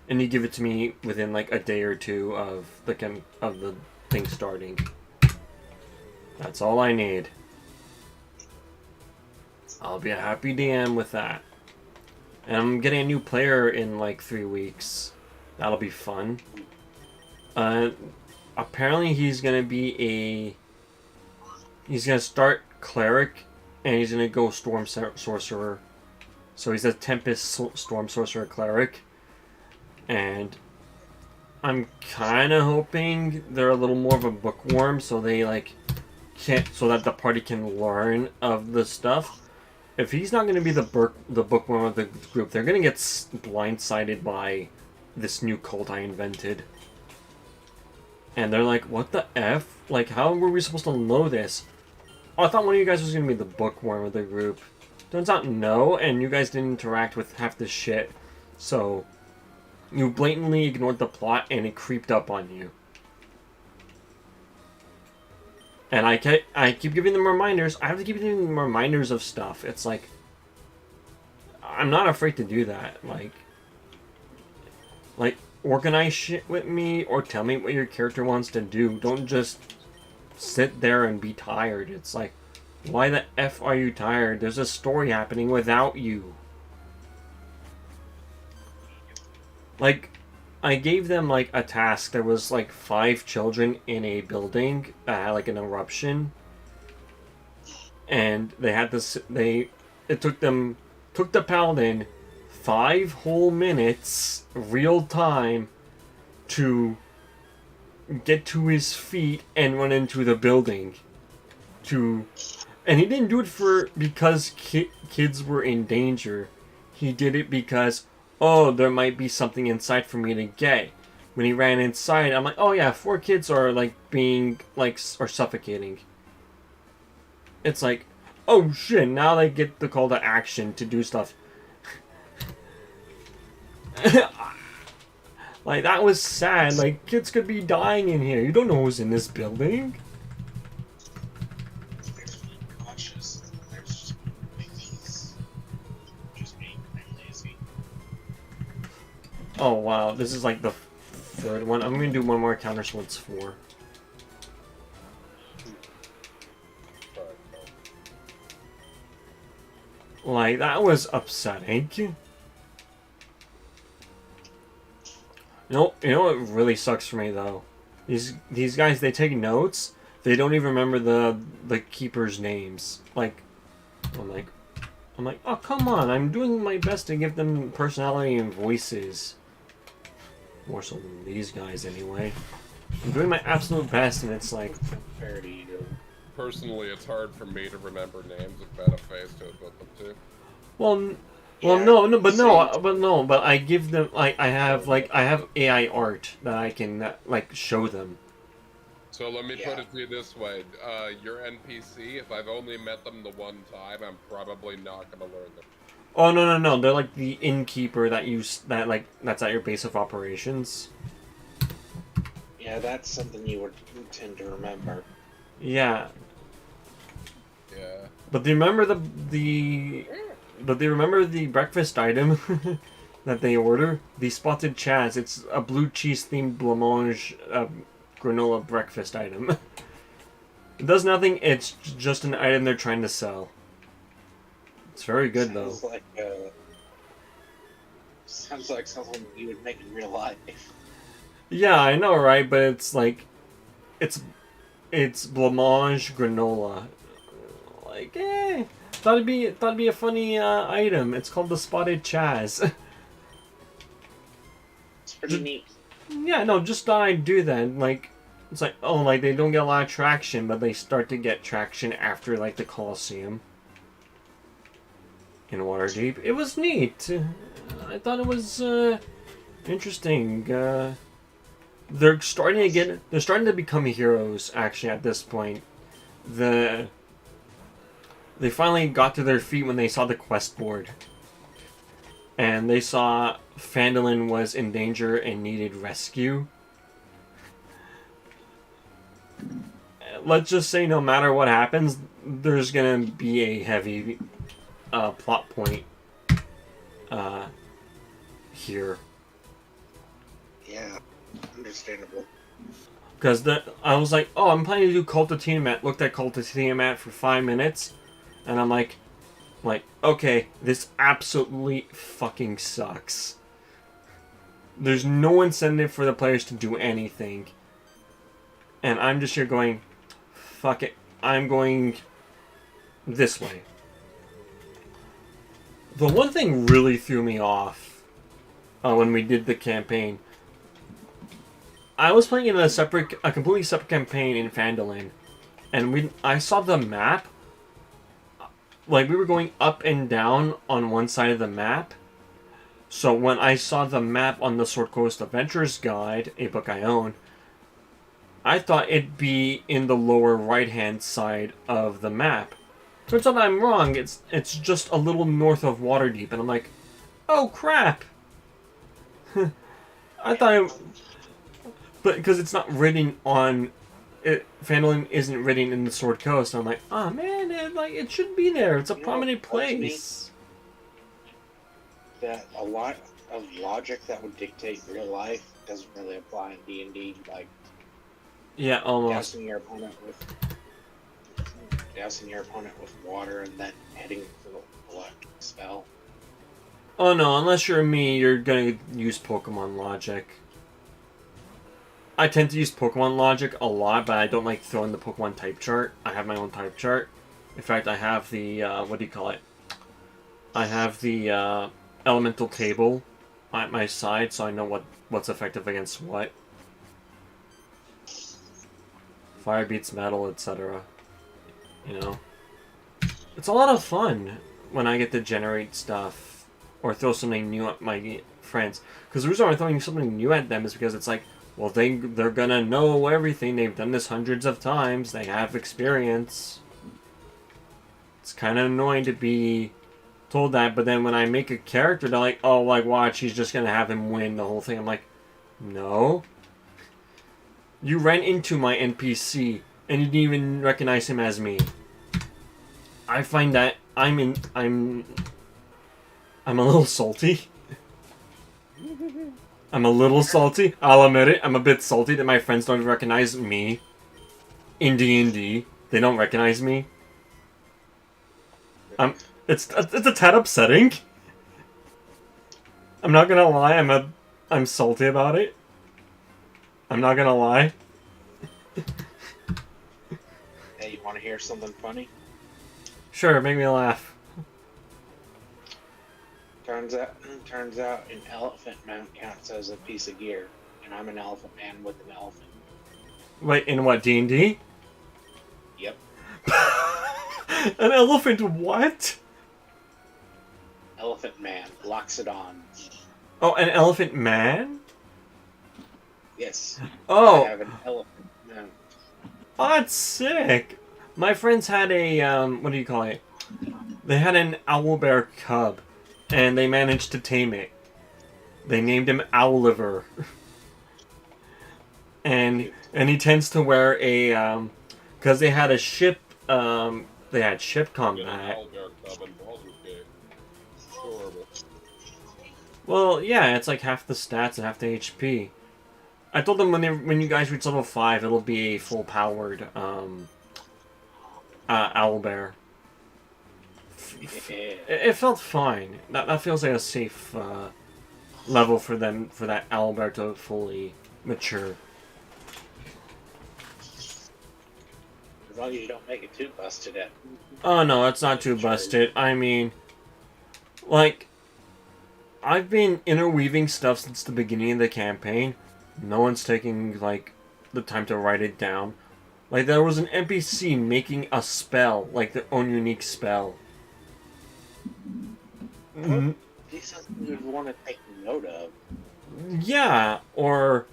and you give it to me within like a day or two of the thing starting. That's all I need. I'll be a happy DM with that. And I'm getting a new player in like 3 weeks. That'll be fun. Apparently he's gonna start cleric. And he's gonna go Storm Sorcerer. So he's a Tempest Storm Sorcerer Cleric. And I'm kinda hoping they're a little more of a bookworm so they like can't so that the party can learn of the stuff. If he's not gonna be the bookworm of the group, they're gonna get blindsided by this new cult I invented. And they're like, what the F? Like, how were we supposed to know this? Oh, I thought one of you guys was going to be the bookworm of the group. Turns out no, and you guys didn't interact with half the shit. So, you blatantly ignored the plot and it creeped up on you. And I keep giving them reminders. I have to keep giving them reminders of stuff. It's like, I'm not afraid to do that. Like organize shit with me or tell me what your character wants to do. Don't just sit there and be tired. It's like, why the F are you tired? There's a story happening without you. Like, I gave them like a task. There was like 5 children in a building that had like an eruption, and they had this. It took the paladin 5 whole minutes, real time, to get to his feet and run into the building. And he didn't do it because kids were in danger. He did it because, oh, there might be something inside for me to get. When he ran inside, I'm like, oh yeah, 4 kids are like being like are suffocating. It's like, oh shit, now they get the call to action to do stuff. Like, that was sad. Like, kids could be dying in here. You don't know who's in this building. There's being cautious. There's just being lazy. Oh wow, this is like the 3rd one. I'm gonna do one more Counter Swords 4. Like, that was upsetting. You know what really sucks for me though? These guys, they take notes. They don't even remember the keepers' names. Like, I'm like, oh come on! I'm doing my best to give them personality and voices. More so than these guys, anyway. I'm doing my absolute best, and it's like, Fair to you. Personally, it's hard for me to remember names of better face to put them to. well, Yeah, but I give them I have AI art that I can like show them. So let me put Yeah. it to you this way: your NPC, if I've only met them the one time, I'm probably not gonna learn them. Oh no, they're like the innkeeper that's at your base of operations. Yeah, that's something you would tend to remember. Yeah, Yeah. but do you remember the breakfast item that they order? The spotted Chaz. It's a blue cheese themed blancmange granola breakfast item. It does nothing. It's just an item they're trying to sell. It's very good though. Sounds like something you would make in real life. Yeah, I know, right? But it's like, it's blancmange granola. Like, thought it'd be a funny item. It's called the spotted Chaz. It's pretty neat. Yeah, no, just thought I'd do that. Like, it's like, oh, like they don't get a lot of traction, but they start to get traction after like the Coliseum in Waterdeep. It was neat. I thought it was interesting. They're starting to become heroes. Actually, at this point, they finally got to their feet when they saw the quest board, and they saw Phandalin was in danger and needed rescue. Let's just say, no matter what happens, there's gonna be a heavy plot point here. Yeah, understandable. Because I was like, oh, I'm planning to do Cult of Tiamat. Looked at Cult of Tiamat for 5 minutes, and I'm like, okay, this absolutely fucking sucks. There's no incentive for the players to do anything. And I'm just here going, fuck it, I'm going this way. The one thing really threw me off when we did the campaign, I was playing in a completely separate campaign in Phandalin, and I saw the map. Like, we were going up and down on one side of the map. So when I saw the map on the Sword Coast Adventures Guide, a book I own, I thought it'd be in the lower right-hand side of the map. Turns out I'm wrong. It's just a little north of Waterdeep, and I'm like, oh crap! I thought but because it's not written on Phandalin isn't written in the Sword Coast. I'm like, oh man, it should be there. It's a prominent place. That a lot of logic that would dictate real life doesn't really apply in D&D. Like, yeah, almost. dousing your opponent with water and then hitting for the electric spell. Oh no, unless you're me, you're gonna use Pokemon logic. I tend to use Pokemon logic a lot, but I don't like throwing the Pokemon type chart. I have my own type chart. In fact, I have the, what do you call it? I have the, elemental table at my side, so I know what's effective against what. Fire beats metal, etc. You know? It's a lot of fun when I get to generate stuff or throw something new at my friends. Because the reason I'm throwing something new at them is because it's like, well, they're gonna know everything. They've done this hundreds of times. They have experience. It's kind of annoying to be told that, but then when I make a character, they're like, oh, like, watch, he's just gonna have him win the whole thing. I'm like, no. You ran into my NPC, and you didn't even recognize him as me. I find that I'm a little salty. I'm a little salty. I'll admit it. I'm a bit salty that my friends don't recognize me in D&D. They don't recognize me. It's a tad upsetting. I'm not gonna lie. I'm salty about it. I'm not gonna lie. Hey, you want to hear something funny? Sure, make me laugh. Turns out an elephant mount counts as a piece of gear, and I'm an elephant man with an elephant. Wait, in what, D&D? Yep. An elephant what? Elephant man locks it on. Oh, an elephant man? Yes. Oh. I have an elephant mount. Oh, that's sick. My friends had a, what do you call it? They had an owlbear cub, and they managed to tame it. They named him Owliver. and he tends to wear a, because they had a ship, they had ship combat. Well, yeah, it's like half the stats and half the HP. I told them when you guys reach level 5, it'll be a full-powered, owlbear. It felt fine. That feels like a safe level for them, for that owlbear to fully mature. As long as you don't make it too busted up. Oh no, it's not too busted. I mean, like, I've been interweaving stuff since the beginning of the campaign. No one's taking, like, the time to write it down. Like, there was an NPC making a spell, like their own unique spell. These something you'd want to take note of. Yeah, or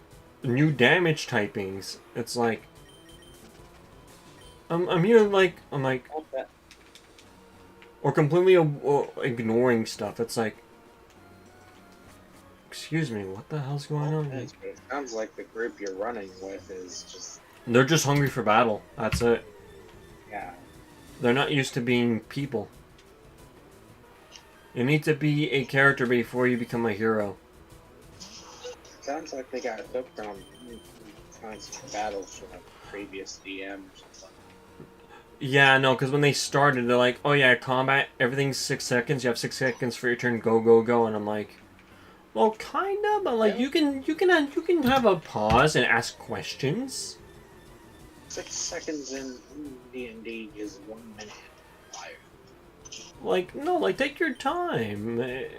new damage typings. It's like, I'm here like, or completely ignoring stuff. It's like, excuse me, what the hell's going on? It sounds like the group you're running with is just... They're just hungry for battle. That's it. Yeah. They're not used to being people. You need to be a character before you become a hero. Sounds like they got hooked on constant battles from a previous DM or something. Yeah, no, because when they started, they're like, oh yeah, combat, everything's 6 seconds, you have 6 seconds for your turn, go, go, go, and I'm like, well, kinda, but like, Yeah. you can have a pause and ask questions. 6 seconds in D&D is 1 minute. Like, no, like, take your time. Like,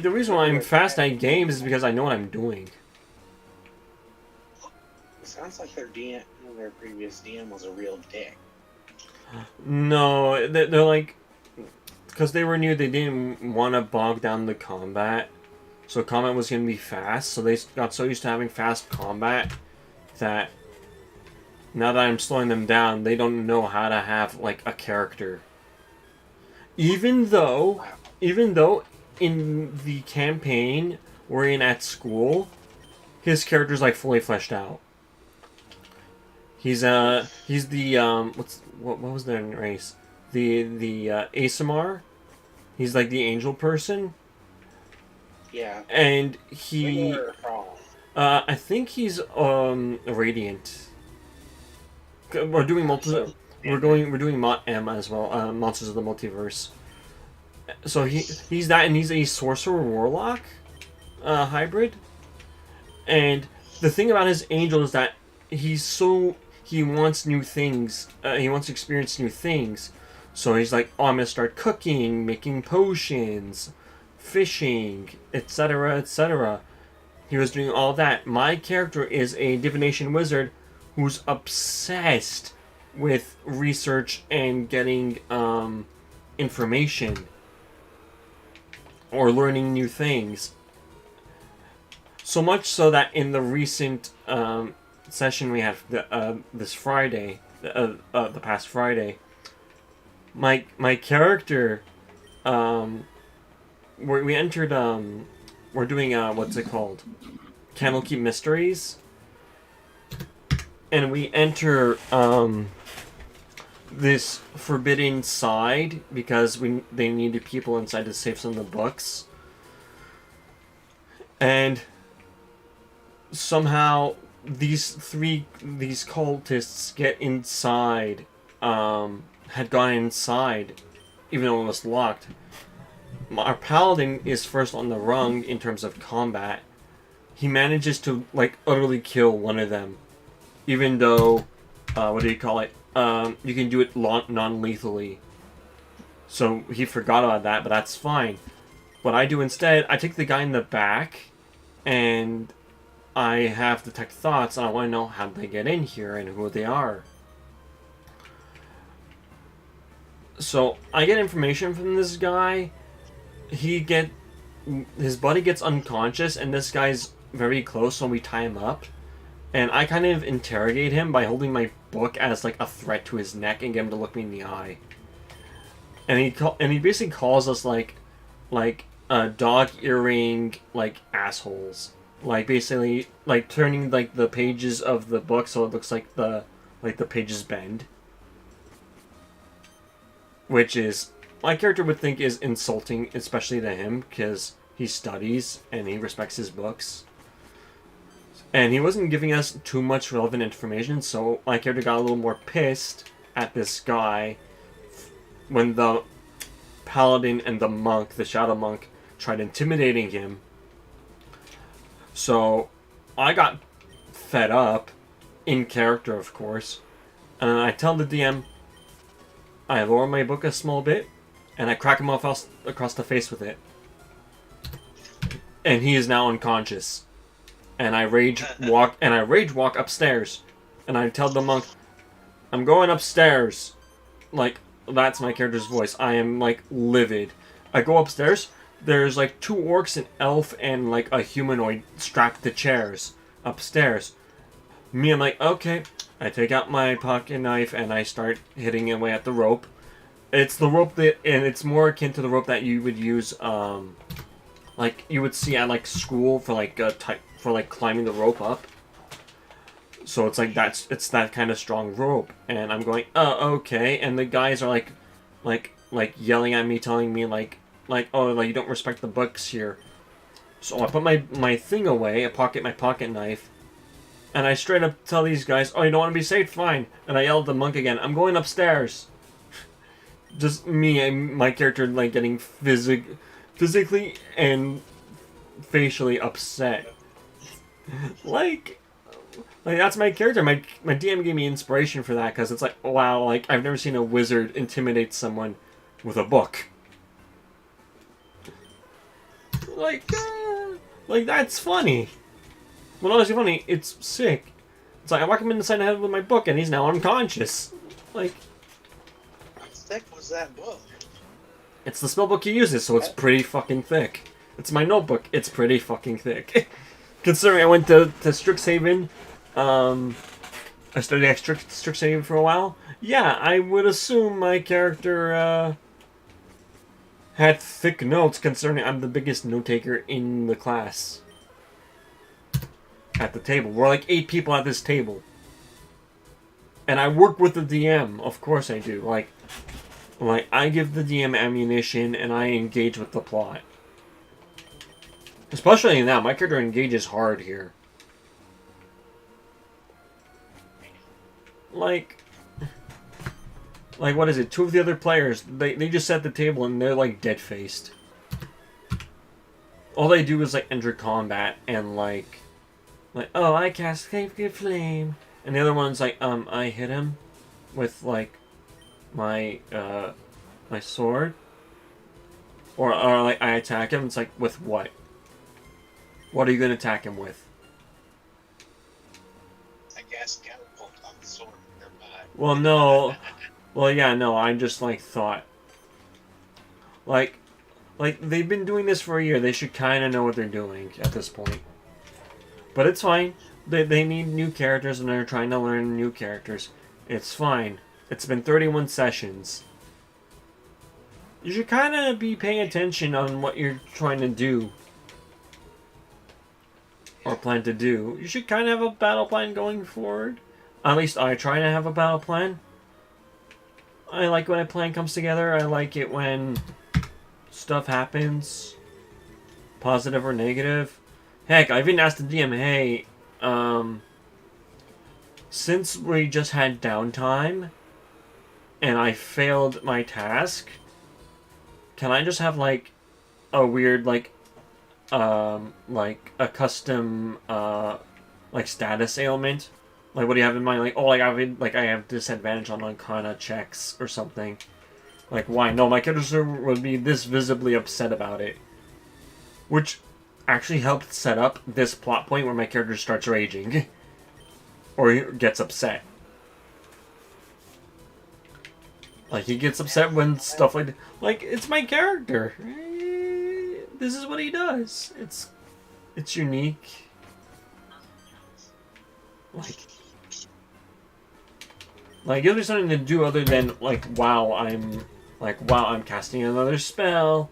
the reason why I'm fast at games is because I know what I'm doing. It sounds like their previous DM was a real dick. No, they're like, because they were new, they didn't want to bog down the combat. So combat was going to be fast, so they got so used to having fast combat that now that I'm slowing them down, they don't know how to have, like, a character. Even though in the campaign we're in at school, his character's like fully fleshed out. He's the what was their race? The ASMR. He's like the angel person. Yeah. And he Where from? I think he's Radiant. We're doing we're doing Mot M as well, Monsters of the Multiverse. So he's that, and he's a sorcerer warlock hybrid. And the thing about his angel is that he wants new things. He wants to experience new things. So he's like, oh, I'm gonna start cooking, making potions, fishing, etc., etc. He was doing all that. My character is a divination wizard who's obsessed with research and getting information or learning new things. So much so that in the recent session we had this Friday, the past Friday, my character, we entered, we're doing what's it called, Candlekeep Mysteries, and we enter this forbidden side because they needed people inside to save some of the books, and somehow these cultists get inside, had gone inside, even though it was locked. Our paladin is first on the rung in terms of combat. He manages to like utterly kill one of them, even though what do you call it? You can do it non-lethally. So he forgot about that, but that's fine. What I do instead, I take the guy in the back, and I have detect thoughts, and I want to know how they get in here and who they are. So I get information from this guy. His buddy gets unconscious, and this guy's very close, so we tie him up. And I kind of interrogate him by holding my book as like a threat to his neck and get him to look me in the eye. And he basically calls us like dog earring like assholes. Like basically like turning like the pages of the book so it looks like the pages bend. Which is, my character would think is insulting, especially to him, because he studies and he respects his books. And he wasn't giving us too much relevant information, so my character got a little more pissed at this guy when the paladin and the monk, the shadow monk, tried intimidating him. So I got fed up, in character of course, and I tell the DM, I lower my book a small bit, and I crack him across the face with it. And he is now unconscious. And I rage walk upstairs. And I tell the monk, I'm going upstairs. Like, that's my character's voice. I am, like, livid. I go upstairs, there's, like, 2 orcs, an elf, and, like, a humanoid strapped to chairs upstairs. Me, I'm like, okay. I take out my pocket knife and I start hitting away at the rope. It's the rope and it's more akin to the rope that you would use, like you would see at like school for like climbing the rope up. So it's like it's that kind of strong rope, and I'm going, okay. And the guys are like yelling at me, telling me oh, like you don't respect the books here. So I put my thing away. I pocket my pocket knife. And I straight up tell these guys, oh, you don't want to be safe? Fine. And I yell at the monk again, I'm going upstairs. Just me and my character, like, getting physically and facially upset. like, that's my character. My DM gave me inspiration for that, because it's like, wow, like, I've never seen a wizard intimidate someone with a book. Like, that's funny. Well, honestly funny, it's sick. It's like, I walk him in the side of the head with my book, and he's now unconscious. Like... How thick was that book? It's the spellbook he uses, so it's pretty fucking thick. It's my notebook, it's pretty fucking thick. Considering I went to Strixhaven, I studied at Strixhaven for a while. Yeah, I would assume my character, had thick notes, concerning I'm the biggest note taker in the class. at the table. We're like 8 people at this table. And I work with the DM. Of course I do. Like I give the DM ammunition and I engage with the plot. Especially now, my character engages hard here. Like what is it? 2 of the other players, they just sat at the table and they're like dead-faced. All they do is like enter combat and like, oh, I cast Sacred Flame. And the other one's like, I hit him with like my my sword. Or like I attack him. It's like, with what? What are you gonna attack him with? I guess catapult on the sword nearby. Well, no. Well, yeah, no. I just like thought, like they've been doing this for a year. They should kind of know what they're doing at this point. But it's fine. They need new characters and they're trying to learn new characters. It's fine. It's been 31 sessions. You should kind of be paying attention on what you're trying to do. Or plan to do. You should kind of have a battle plan going forward. At least I try to have a battle plan. I like when a plan comes together. I like it when stuff happens. Positive or negative. Heck, I even asked the DM, hey, since we just had downtime and I failed my task, can I just have like a weird like a custom like status ailment? Like, what do you have in mind? Like, oh, I have disadvantage on Arcana checks or something. Like, why? No, my character would be this visibly upset about it. Which actually helped set up this plot point where my character starts raging. Or he gets upset. Like, he gets upset when stuff like... Like, it's my character. This is what he does. It's unique. Like, gives me something to do other than, like, wow, I'm casting another spell.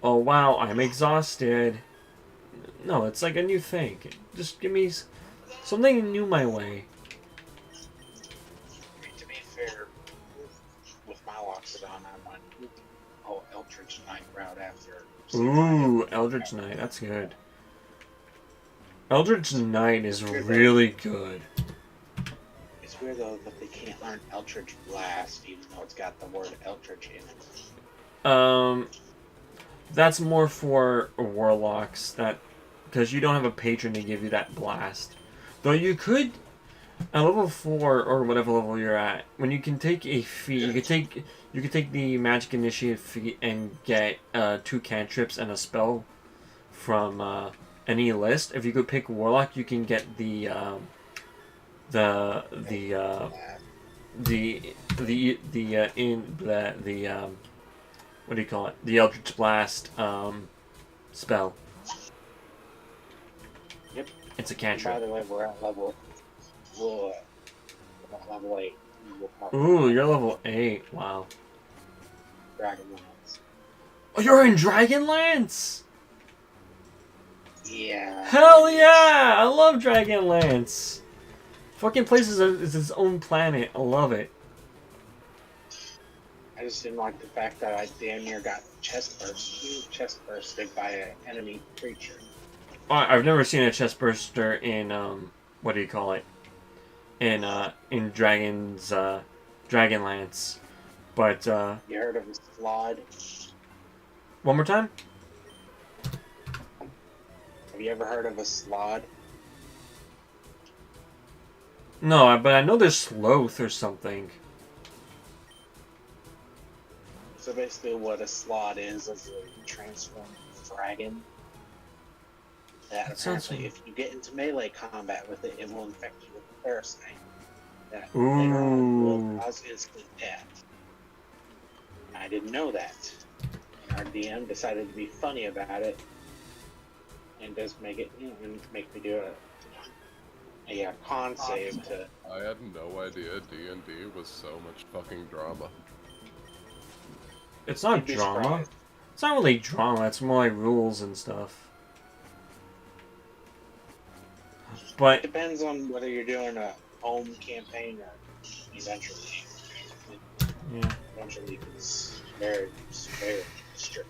Oh, wow, I'm exhausted. No, it's like a new thing. Just give me something new my way. To be fair, with my Loxodon, I went Eldritch Knight route after. Ooh, Eldritch Knight, that's good. Eldritch Knight is really good. It's weird though that they can't learn Eldritch Blast, even though it's got the word Eldritch in it. That's more for warlocks, because you don't have a patron to give you that blast. Though you could, at level 4 or whatever level you're at, when you can take a feat, you could take the Magic Initiate feat and get 2 cantrips and a spell from any list. If you could pick warlock, you can get the what do you call it? The Eldritch Blast spell. Yep. It's a cantrip. By the way, we're at level 8. Ooh, you're level 8. Wow. Dragonlance. Oh, you're in Dragonlance? Yeah. Hell yeah! I love Dragonlance. Fucking place is its own planet. I love it. I just didn't like the fact that I damn near got chest bursted by an enemy creature. I've never seen a chest burster in what do you call it? In Dragonlance, but You heard of a slod? one more time. Have you ever heard of a slod? No, but I know there's sloth or something. So basically, what a slod is a transformed dragon. That apparently, if you get into melee combat with it, it will infect you with a parasite. That later on will cause instant death. I didn't know that. And our DM decided to be funny about it and just make it, and make me do a con save to. I had no idea D&D was so much fucking drama. It's not drama. It's not really drama. It's more like rules and stuff. But depends on whether you're doing a home campaign or eventually. yeah, Eventually is very, very strict.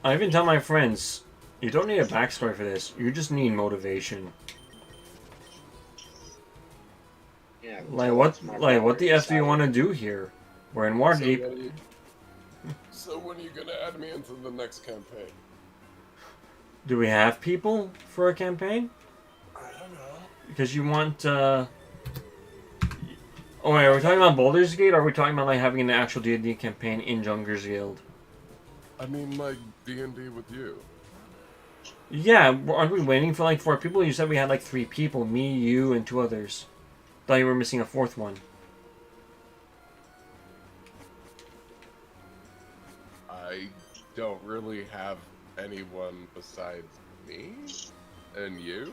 I even tell my friends, you don't need a backstory for this. You just need motivation. Yeah. Like what the f do you want to do here? We're in Waterdeep. So when are you gonna add me into the next campaign? Do we have people for a campaign? I don't know. Because you want. Oh wait, are we talking about Baldur's Gate, or are we talking about like having an actual D&D campaign in Junker's Guild? I mean, like D&D with you. Yeah, aren't we waiting for like 4 people? You said we had like 3 people, me, you, and 2 others. Thought you were missing a 4th one. I don't really have anyone besides me and you.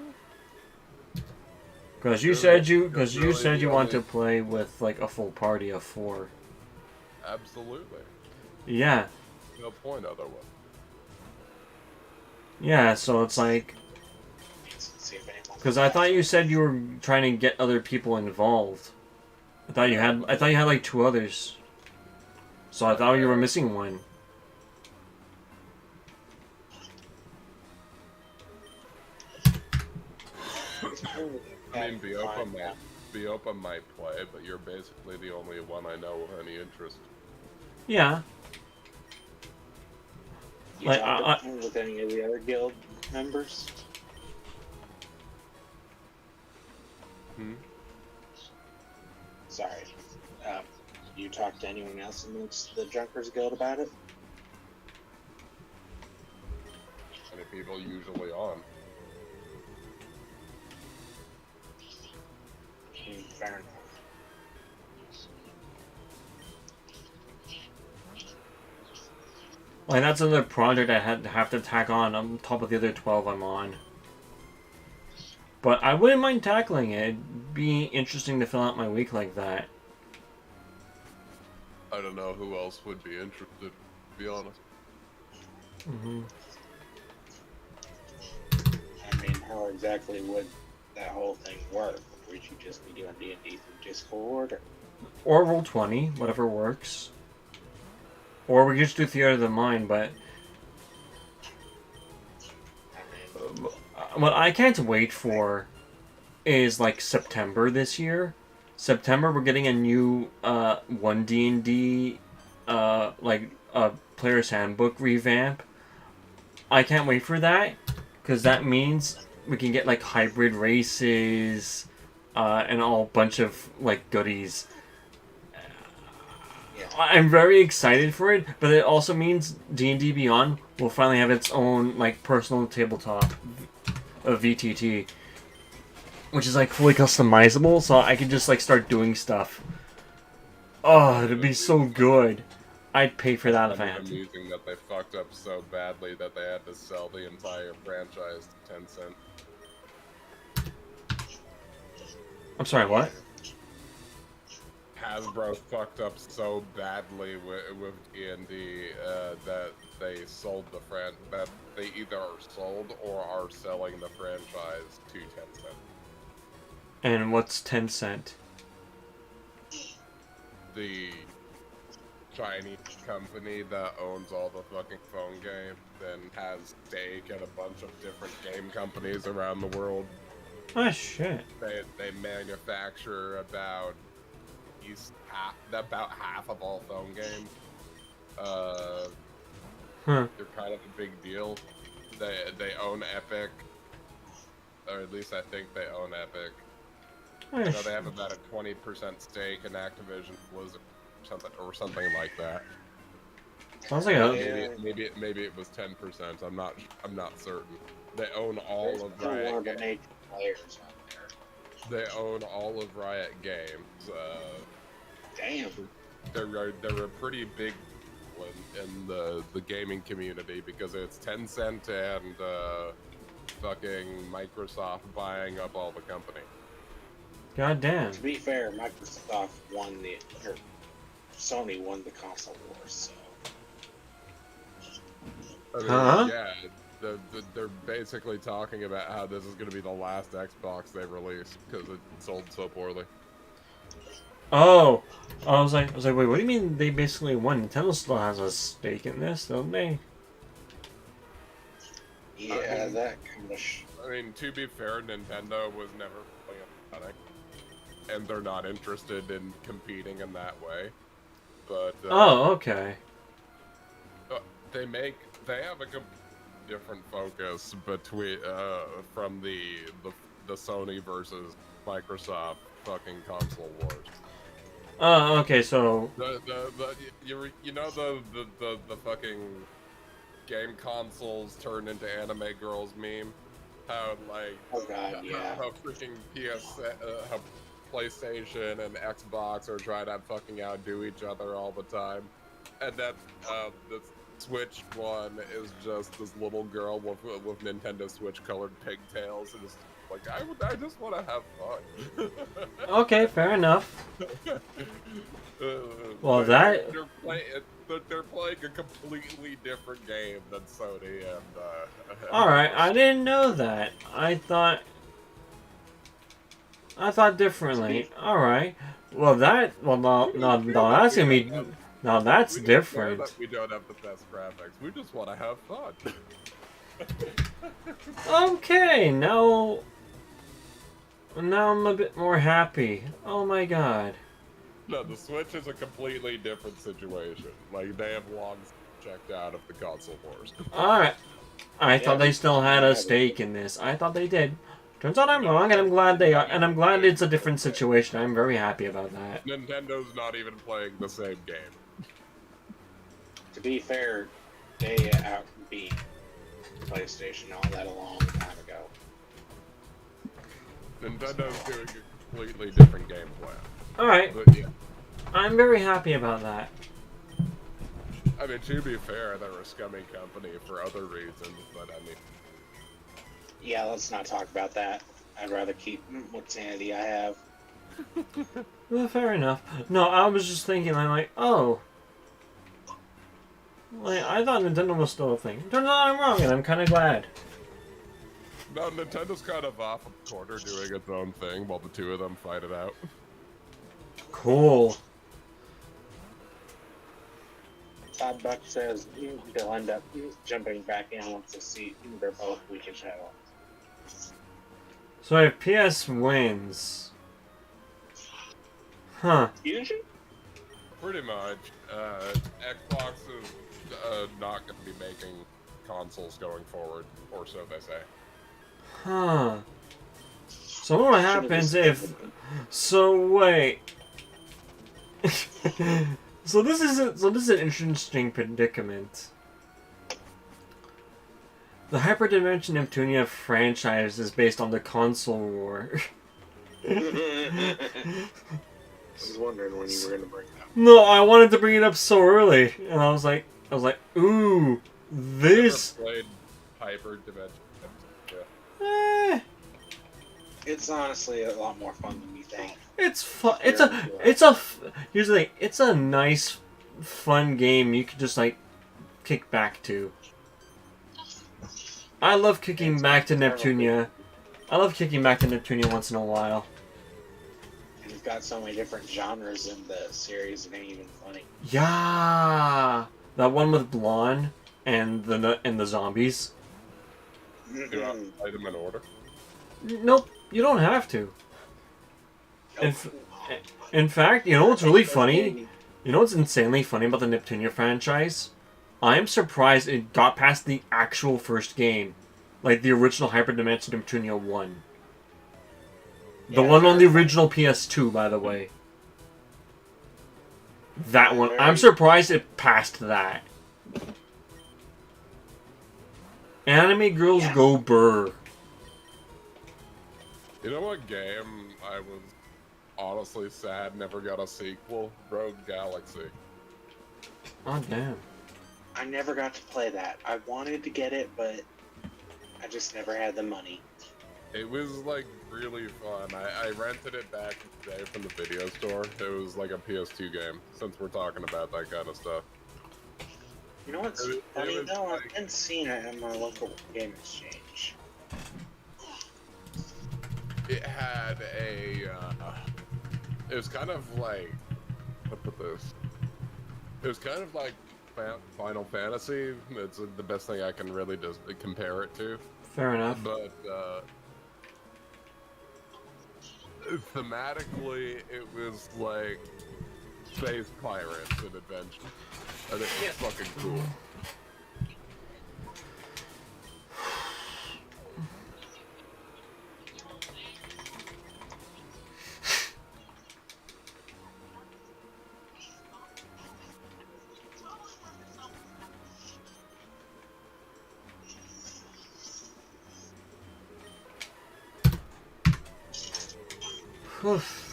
Because you said you want to play with like a full party of 4. Absolutely. Yeah. No point otherwise. Yeah, so it's like, because I thought you said you were trying to get other people involved. I thought you had like 2 others. So I thought you were missing one. I mean, Biopa might play, but you're basically the only one I know with any interest. Yeah. You talked with any of the other guild members? Sorry. You talked to anyone else amongst the Junkers Guild about it? Any people usually on? Fair enough. Like, that's another project I have to tack on top of the other 12 I'm on. But I wouldn't mind tackling it. It'd be interesting to fill out my week like that. I don't know who else would be interested, to be honest. I mean, how exactly would that whole thing work? Would you just be doing D&D through Discord? Or Roll20, whatever works. Or we could just do Theater of the Mind, but... what I can't wait for is, like, September this year. September, we're getting a new 1D&D, Player's Handbook revamp. I can't wait for that, because that means we can get, like, hybrid races, and a whole bunch of, like, goodies. I'm very excited for it, but it also means D&D Beyond will finally have its own, like, personal tabletop of VTT, which is, like, fully customizable, so I can just, like, start doing stuff. Oh, it'd be so good. I'd pay for that if I had to. It's amusing that they fucked up so badly that they had to sell the entire franchise to Tencent. I'm sorry, what? Hasbro fucked up so badly with D&D that they sold that they either are sold or are selling the franchise to Tencent. And what's Tencent? The Chinese company that owns all the fucking phone games and has stake at a bunch of different game companies around the world. Oh shit. They manufacture about half of all phone games. They're kind of a big deal. They own Epic, or at least I think they own Epic. So they have about a 20% stake in Activision Blizzard, something like that. Sounds like a... Maybe it was 10%. I'm not certain. They own all of Riot Games. They own all of Riot Games. Damn. They're a pretty big one in the gaming community because it's Tencent and fucking Microsoft buying up all the company. God damn. To be fair, Microsoft Sony won the console war, so. I mean, yeah, they're basically talking about how this is going to be the last Xbox they release because it sold so poorly. Oh, I was like, wait, what do you mean they basically won? Nintendo still has a stake in this, don't they? Yeah, I mean, that kind of. I mean, to be fair, Nintendo was never playing PokePANIC, and they're not interested in competing in that way. But Oh, okay. they have a different focus between from the Sony versus Microsoft fucking console wars. Oh, okay, so You know the fucking game consoles turned into anime girls meme? How like Oh god, yeah. how freaking how PlayStation and Xbox are trying to fucking outdo each other all the time, and that the Switch one is just this little girl with Nintendo Switch colored pigtails, and it's like I just want to have fun. okay, fair enough. Well, they're playing a completely different game than Sony and. All right, I didn't know that. I thought differently. All right. Well, no, that's gonna be. Now that's different. That we don't have the best graphics. We just want to have fun. Okay, now I'm a bit more happy. Oh my god. No, the Switch is a completely different situation. Like, they have long checked out of the console wars. Alright. I thought they still had a stake in this. I thought they did. Turns out I'm wrong, and I'm glad they are. And I'm glad it's a different situation. I'm very happy about that. Nintendo's not even playing the same game. To be fair, they outbeat PlayStation all that a long time ago. Nintendo's doing a completely different game plan. Alright. But yeah. I'm very happy about that. I mean, to be fair, they're a scummy company for other reasons, but I mean... Yeah, let's not talk about that. I'd rather keep what sanity I have. Well, fair enough. No, I was just thinking, I'm like, oh. Like, I thought Nintendo was still a thing. Turns out I'm wrong, and I'm kind of glad. No, Nintendo's kind of off a corner doing its own thing while the two of them fight it out. Cool. Todd Buck says they'll end up jumping back in once they see they're both weak as hell. So if PS wins... Huh. Fusion? Pretty much. Xbox is not going to be making consoles going forward, or so they say. Huh. So what happens if... So wait... So this is an interesting predicament. The Hyperdimension Neptunia franchise is based on the console war. I was wondering when you were going to bring it up. No, I wanted to bring it up so early, and I was like, ooh, this. Never played Hyperdimension. Eh, It's honestly a lot more fun than you think. it's fun. Here's the thing. It's a nice, fun game you could just like kick back to. I love kicking back to Neptunia. I love kicking back to Neptunia once in a while. And you've got so many different genres in the series, it ain't even funny. Yeah, that one with Blonde and the zombies. Do I play them in order? Nope, you don't have to. In fact, you know what's really funny? You know what's insanely funny about the Neptunia franchise? I'm surprised it got past the actual first game. Like the original Hyperdimension Neptunia 1. The one on the original PS2, by the way. That one. I'm surprised it passed that. Anime girls go burr. You know what game I was honestly sad never got a sequel? Rogue Galaxy. Oh, damn. I never got to play that. I wanted to get it, but I just never had the money. It was like really fun. I rented it back today from the video store. It was like a PS2 game, since we're talking about that kind of stuff. You know what's funny though? I've been seeing it at my local game exchange. It had a. It was kind of like. How to put this? It was kind of like Final Fantasy. It's the best thing I can really just compare it to. Fair enough. But thematically, it was like space pirates and adventure. I think it's fucking cool. Oof.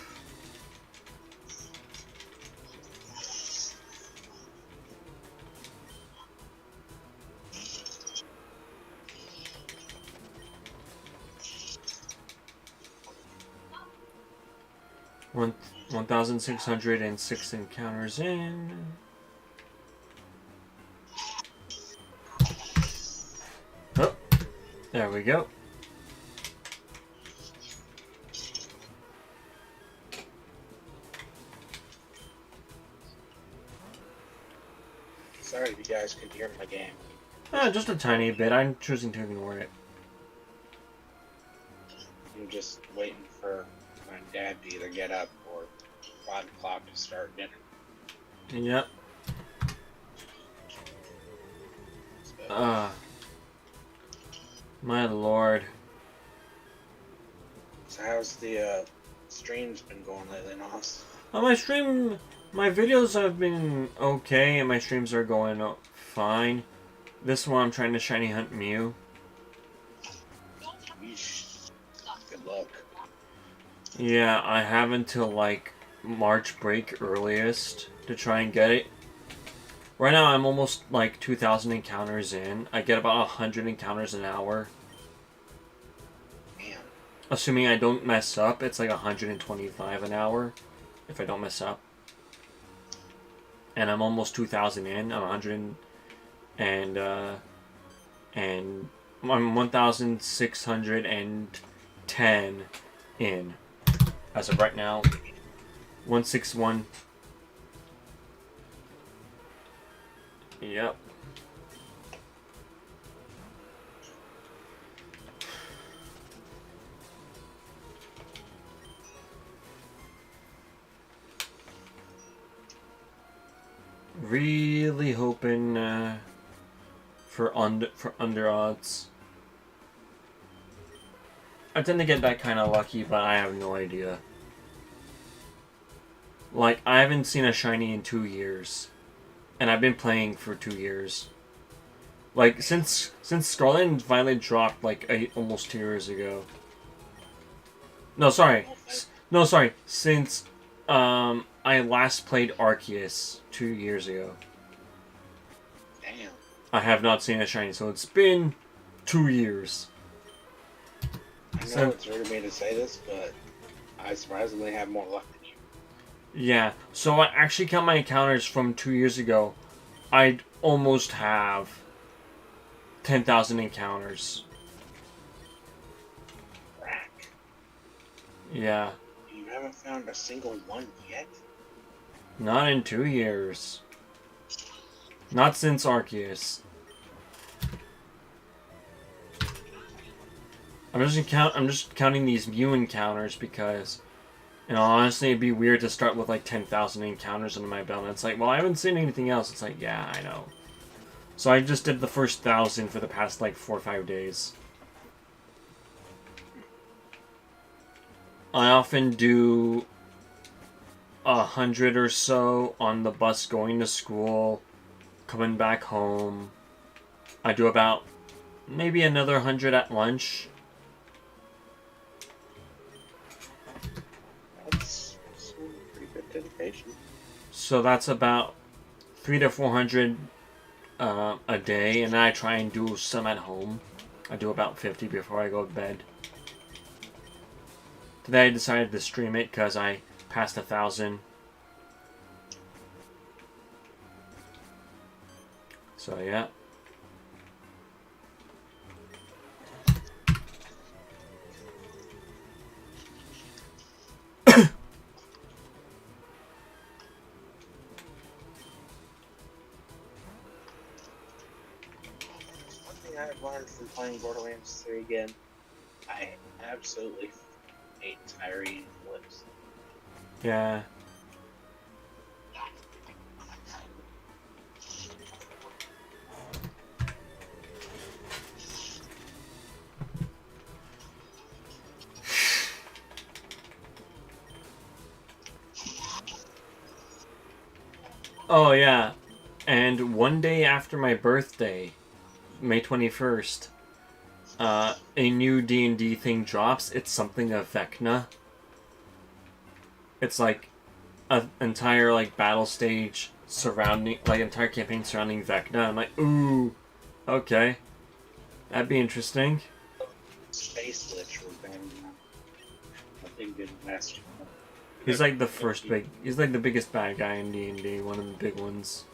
1,606 encounters in. Oh, there we go. Sorry if you guys can hear my game. Just a tiny bit. I'm choosing to ignore it. I'm just waiting for my dad to either get up or 5 o'clock to start dinner. Yep. My lord. So how's the streams been going lately, Nos? My videos have been okay, and my streams are going fine. This one I'm trying to shiny hunt Mew. Yeesh. Good luck. Yeah, I have until like March break earliest to try and get it. Right now I'm almost like 2,000 encounters in. I get about 100 encounters an hour. Man. Assuming I don't mess up, it's like 125 an hour if I don't mess up. And I'm almost 2,000 in. I'm 100 and I'm 1,610 in as of right now. 161. Yep. Really hoping for under odds. I tend to get that kind of lucky, but I have no idea. Like, I haven't seen a shiny in 2 years, and I've been playing for 2 years. Like, since Scarlet and Violet dropped like almost 2 years ago. No, sorry. Since I last played Arceus 2 years ago. Damn. I have not seen a shiny, so it's been 2 years. I know it's rude of me to say this, but I surprisingly have more luck than you. Yeah, so I actually count my encounters from 2 years ago. I'd almost have 10,000 encounters. Rack. Yeah. You haven't found a single one yet? Not in 2 years. Not since Arceus. I'm just counting these Mew encounters because, you know, honestly, it'd be weird to start with like 10,000 encounters under my belt. And it's like, well, I haven't seen anything else. It's like, yeah, I know. So I just did the first 1,000 for the past like 4 or 5 days. I often do 100 or so on the bus going to school, coming back home. I do about maybe another 100 at lunch. That's some pretty good dedication. So that's about 300 to 400 a day, and then I try and do some at home. I do about 50 before I go to bed. Today I decided to stream it because I passed 1,000. So yeah. One thing I've learned from playing Borderlands 3 again, I absolutely hate Tyree flips. Yeah. Oh yeah. And one day after my birthday, May 21st, a new D&D thing drops. It's something of Vecna. It's like an entire like battle stage surrounding, like entire campaign surrounding Vecna. I'm like, ooh, okay, that'd be interesting. Space Lich was bad. I think didn't last. He's like the first big. He's like the biggest bad guy in D&D. One of the big ones.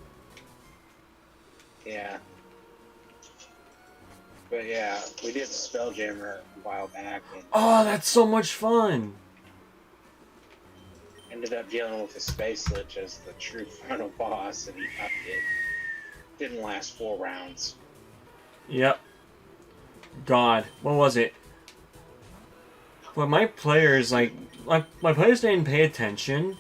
Yeah. But yeah, we did Spelljammer a while back and Oh, that's so much fun. ended up dealing with the Space Lich as the true final boss, and he upped it. Didn't last 4 rounds. Yep. God, what was it? But my players, like, my players didn't pay attention,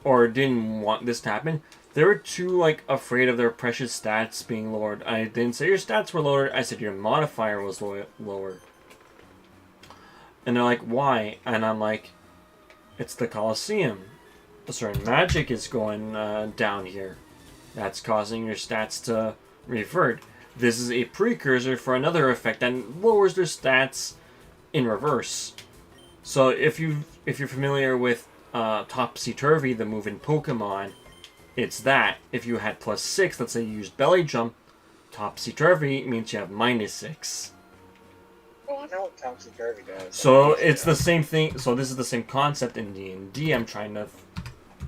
or didn't want this to happen. They were too, like, afraid of their precious stats being lowered. I didn't say your stats were lowered, I said your modifier was lower. And they're like, why? And I'm like, it's the Colosseum. A certain magic is going down here. That's causing your stats to revert. This is a precursor for another effect that lowers their stats in reverse. So if you're familiar with Topsy-Turvy, the move in Pokemon, it's that. If you had +6, let's say you used Belly Jump, Topsy-Turvy means you have -6. Oh, I know what Topsy-Turvy does. So it's the same thing. So this is the same concept in D&D. I'm trying to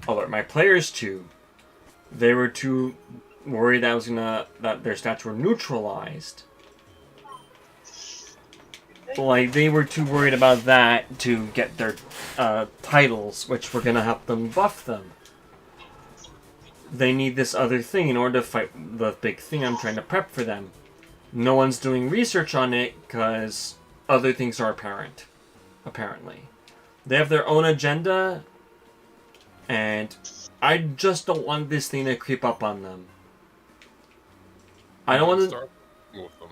alert my players to. They were too worried that their stats were neutralized. Like, they were too worried about that to get their titles, which were gonna help them buff them. They need this other thing in order to fight the big thing I'm trying to prep for them. No one's doing research on it because other things are apparent. Apparently. They have their own agenda, and I just don't want this thing to creep up on them. I don't want to start with them.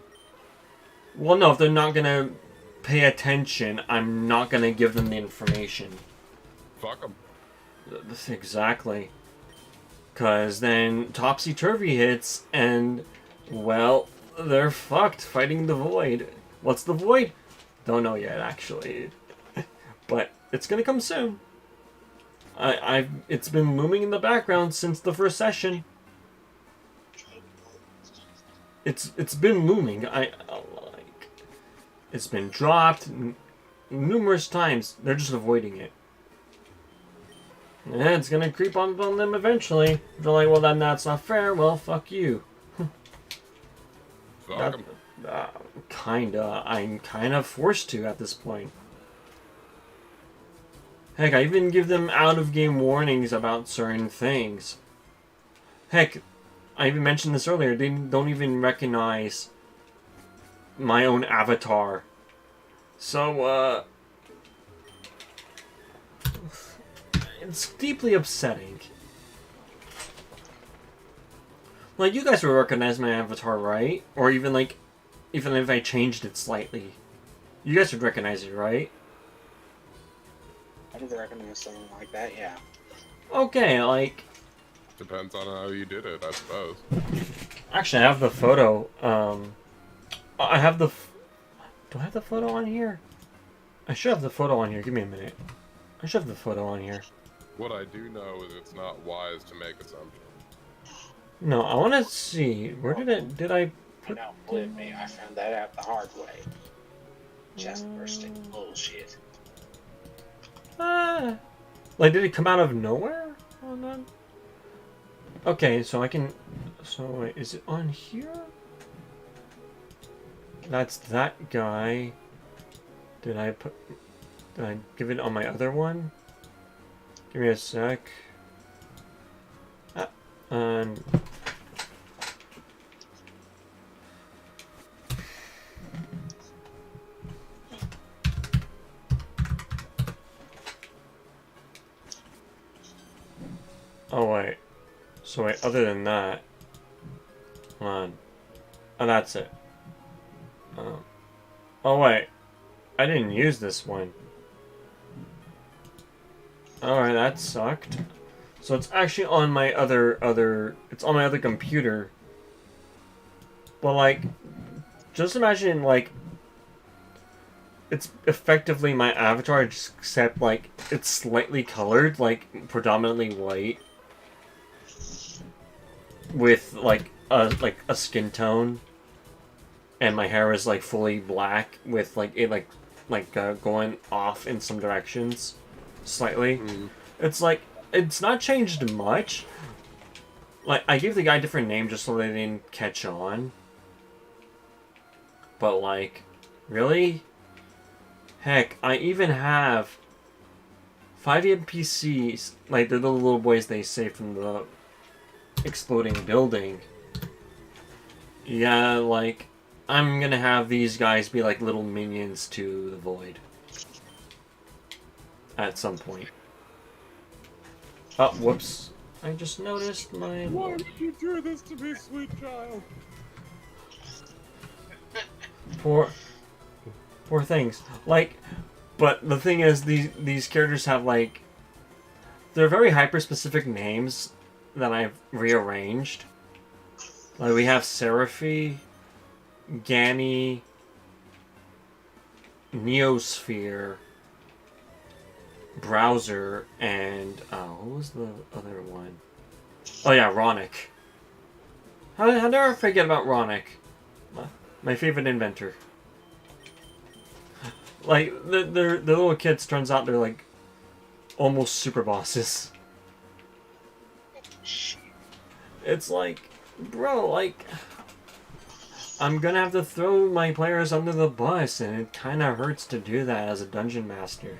Well, no, if they're not going to pay attention, I'm not going to give them the information. Fuck them. Exactly. Because then Topsy-Turvy hits, and, well, they're fucked fighting the Void. What's the Void? Don't know yet, actually. But it's going to come soon. It's been looming in the background since the first session. It's been looming. It's been dropped numerous times. They're just avoiding it. Yeah, it's gonna creep on them eventually. They're like, well, then that's not fair. Well, fuck you. Fuck 'em. Kinda. I'm kind of forced to at this point. Heck, I even give them out-of-game warnings about certain things. Heck, I even mentioned this earlier. They don't even recognize my own avatar. So, it's deeply upsetting. Like, you guys would recognize my avatar, right? Or even if I changed it slightly. You guys would recognize it, right? I would recognize something like that, yeah. Okay, like... Depends on how you did it, I suppose. Actually, I have the photo. I have the... Do I have the photo on here? I should have the photo on here. Give me a minute. I should have the photo on here. What I do know is it's not wise to make assumptions. No, I want to see. Where did it... Did I... I know, believe me, I found that out the hard way. Chest bursting bullshit. Like, did it come out of nowhere? Oh, no. Okay, so I can... So wait, is it on here? That's that guy. Did I give it on my other one? Give me a sec. Um. Oh wait. So wait, other than that, hold on. Oh, that's it. Oh wait, I didn't use this one. Alright, that sucked. So it's actually on my it's on my other computer. But like, just imagine like, it's effectively my avatar, except like, it's slightly colored, like predominantly white. With like a skin tone. And my hair is like fully black with like it going off in some directions. Slightly. It's like, it's not changed much. Like, I gave the guy a different name just so they didn't catch on. But like, really? Heck, I even have 5 NPCs, like they're the little boys they saved from the exploding building. Yeah, like, I'm gonna have these guys be like little minions to the void. At some point. Oh, whoops. I just noticed my... Why did you do this to me, sweet child? Poor things. Like, but the thing is, these characters have like... They're very hyper-specific names that I've rearranged. Like, we have Seraphy, Ganny, Neosphere, Browser, and what was the other one? Oh yeah, Ronic. How did I forget about Ronic? My favorite inventor. Like the little kids, turns out they're like almost super bosses. It's like, bro, like, I'm gonna have to throw my players under the bus, and it kind of hurts to do that as a dungeon master.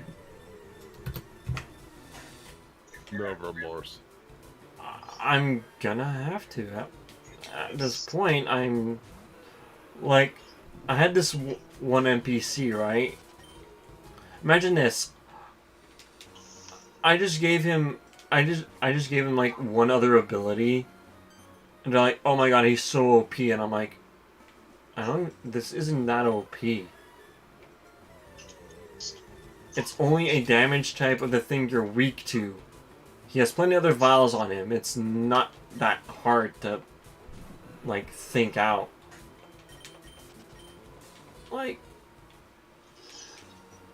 No remorse. I'm gonna have to. At this point, I'm... Like, I had this one NPC, right? Imagine this. I just gave him... I just gave him, like, one other ability. And they're like, oh my god, he's so OP. And I'm like, this isn't that OP. It's only a damage type of the thing you're weak to. He has plenty of other vials on him. It's not that hard to, like, think out. Like,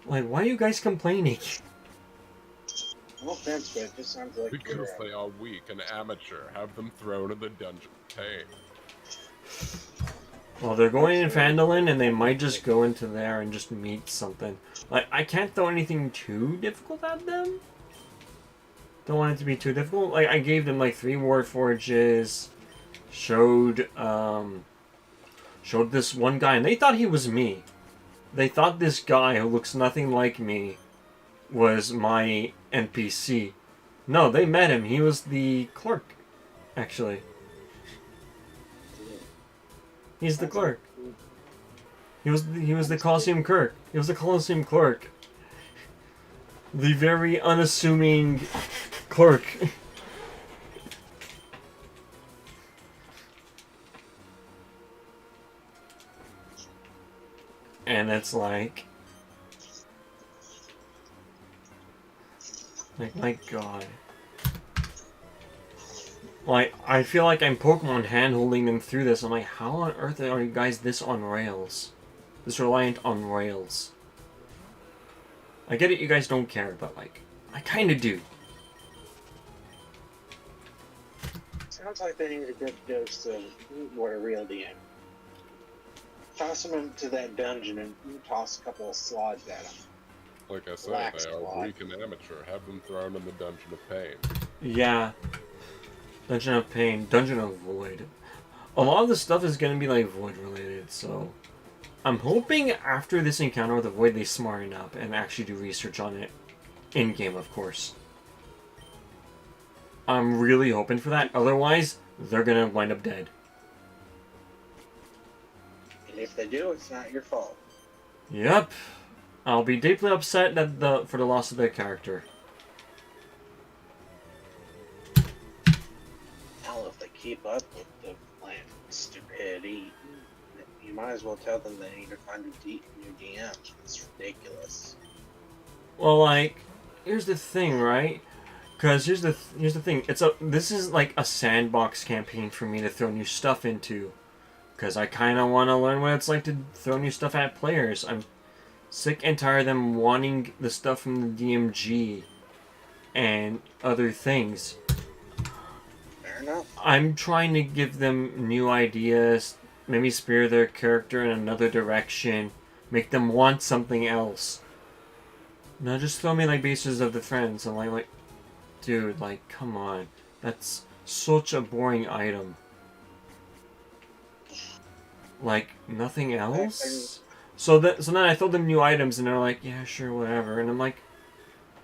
why are you guys complaining? No offense, but it just sounds like Because they are weak and amateur. Have them thrown in the dungeon of pain. Well, they're going in Phandalin, and they might just go into there and just meet something. Like, I can't throw anything too difficult at them. Don't want it to be too difficult. Like, I gave them like 3 War Forges, showed this one guy, and they thought he was me. They thought this guy who looks nothing like me was my NPC. No, they met him. He was the clerk, actually. He's the clerk. He was the Colosseum clerk. He was the Colosseum clerk. The very unassuming clerk. And it's like, my god. Like, I feel like I'm Pokemon hand-holding them through this. I'm like, how on earth are you guys this on rails? This reliant on rails? I get it, you guys don't care, but like, I kinda do. Sounds like they need a good dose of what a real DM. Toss them into that dungeon and toss a couple of slots at them. Like I said, Black they are slot. weak and amateur. Have them thrown in the dungeon of pain. Yeah. Dungeon of Pain, Dungeon of Void. a lot of the stuff is gonna be like Void related, so I'm hoping after this encounter with the Void they smarten up and actually do research on it in game, of course. I'm really hoping for that. Otherwise, they're gonna wind up dead. And if they do, it's not your fault. Yep. I'll be deeply upset that for the loss of their character. Hell, if they keep up with the plan stupidity, you might as well tell them they need to find a new DM. It's ridiculous. Well, like, here's the thing, right? Because here's the thing. This is like a sandbox campaign for me to throw new stuff into. Because I kind of want to learn what it's like to throw new stuff at players. I'm sick and tired of them wanting the stuff from the DMG and other things. Fair enough. I'm trying to give them new ideas, maybe steer their character in another direction, make them want something else. Now just throw me like Bases of the Friends. I'm like, dude, like, come on. That's such a boring item. Like, nothing else? So then I throw them new items and they're like, yeah, sure, whatever. And I'm like,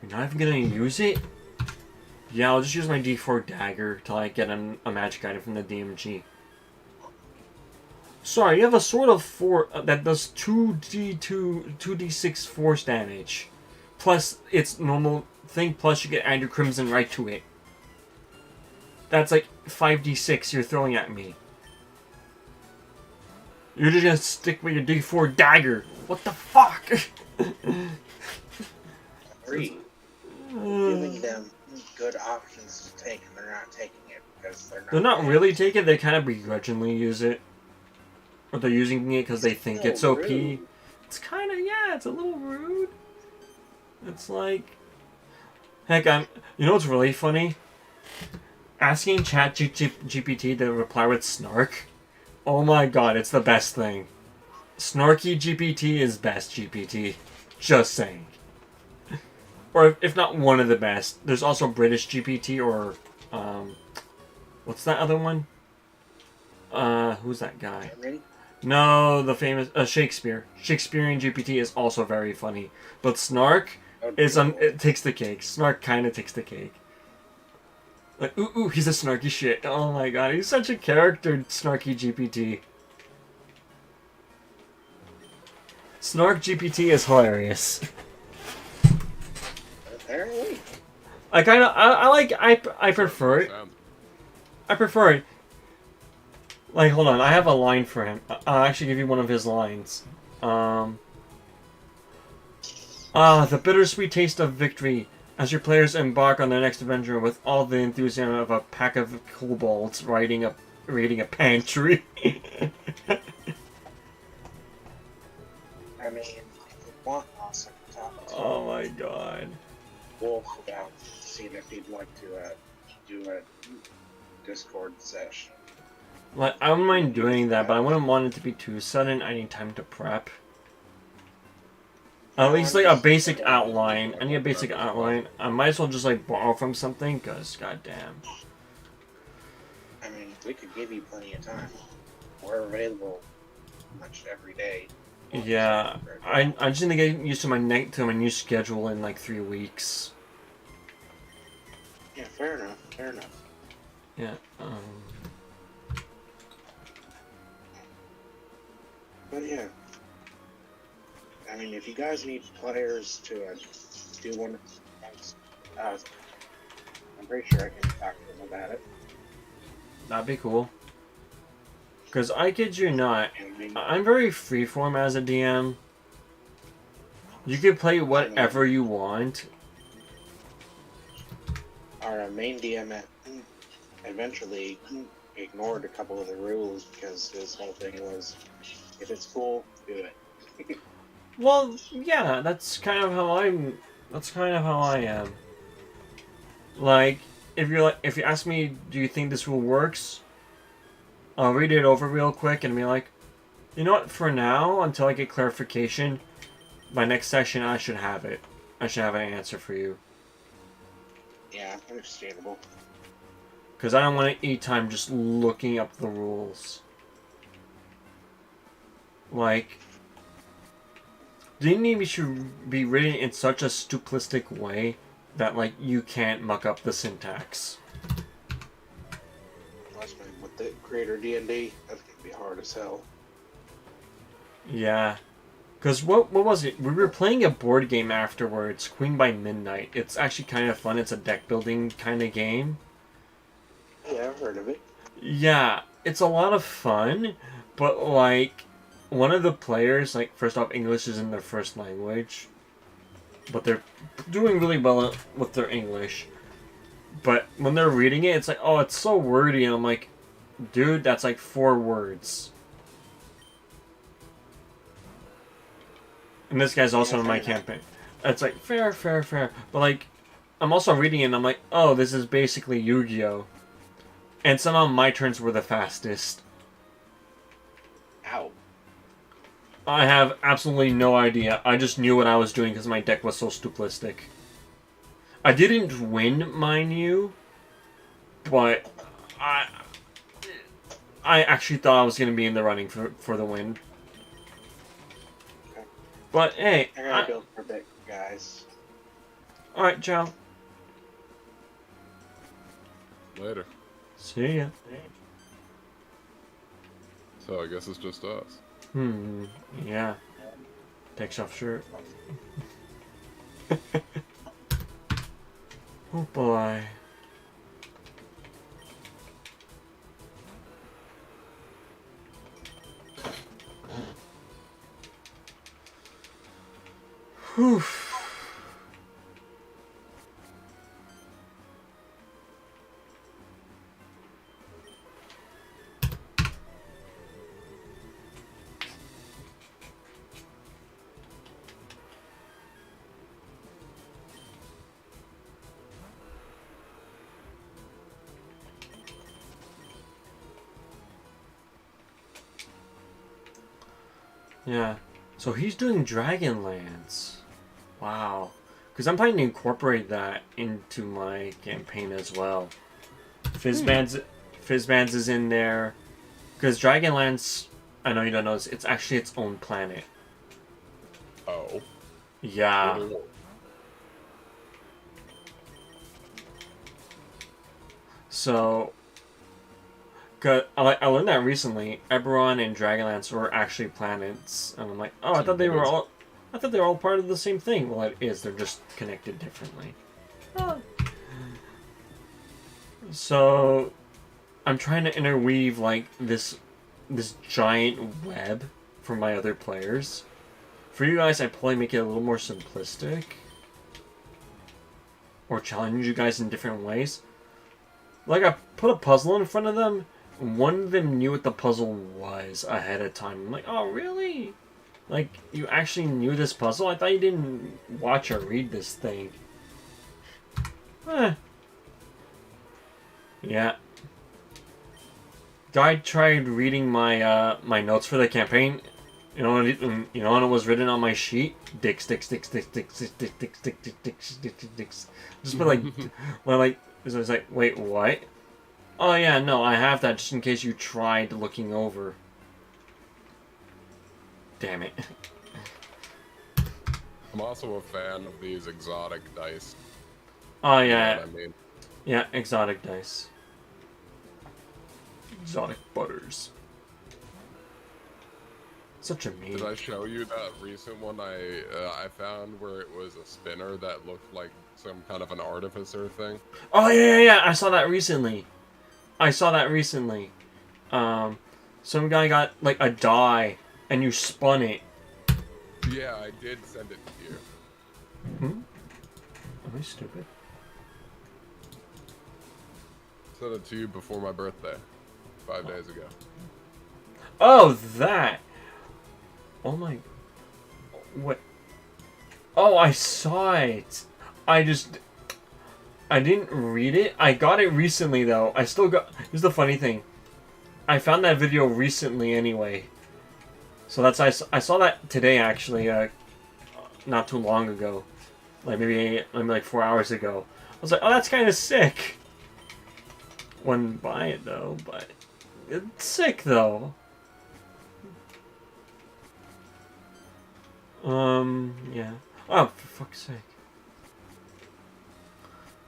you're not even gonna use it? Yeah, I'll just use my D4 dagger till I get a magic item from the DMG. Sorry, you have a sword of 4 that does 2d6 force damage. Plus its normal thing, plus you get add your Crimson right to it. That's like 5d6 you're throwing at me. You're just gonna stick with your D4 dagger. What the fuck? Agree. Giving them good options to take, and they're not taking it because they're not really taking it. They kind of begrudgingly use it, or they're using it because they think it's OP. Rude. It's kind of it's a little rude. It's like, heck, you know what's really funny? Asking ChatGPT to reply with snark. Oh my god, it's the best thing. Snarky GPT is best GPT. Just saying. Or if not one of the best. There's also British GPT or what's that other one? Who's that guy? No, the famous Shakespeare. Shakespearean GPT is also very funny. But Snark it takes the cake. Snark kind of takes the cake. Like, ooh, he's a snarky shit. Oh my god, he's such a character, Snarky GPT. Snark GPT is hilarious. Apparently. I prefer it. I prefer it. Like, hold on, I have a line for him. I'll actually give you one of his lines. The bittersweet taste of victory as your players embark on their next adventure with all the enthusiasm of a pack of kobolds raiding a pantry. I mean, if you want awesome topics. Oh my god. We'll go down seeing if you'd like to do a Discord session. Like, I wouldn't mind doing that, but I wouldn't want it to be too sudden. I need time to prep. At least, like, a basic outline. I need a basic outline. I might as well just, like, borrow from something, because, goddamn. I mean, we could give you plenty of time. We're available much every day. Yeah, I just need to get used to my new schedule in, like, 3 weeks. Yeah, fair enough, fair enough. Yeah, But yeah. I mean, if you guys need players to do one of these, I'm pretty sure I can talk to them about it. That'd be cool. Because I kid you not, I'm very freeform as a DM. You can play whatever you want. Our main DM eventually ignored a couple of the rules because his whole thing was, if it's cool, do it. Well, yeah, that's kind of how I am. Like, if you ask me, do you think this rule works? I'll read it over real quick and be like, you know what? For now, until I get clarification, by next session I should have it. I should have an answer for you. Yeah, understandable. Because I don't want to eat time just looking up the rules. Like, the enemy should be written in such a stuplistic way that, like, you can't muck up the syntax. With the creator D&D, that's gonna be hard as hell. Yeah. Because what was it? We were playing a board game afterwards, Queen by Midnight. It's actually kind of fun. It's a deck building kind of game. Yeah, I've heard of it. Yeah, it's a lot of fun, but, like, one of the players, like, first off, English isn't their first language, but they're doing really well with their English. But when they're reading it, it's like, oh, it's so wordy, and I'm like, dude, that's like 4 words. And this guy's also in my campaign. It's like, fair. But, like, I'm also reading it, and I'm like, oh, this is basically Yu-Gi-Oh! And somehow my turns were the fastest. Ow. I have absolutely no idea. I just knew what I was doing because my deck was so stuplistic. I didn't win, mind you, but I actually thought I was going to be in the running for the win. Okay. But hey, I gotta go for a bit, guys. Alright, ciao. Later. See ya. So I guess it's just us. Yeah. Takes off shirt. Oh boy. Whew. Yeah. So he's doing Dragonlance. Wow. Because I'm planning to incorporate that into my campaign as well. Fizzbands is in there. Because Dragonlance, I know you don't know this, it's actually its own planet. Oh. Yeah. So, cause I learned that recently. Eberron and Dragonlance were actually planets, and I'm like, oh, I thought they were all part of the same thing. Well, it is. They're just connected differently. Oh. So, I'm trying to interweave like this giant web for my other players. For you guys, I'd probably make it a little more simplistic, or challenge you guys in different ways. Like, I put a puzzle in front of them, and one of them knew what the puzzle was ahead of time. I'm like, oh, really? Like, you actually knew this puzzle? I thought you didn't watch or read this thing. Yeah. Guy tried reading my my notes for the campaign. You know when it was written on my sheet? Dicks. Just put like, well, like, so it's like, wait, what? Oh yeah, no, I have that just in case you tried looking over. Damn it. I'm also a fan of these exotic dice. Oh You know yeah, what I mean? yeah, exotic dice. Exotic butters. Such a meme. Did I show you that recent one I found where it was a spinner that looked like some kind of an artificer thing? Oh yeah. I saw that recently. Some guy got like a die, and you spun it. Yeah, I did send it to you. Am I stupid? Sent it to you before my birthday, 5 days ago. Oh, that. Oh my. What? Oh, I saw it. I didn't read it. I got it recently, though. I still got... Here's the funny thing. I found that video recently, anyway. So that's... I saw that today, actually. Not too long ago. Maybe like 4 hours ago. I was like, oh, that's kind of sick. wouldn't buy it though, but it's sick though. Yeah. Oh, for fuck's sake.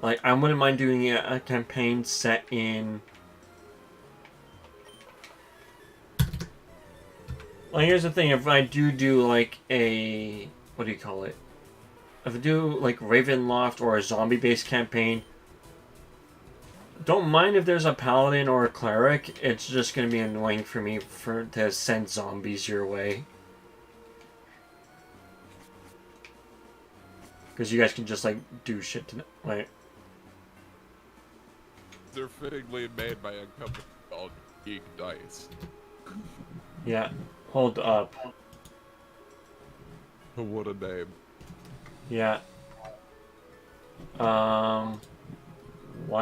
Like, I wouldn't mind doing a campaign set in... Like, here's the thing, if I do like a... What do you call it? If I do like Ravenloft or a zombie-based campaign, don't mind if there's a paladin or a cleric. It's just gonna be annoying for me to send zombies your way. Because you guys can just, like, do shit to... Wait. They're fittingly made by a company called Geek Dice. Yeah. Hold up. What a name. Yeah. Why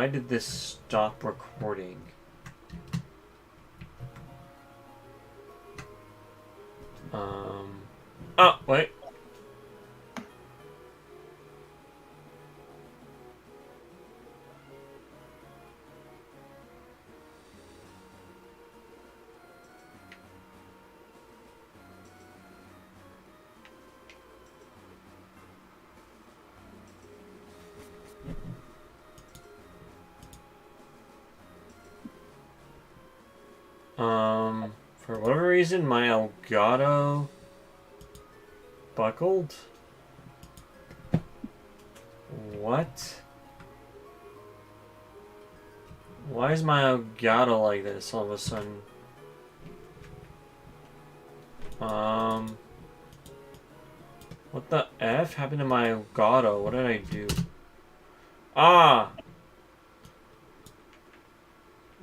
did this stop recording? Oh, wait. For whatever reason, my Elgato buckled. What? Why is my Elgato like this all of a sudden? What the F happened to my Elgato? What did I do? Ah!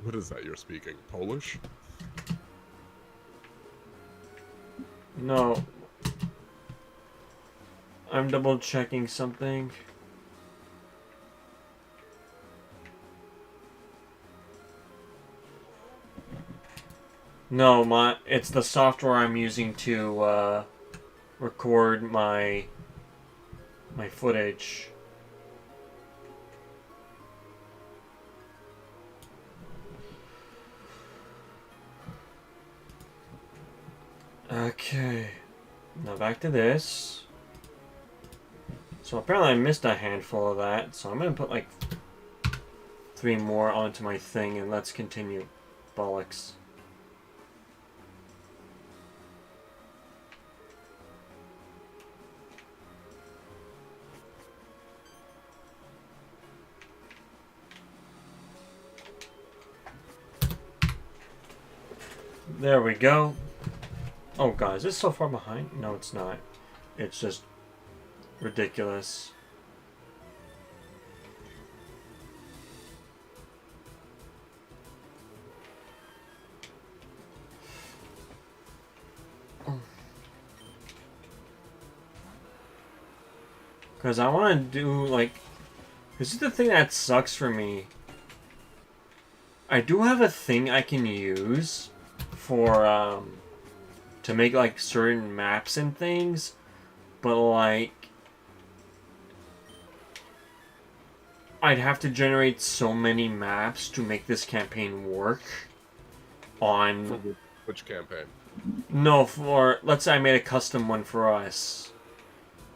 What is that you're speaking? Polish? No. I'm double checking something. No, it's the software I'm using to record my footage. Okay, now back to this. So apparently I missed a handful of that, so I'm gonna put like 3 more onto my thing and let's continue. Bollocks. There we go. Oh god, is this so far behind? No, it's not. It's just ridiculous. Because I want to do, like... This is the thing that sucks for me. I do have a thing I can use for, to make, like, certain maps and things. But, like... I'd have to generate so many maps to make this campaign work. On... For which campaign? No, for... Let's say I made a custom one for us.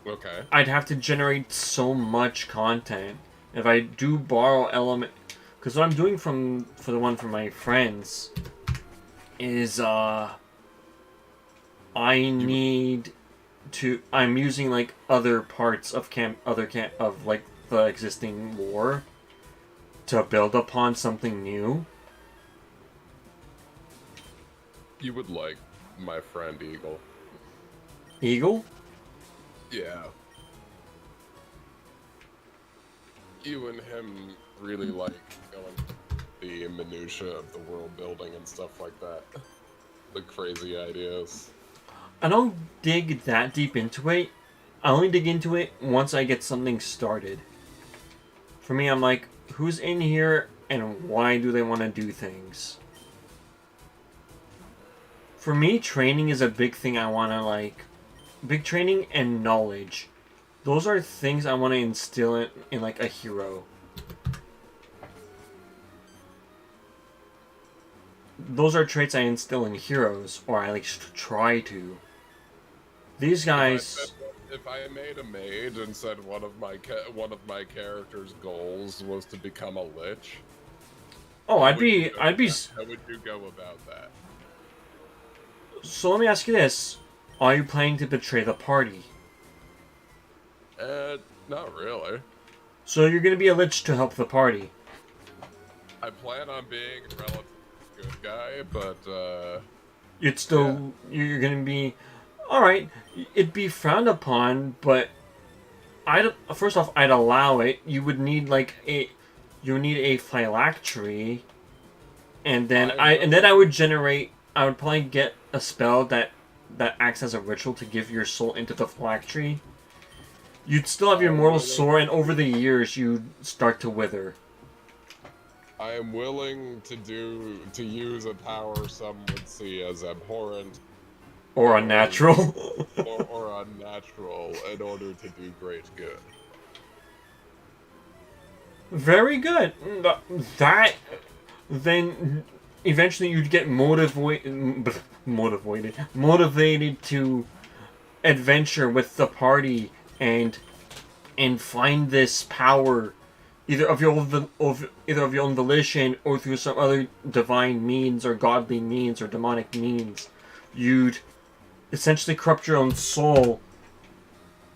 Okay. I'd have to generate so much content. If I do borrow element... Because what I'm doing for the one for my friends is, I need to... I'm using, like, other parts of like, the existing lore to build upon something new. You would like my friend Eagle. Eagle? Yeah. You and him really like going the minutia of the world building and stuff like that. The crazy ideas. I don't dig that deep into it. I only dig into it once I get something started. For me, I'm like, who's in here and why do they want to do things? For me, training is a big thing I want to, like... Big training and knowledge. Those are things I want to instill in like, a hero. those are traits I instill in heroes, or I at least try to. These guys. If I made a maid and said one of my character's goals was to become a lich, Oh, I'd be. How would you go about that? So let me ask you this: are you planning to betray the party? Not really. So you're gonna be a lich to help the party. I plan on being a relatively good guy, but You'd still. Yeah. You're gonna be. Alright, it'd be frowned upon, but first off, I'd allow it. You would need a phylactery, and then I would generate. I would probably get a spell that acts as a ritual to give your soul into the phylactery. You'd still have your mortal sore, and over the years, you'd start to wither. I am willing to use a power some would see as abhorrent. Or unnatural. or unnatural in order to do great good. Very good. Then eventually you'd get motivated to adventure with the party and find this power, either of your own volition or through some other divine means or godly means or demonic means. You'd essentially corrupt your own soul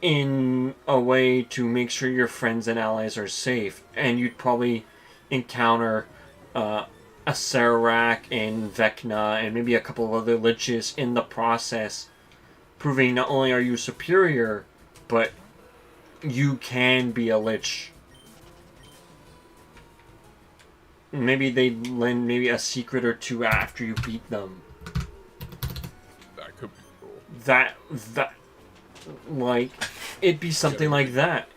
in a way to make sure your friends and allies are safe, and you'd probably encounter a Sararak and Vecna and maybe a couple of other liches in the process, proving not only are you superior, but you can be a lich. Maybe they'd lend a secret or two after you beat them. That could be cool. That it'd be something like that,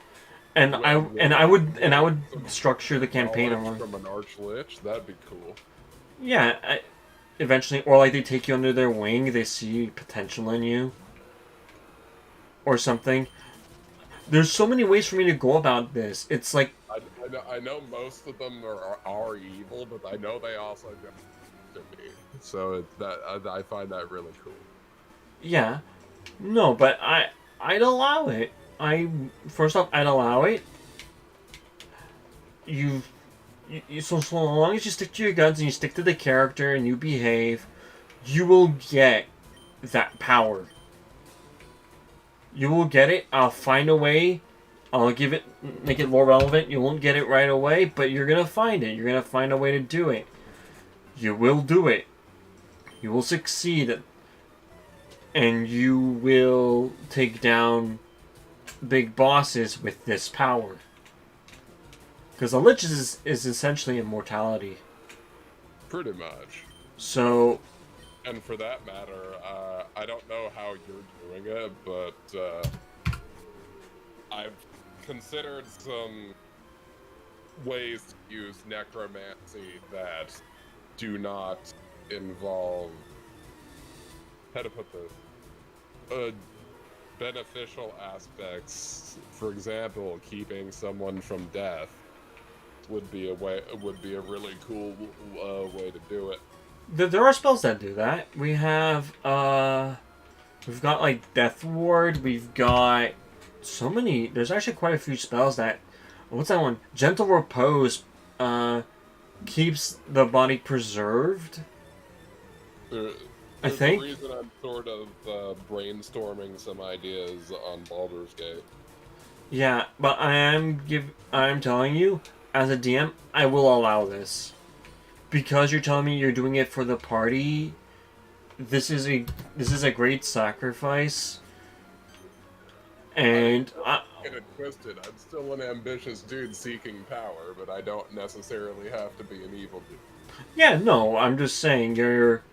and I would structure the campaign around from an arch-lich. That'd be cool. Yeah, eventually, or like they take you under their wing, they see potential in you, or something. There's so many ways for me to go about this. It's like I know most of them are evil, but I know they also don't to be. So I find that really cool. Yeah. No, but I'd allow it. First off, I'd allow it. So long as you stick to your guns and you stick to the character and you behave, you will get that power. You will get it. I'll find a way. I'll make it more relevant. You won't get it right away, but you're gonna find it. You're gonna find a way to do it. You will do it. You will succeed. And you will take down big bosses with this power. Because a lich is essentially immortality. Pretty much. So... And for that matter, I don't know how you're doing it, but I've considered some ways to use necromancy that do not involve... How to put this? Beneficial aspects. For example, keeping someone from death would be a really cool way to do it. There are spells that do that. We have we've got like Death Ward. We've got so many. There's actually quite a few spells that. What's that one? Gentle Repose keeps the body preserved. I think. The reason I'm sort of brainstorming some ideas on Baldur's Gate. Yeah, but I'm telling you, as a DM, I will allow this. Because you're telling me you're doing it for the party, this is a great sacrifice. And get it twisted. I'm still an ambitious dude seeking power, but I don't necessarily have to be an evil dude. Yeah, no, I'm just saying there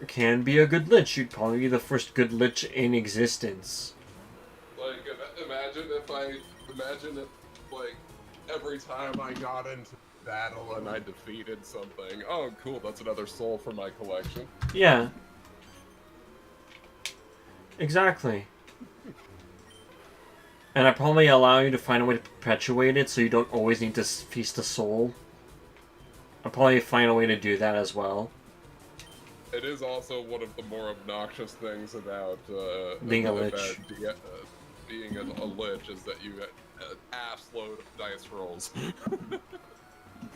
can be a good lich. You'd probably be the first good lich in existence. Like, imagine if like every time I got into battle and I defeated something. Oh, cool! That's another soul for my collection. Yeah. Exactly. And I probably allow you to find a way to perpetuate it, so you don't always need to feast a soul. I'll probably find a way to do that as well. It is also one of the more obnoxious things about Being a lich. Being a lich is that you get an ass load of dice rolls.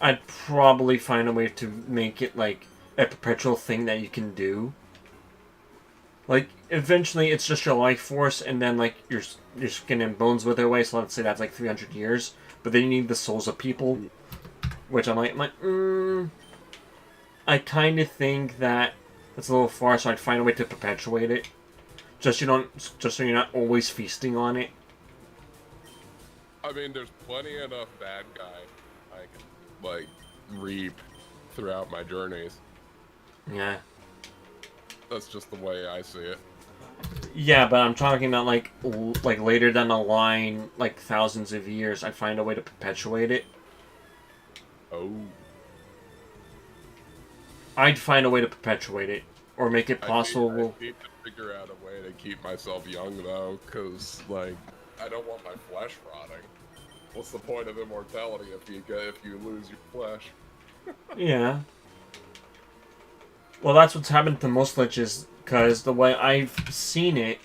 I'd probably find a way to make it like a perpetual thing that you can do. Like eventually, it's just your life force, and then like your skin and bones wither away. So let's say that's like 300 years. But then you need the souls of people, which I'm like, I kind of think that that's a little far. So I'd find a way to perpetuate it, just so you're not always feasting on it. I mean, there's plenty enough bad guy I can like reap throughout my journeys. Yeah. That's just the way I see it. Yeah, but I'm talking about like later down the line, like thousands of years, I'd find a way to perpetuate it. Oh. I'd find a way to perpetuate it, or make it possible. I need to figure out a way to keep myself young though, because like I don't want my flesh rotting. What's the point of immortality if you lose your flesh? Yeah. Well, that's what's happened to most liches, because the way I've seen it,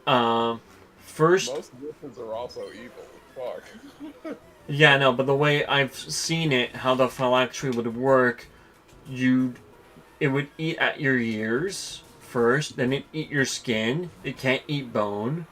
first... Most liches are also evil. Fuck. Yeah, no, but the way I've seen it, how the phylactery would work, it would eat at your ears first, then it'd eat your skin, it can't eat bone,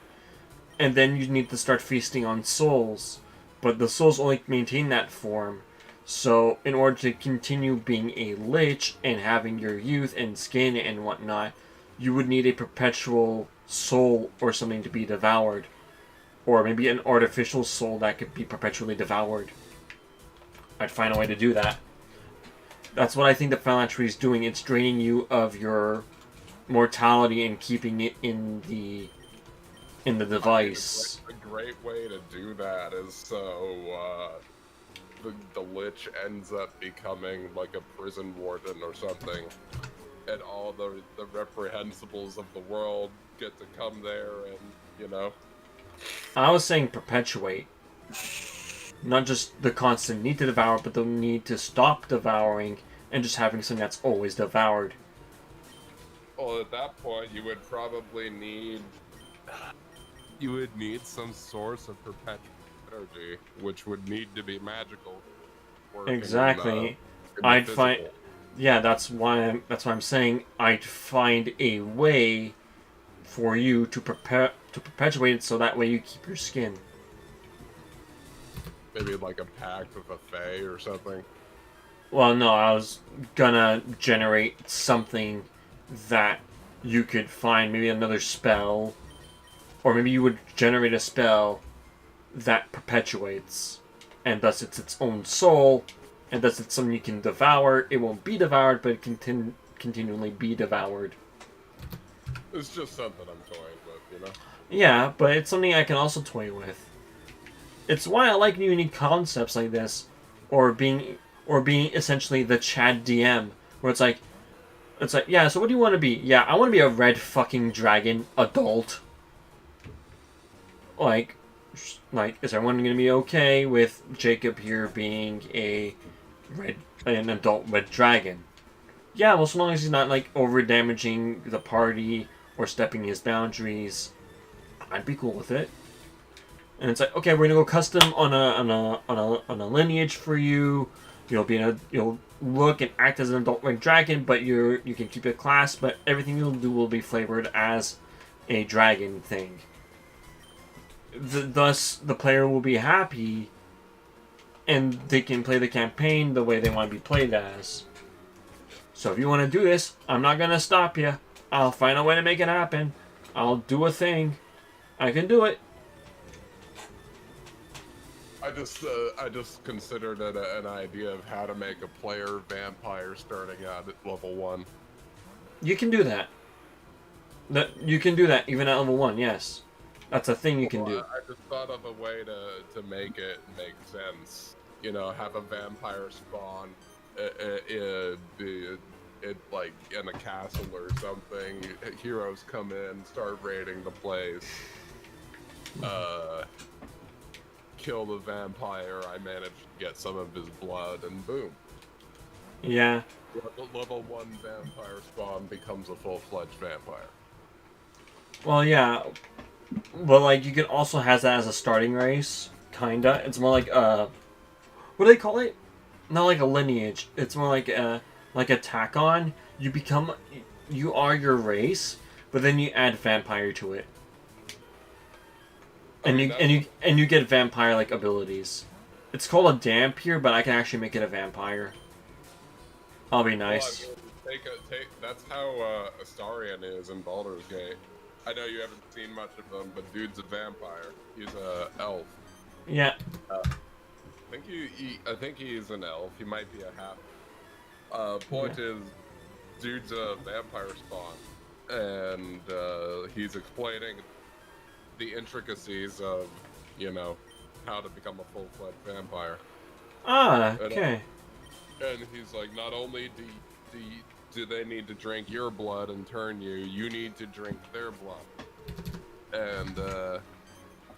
and then you need to start feasting on souls. But the souls only maintain that form. So, in order to continue being a lich and having your youth and skin and whatnot, you would need a perpetual soul or something to be devoured. Or maybe an artificial soul that could be perpetually devoured. I'd find a way to do that. That's what I think the phylactery is doing. It's draining you of your mortality and keeping it in the device. I mean, a great way to do that is so the lich ends up becoming like a prison warden or something, and all the reprehensibles of the world get to come there and, you know. I was saying perpetuate. Not just the constant need to devour, but the need to stop devouring and just having something that's always devoured. Well, at that point, you would probably need... You would need some source of perpetual energy, which would need to be magical. Exactly. I'd find... Yeah, that's why I'm saying I'd find a way for you to perpetuate it so that way you keep your skin. Maybe like a pact with a fae or something. Well, no, I was gonna generate something that you could find, maybe another spell, or maybe you would generate a spell that perpetuates, and thus it's its own soul, and thus it's something you can devour. It won't be devoured, but it can continually be devoured. It's just something I'm toying with, you know? Yeah, but it's something I can also toy with. It's why I like unique concepts like this, or being essentially the Chad DM, where it's like, yeah, so what do you want to be? Yeah, I want to be a red fucking dragon adult. Like, is everyone going to be okay with Jacob here being an adult red dragon? Yeah, well, so long as he's not, like, over-damaging the party or stepping his boundaries, I'd be cool with it. And it's like, okay, we're gonna go custom on a lineage for you. You'll look and act as an adult red dragon, but you can keep your class, but everything you'll do will be flavored as a dragon thing. Thus, the player will be happy, and they can play the campaign the way they want to be played as. So if you want to do this, I'm not gonna stop you. I'll find a way to make it happen. I'll do a thing. I can do it. I just considered it an idea of how to make a player vampire starting out at level 1. You can do that. You can do that even at level 1, yes. That's a thing you can do. I just thought of a way to make it make sense. You know, have a vampire spawn like in a castle or something. Heroes come in, start raiding the place. Kill the vampire, I managed to get some of his blood, and boom. Yeah. Level 1 vampire spawn becomes a full-fledged vampire. Well, yeah. But, like, you can also have that as a starting race. Kinda. It's more like, what do they call it? Not like a lineage. It's more like a tack on. You become, you are your race, but then you add vampire to it, and you get vampire like abilities. It's called a Dampier, but I can actually make it a vampire. I'll be nice. Well, I mean, that's how Astarion is in Baldur's Gate. I know you haven't seen much of him, but dude's a vampire. He's a elf. Yeah. I think he's an elf. He might be a half. Point is, dude's a vampire spawn, and he's explaining the intricacies of, how to become a full-fledged vampire. Ah, okay. And he's like, not only do they need to drink your blood and turn you, you need to drink their blood. And the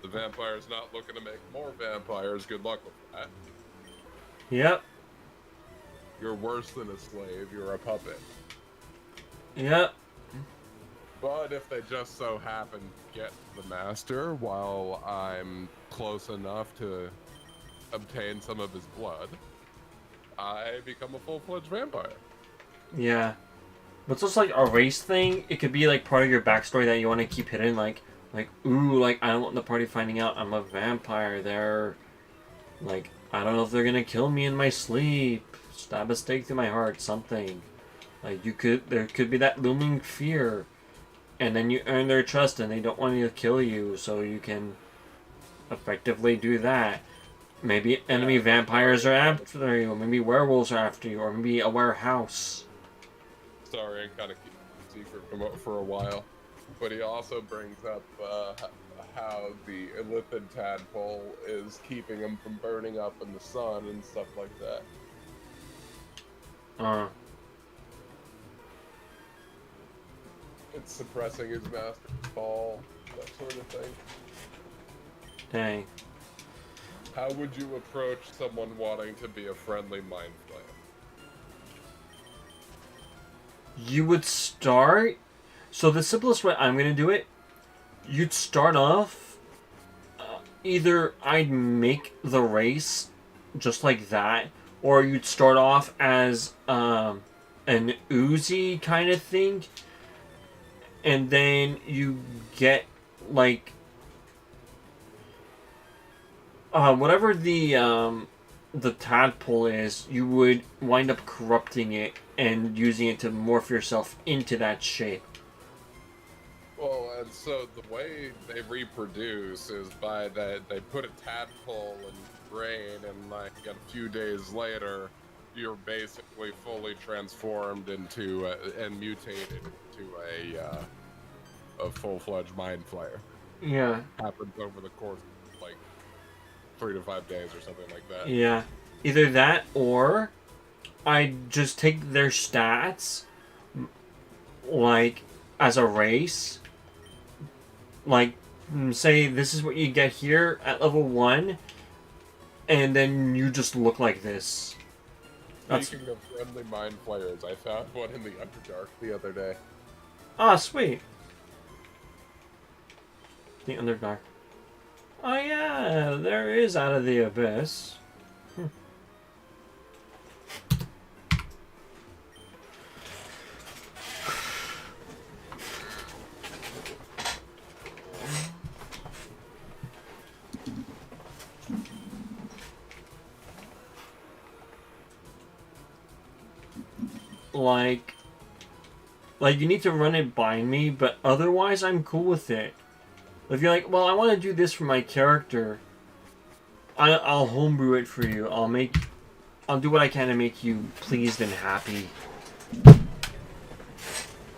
vampire's not looking to make more vampires. Good luck with that. Yep. You're worse than a slave. You're a puppet. Yep. But if they just so happen to get the master while I'm close enough to obtain some of his blood, I become a full-fledged vampire. Yeah. But it's also like a race thing. It could be like part of your backstory that you want to keep hidden. Like, ooh, like, I don't want the party finding out I'm a vampire. They're, like, I don't know if they're gonna kill me in my sleep. Stab a stake through my heart, something. Like, there could be that looming fear. And then you earn their trust and they don't want to kill you, so you can effectively do that. Maybe enemy vampires are after you, or maybe werewolves are after you, or maybe a warehouse. Sorry, I kind of keep it secret for a while. But he also brings up how the illithid tadpole is keeping him from burning up in the sun and stuff like that. It's suppressing his master's fall, that sort of thing. Dang. How would you approach someone wanting to be a friendly mind flayer? You would start... So the simplest way I'm going to do it, you'd start off... either I'd make the race just like that, or you'd start off as an Uzi kind of thing, and then you get, like... whatever the tadpole is, you would wind up corrupting it and using it to morph yourself into that shape. Well, and so the way they reproduce is by that they put a tadpole in your brain, and like a few days later, you're basically fully transformed into and mutated into a full-fledged mind flayer. Yeah. Happens over the course of like 3 to 5 days or something like that. Yeah. Either that, or I just take their stats, like, as a race. Like, say this is what you get here at level 1, and then you just look like this. Speaking of friendly mind flayers, I found one in the Underdark the other day. Ah, sweet. The Underdark. Oh yeah, there is Out of the Abyss. Like you need to run it by me, but otherwise I'm cool with it. If you're like, well, I want to do this for my character, I'll homebrew it for you. I'll do what I can to make you pleased and happy.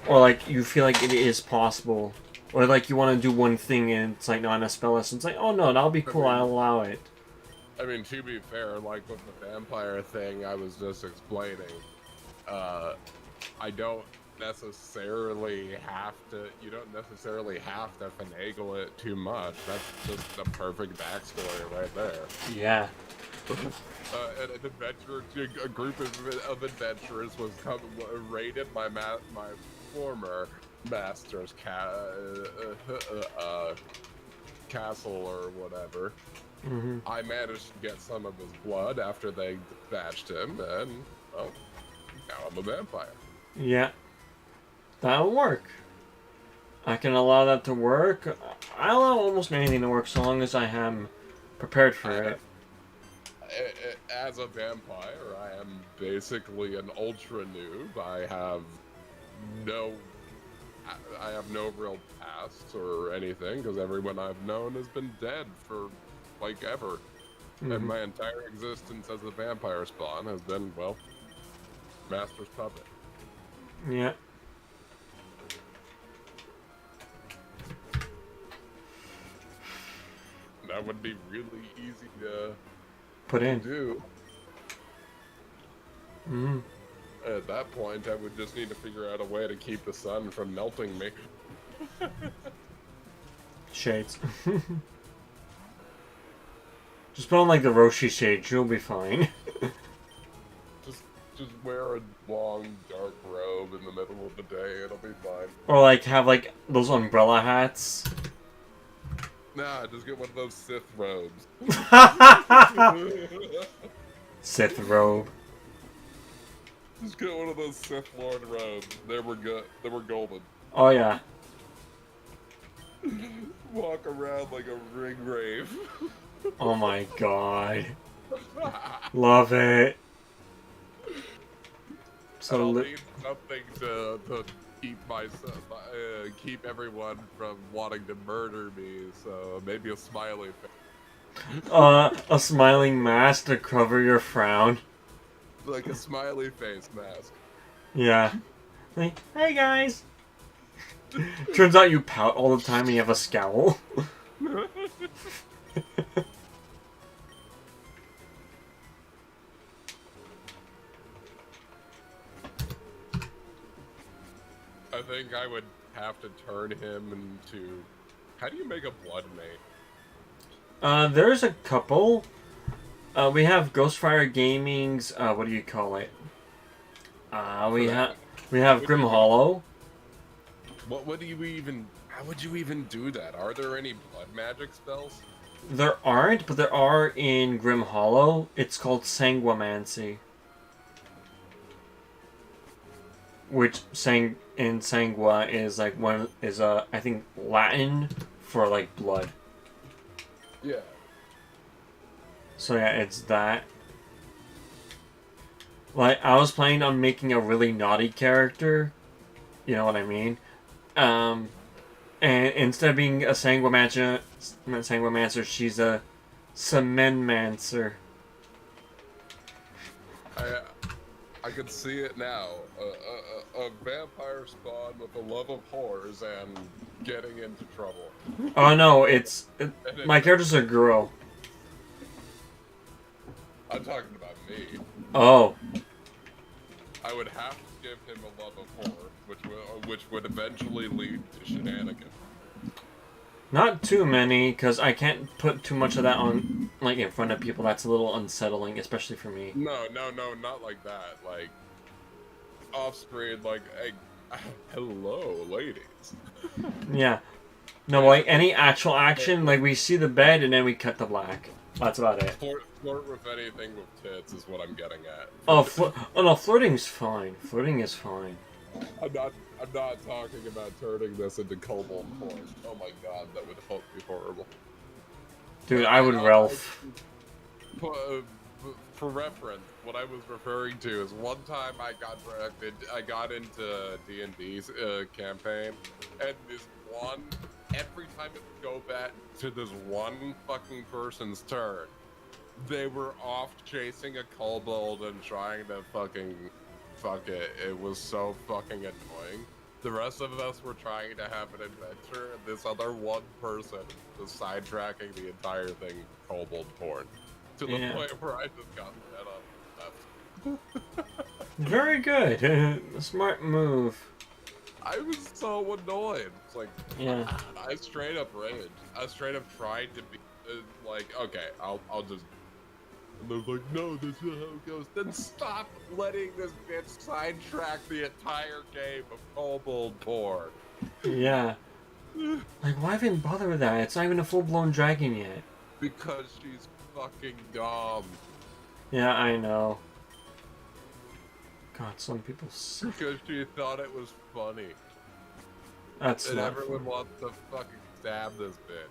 Or like you feel like it is possible. Or like you want to do one thing and it's like not a spell list. It's like, oh no, that'll be cool, I'll allow it. I mean, to be fair, like with the vampire thing I was just explaining, I don't necessarily have to, you don't necessarily have to finagle it too much. That's just the perfect backstory right there. Yeah. An adventurer, a group of adventurers was raided my former master's castle or whatever. Mm-hmm. I managed to get some of his blood after they dispatched him, and well, now I'm a vampire. Yeah, that'll work. I can allow that to work. I allow almost anything to work so long as I am prepared for it. As a vampire, I am basically an ultra noob. I have no real past or anything because everyone I've known has been dead for like ever. Mm-hmm. And my entire existence as a vampire spawn has been, well, master's puppet. Yeah. That would be really easy to Put in. do. Mm-hmm. At that point, I would just need to figure out a way to keep the sun from melting me. Shades. Just put on like the Roshi shades, you'll be fine. Just wear a long, dark robe in the middle of the day, it'll be fine. Or like have like those umbrella hats. Nah, just get one of those Sith robes. Sith robe. Just get one of those Sith Lord robes. They were good. They were golden. Oh yeah. Walk around like a ring rave. Oh my god. Love it. So I'll need something to keep keep everyone from wanting to murder me. So maybe a smiley face. a smiling mask to cover your frown. Like a smiley face mask. Yeah. Like, hey guys. Turns out you pout all the time and you have a scowl. I think I would have to turn him into... How do you make a blood mate? There's a couple. We have Ghostfire Gaming's, what do you call it? We have Grim Hollow. What would you even... How would you even do that? Are there any blood magic spells? There aren't, but there are in Grim Hollow. It's called Sanguimancy. Which in Sangua is like I think Latin for like blood. Yeah. So yeah, it's that. Like I was planning on making a really naughty character. You know what I mean? And instead of being a Sanguimancer, she's a Semenmancer. I can see it now. A vampire spawn with a love of horrors and getting into trouble. Oh no, my character's a girl. I'm talking about me. Oh. I would have to give him a love of horror, which would eventually lead to shenanigans. Not too many, because I can't put too much of that on, like, in front of people. That's a little unsettling, especially for me. No, not like that. Like, off-screen, like, hey, hello, ladies. Yeah. No, like, any actual action, like, we see the bed and then we cut the black. That's about it. Flirt with anything with tits is what I'm getting at. Oh, no, flirting's fine. Flirting is fine. I'm not talking about turning this into kobold porn. Oh my god, that would be horrible. Dude, I would Ralph. For reference, what I was referring to is one time I got into D&D's campaign, and every time it would go back to this one fucking person's turn, they were off chasing a kobold and trying to fucking fuck it. It was so fucking annoying. The rest of us were trying to have an adventure, and this other one person was sidetracking the entire thing with kobold porn. To the point where I just got fed up. Very good. A smart move. I was so annoyed. It's like, yeah. I straight up raged. I straight up tried to be like, okay, I'll just And they're like, no, this is how it goes. Then stop letting this bitch sidetrack the entire game of Kobold porn. Yeah. Like, why even bother with that? It's not even a full-blown dragon yet. Because she's fucking dumb. Yeah, I know. God, some people suck. Because she thought it was funny. That's And not everyone fun. wants to fucking stab this bitch.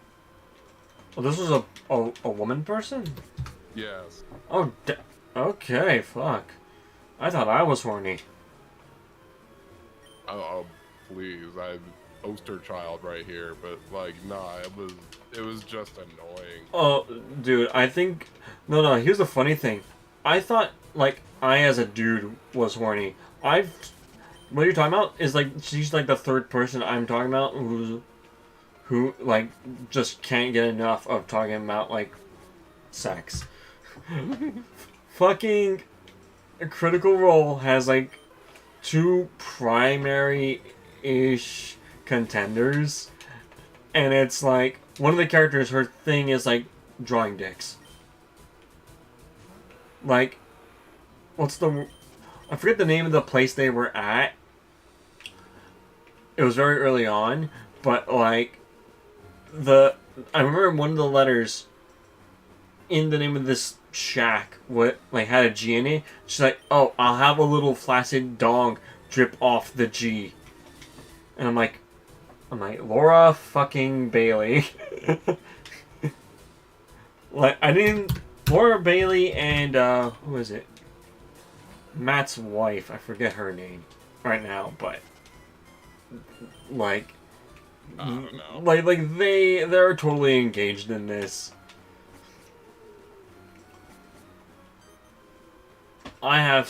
Oh, this was a woman person? Yes. Oh, okay, fuck. I thought I was horny. Oh, please, I'm poster child right here, but like, nah, it was just annoying. Oh, dude, I think... No, here's the funny thing. I thought, like, I as a dude was horny. What you're talking about is, like, she's, like, the third person I'm talking about who, like, just can't get enough of talking about, like, sex. Fucking Critical Role has, like, 2 primary-ish contenders, and it's like one of the characters, her thing is like drawing dicks. Like, I forget the name of the place they were at. It was very early on, but like I remember one of the letters in the name of this shack had a G in it. She's like, oh, I'll have a little flaccid dong drip off the G. And I'm like, Laura fucking Bailey. Like, Laura Bailey and, who is it? Matt's wife. I forget her name right now, but, like, I don't know. Like they're totally engaged in this. I have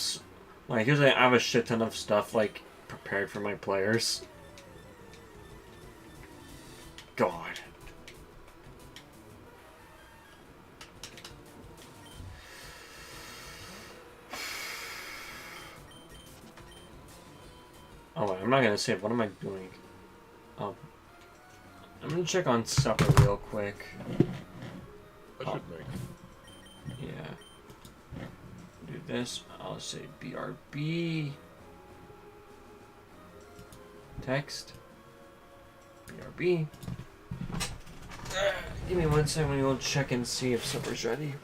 a shit ton of stuff, like, prepared for my players. God. Oh, wait, I'm not gonna save. What am I doing? I'm gonna check on supper real quick. I should make. Yeah. Do this. I'll say BRB. Text. BRB. Give me 1 second. We'll check and see if supper's ready.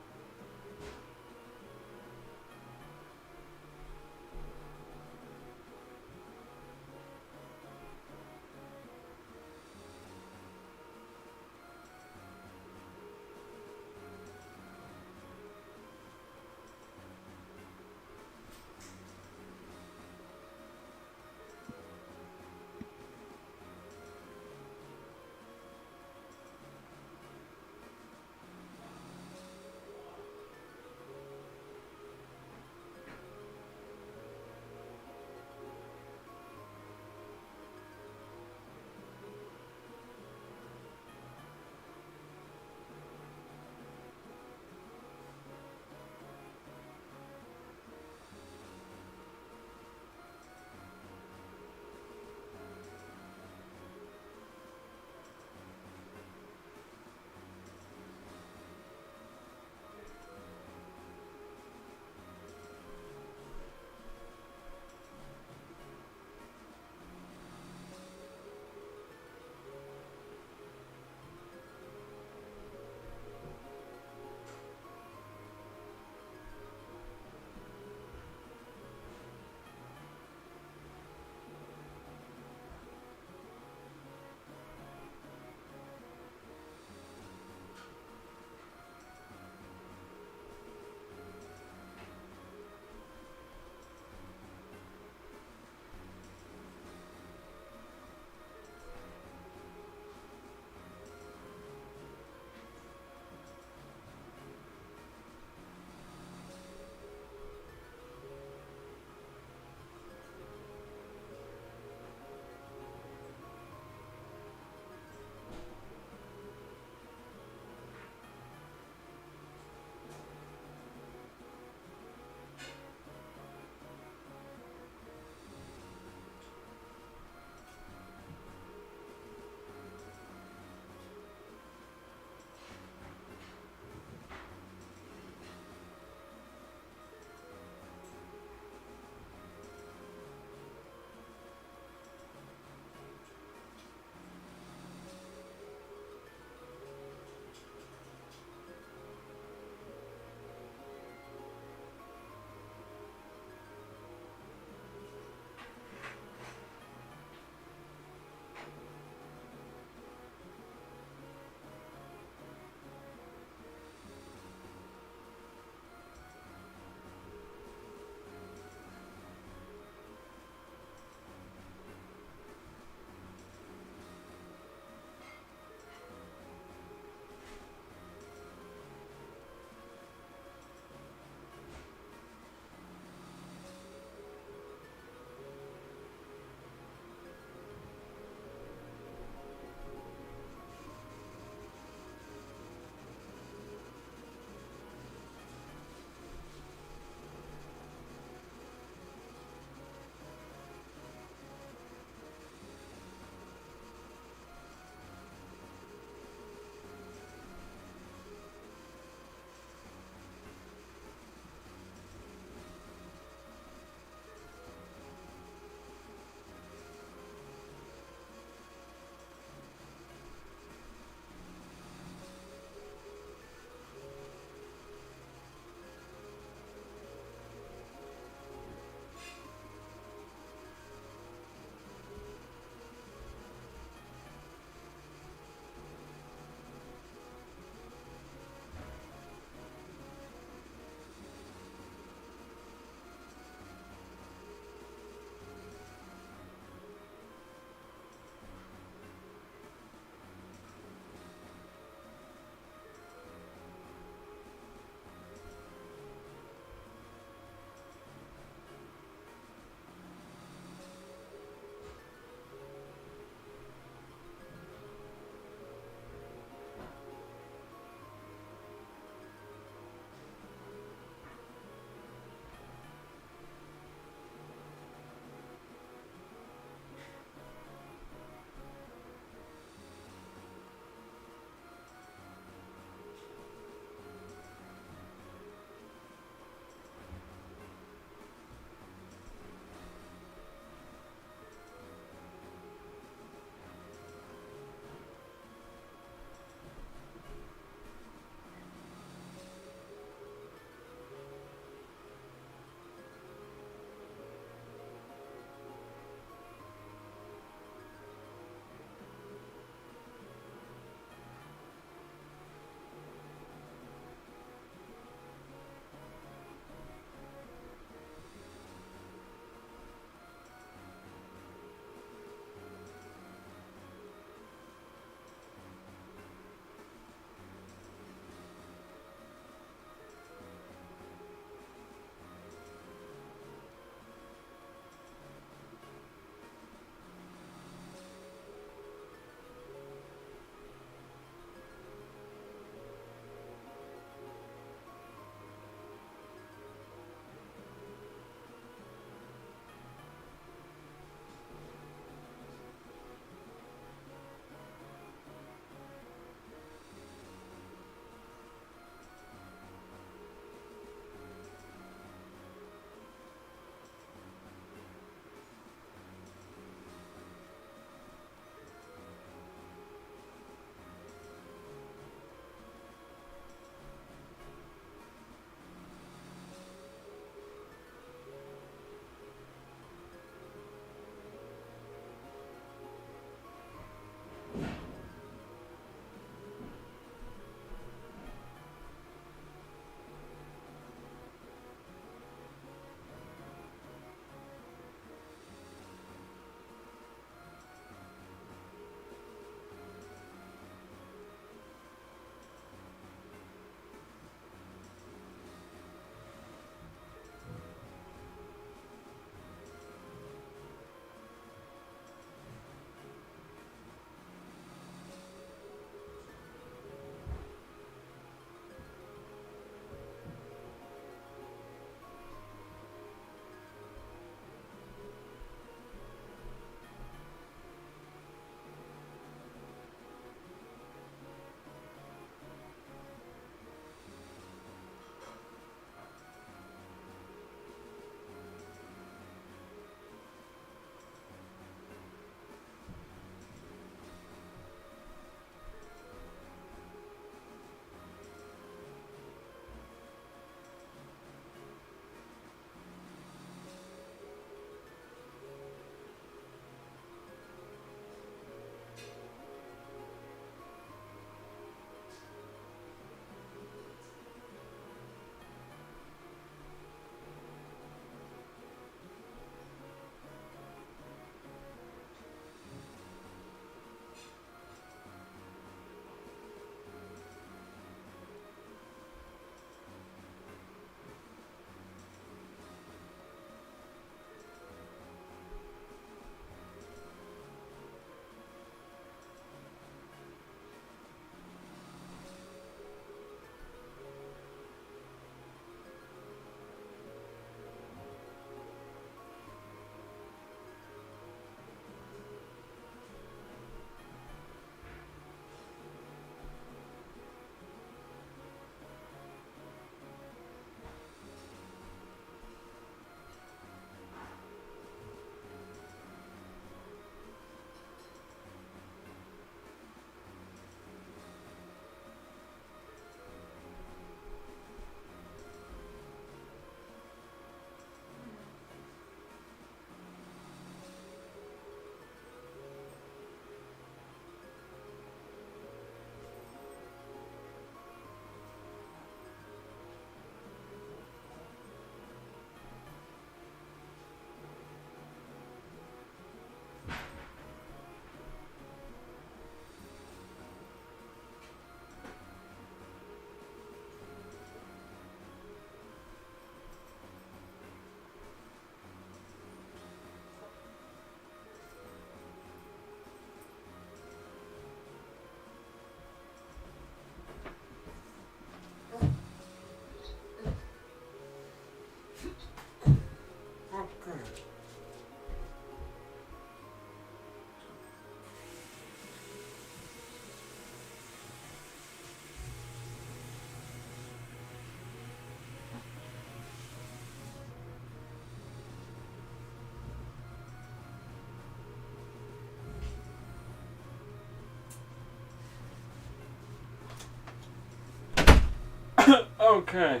Okay.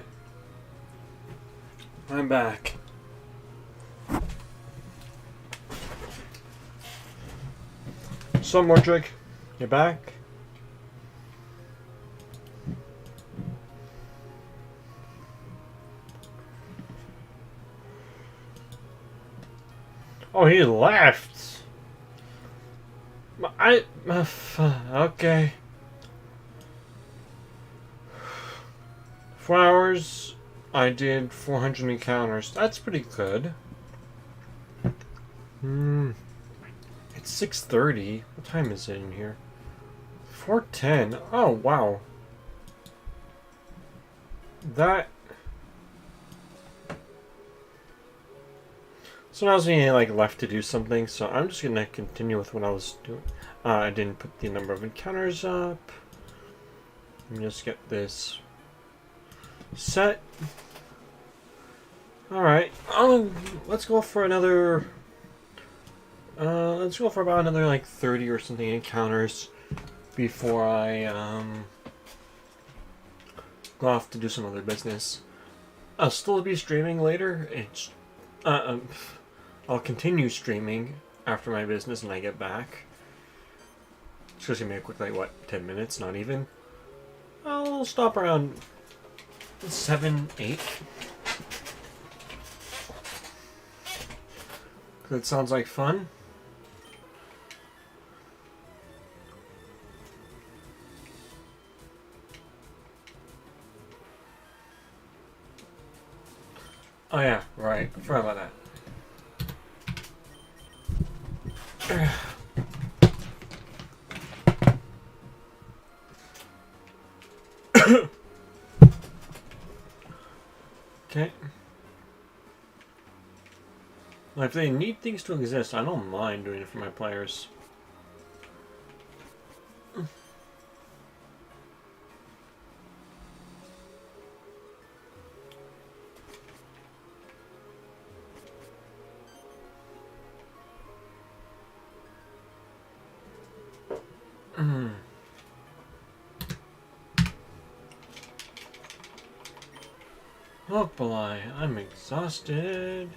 I'm back. So, Mordrick, you're back? Oh, he left. Okay. 4 hours, I did 400 encounters. That's pretty good. It's 6:30. What time is it in here? 4:10. Oh, wow. That... So now I was being, like, left to do something, so I'm just gonna continue with what I was doing. I didn't put the number of encounters up. Let me just get this set. Alright. Let's go for another... let's go for about another, like, 30 or something encounters before I, go off to do some other business. I'll still be streaming later. It's... I'll continue streaming after my business when I get back. It's just gonna be a quick, like, what, 10 minutes? Not even. I'll stop around 7, 8. That sounds like fun. Oh yeah, right. I forgot about that. Okay. Well, if they need things to exist, I don't mind doing it for my players. Hopefully, I'm exhausted.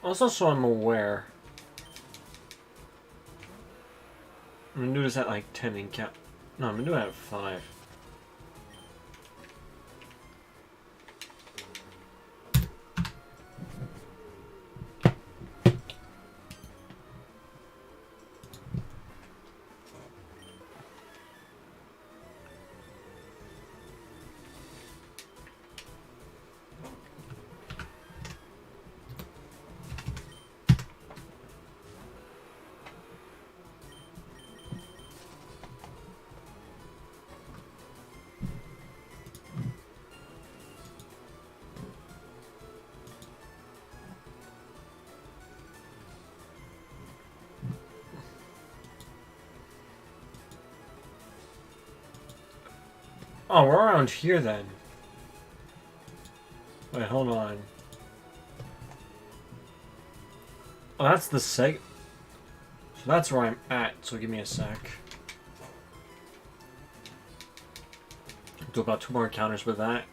Also, so I'm aware. I'm gonna do this at like 10 and count. No, I'm gonna do it at 5. Oh, we're around here then. Wait, hold on. Oh, that's the So that's where I'm at, so give me a sec. Do about 2 more encounters with that.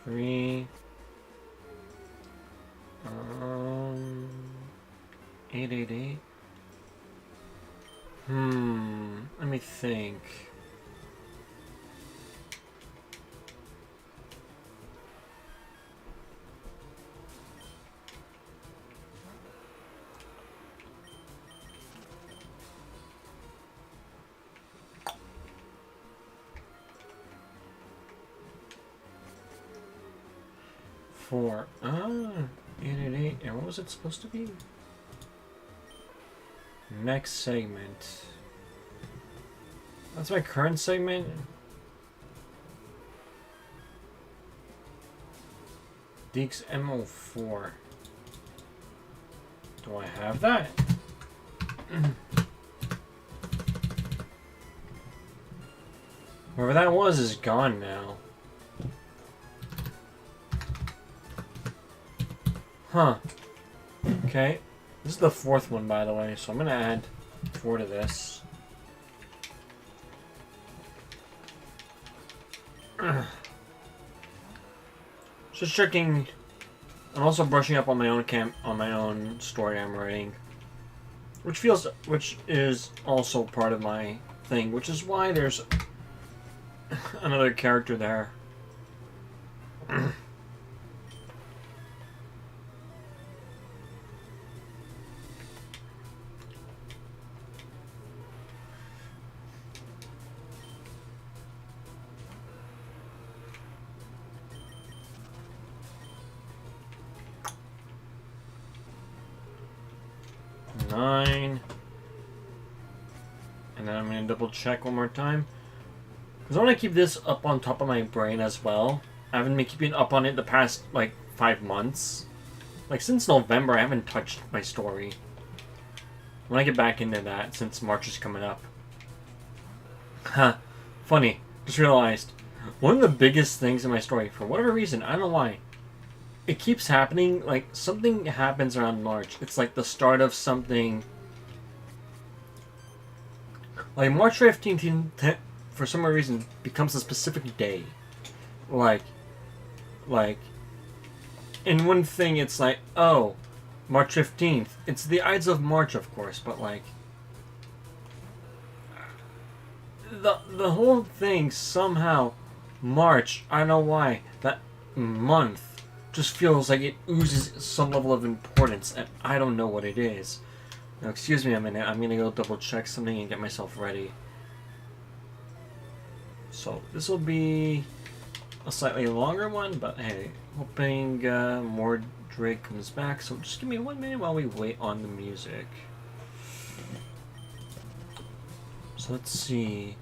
Three. 888. Let me think. Four. 888. And what was it supposed to be? Next segment. That's my current segment. Deeks MO4. Do I have that? Whoever that was is gone now. Huh. Okay. This is the 4th one, by the way, so I'm gonna add 4 to this. Just checking. I'm also brushing up on my own story I'm writing, which is also part of my thing, which is why there's another character there. And then I'm going to double check one more time, because I want to keep this up on top of my brain as well. I haven't been keeping up on it the past, like, 5 months. Like, since November, I haven't touched my story. When I get back into that, since March is coming up. Huh. Funny. Just realized. One of the biggest things in my story, for whatever reason, I don't know why, it keeps happening, like, something happens around March. It's like the start of something. Like, March 15th, for some reason, becomes a specific day. Like, in one thing, it's like, oh, March 15th. It's the Ides of March, of course, but, like, the whole thing, somehow, March, I don't know why, that month just feels like it oozes some level of importance, and I don't know what it is. Now, excuse me a minute, I'm gonna go double check something and get myself ready. So, this will be a slightly longer one, but hey, hoping more Drake comes back, so just give me 1 minute while we wait on the music. So let's see,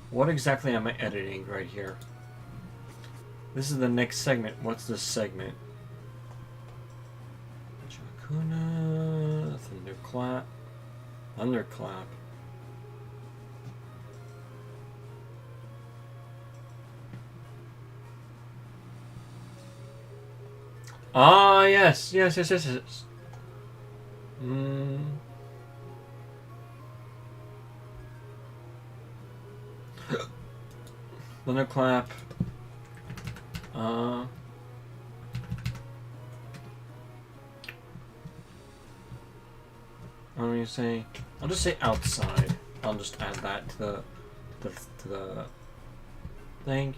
what exactly am I editing right here? This is the next segment. What's this segment? Chakuna, Thunderclap, Thunderclap. Ah, yes. Thunderclap. What do you say? I'll just say outside. I'll just add that to the thing.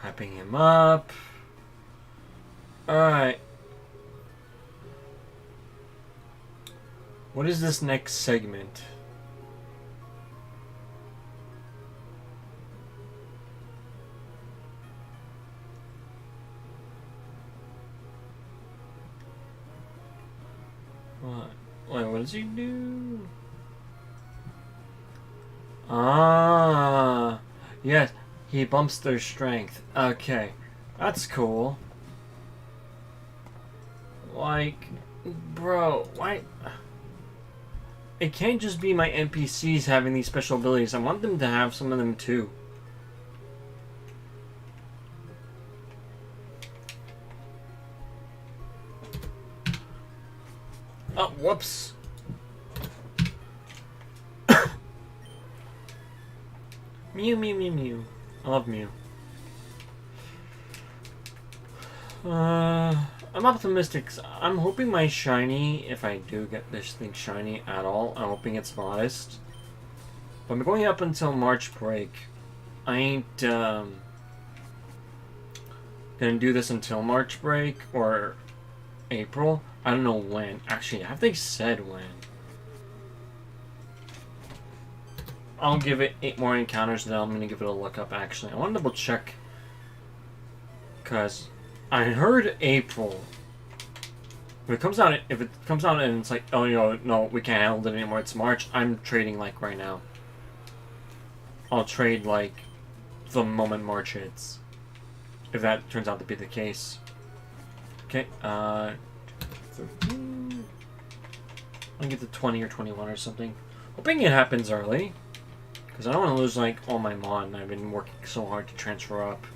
Hyping him up. Alright. What is this next segment? What? Wait, what does he do? Ah, yes, he bumps their strength. Okay, that's cool. Like, bro, why? It can't just be my NPCs having these special abilities. I want them to have some of them too. Oh, whoops. Mew, mew, mew, mew. I love Mew. I'm optimistic. I'm hoping my shiny, if I do get this thing shiny at all, I'm hoping it's modest. But I'm going up until March break. I ain't gonna do this until March break or April. I don't know when. Actually, have they said when? I'll give it 8 more encounters, and then I'm gonna give it a look up. Actually, I want to double check because I heard April. If it comes out and it's like, oh, no, we can't handle it anymore. It's March. I'm trading like right now. I'll trade like the moment March hits, if that turns out to be the case. Okay, 13. I'll get to 20 or 21 or something. Hoping it happens early, because I don't want to lose like all my mon. I've been working so hard to transfer up.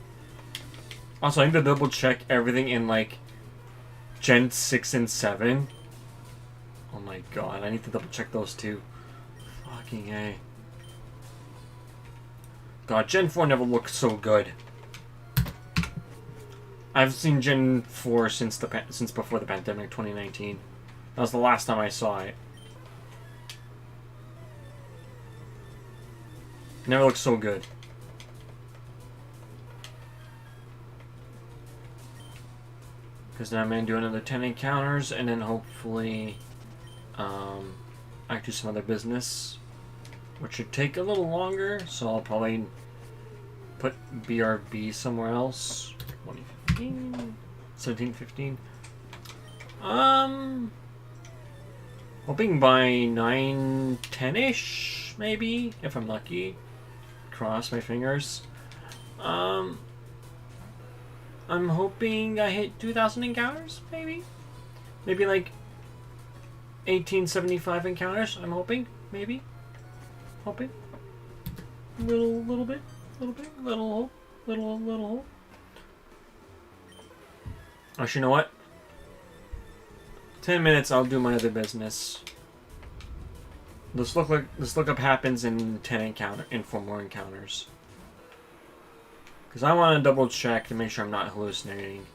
Also, I need to double check everything in like Gen 6 and 7. Oh my god, I need to double check those too. Fucking A. God, Gen 4 never looked so good. I've seen Gen 4 since before the pandemic, 2019. That was the last time I saw it. Never looked so good. Because then I'm going to do another 10 encounters, and then hopefully I do some other business, which should take a little longer, so I'll probably put BRB somewhere else. 2015, 17, 15. Hoping by 9-10ish, maybe, if I'm lucky. Cross my fingers. I'm hoping I hit 2,000 encounters, maybe? Maybe like 1875 encounters, I'm hoping, maybe? Hoping. Little bit, little hope, little hope. Actually, you know what? 10 minutes, I'll do my other business. This lookup happens in 4 more encounters. Because I want to double check to make sure I'm not hallucinating.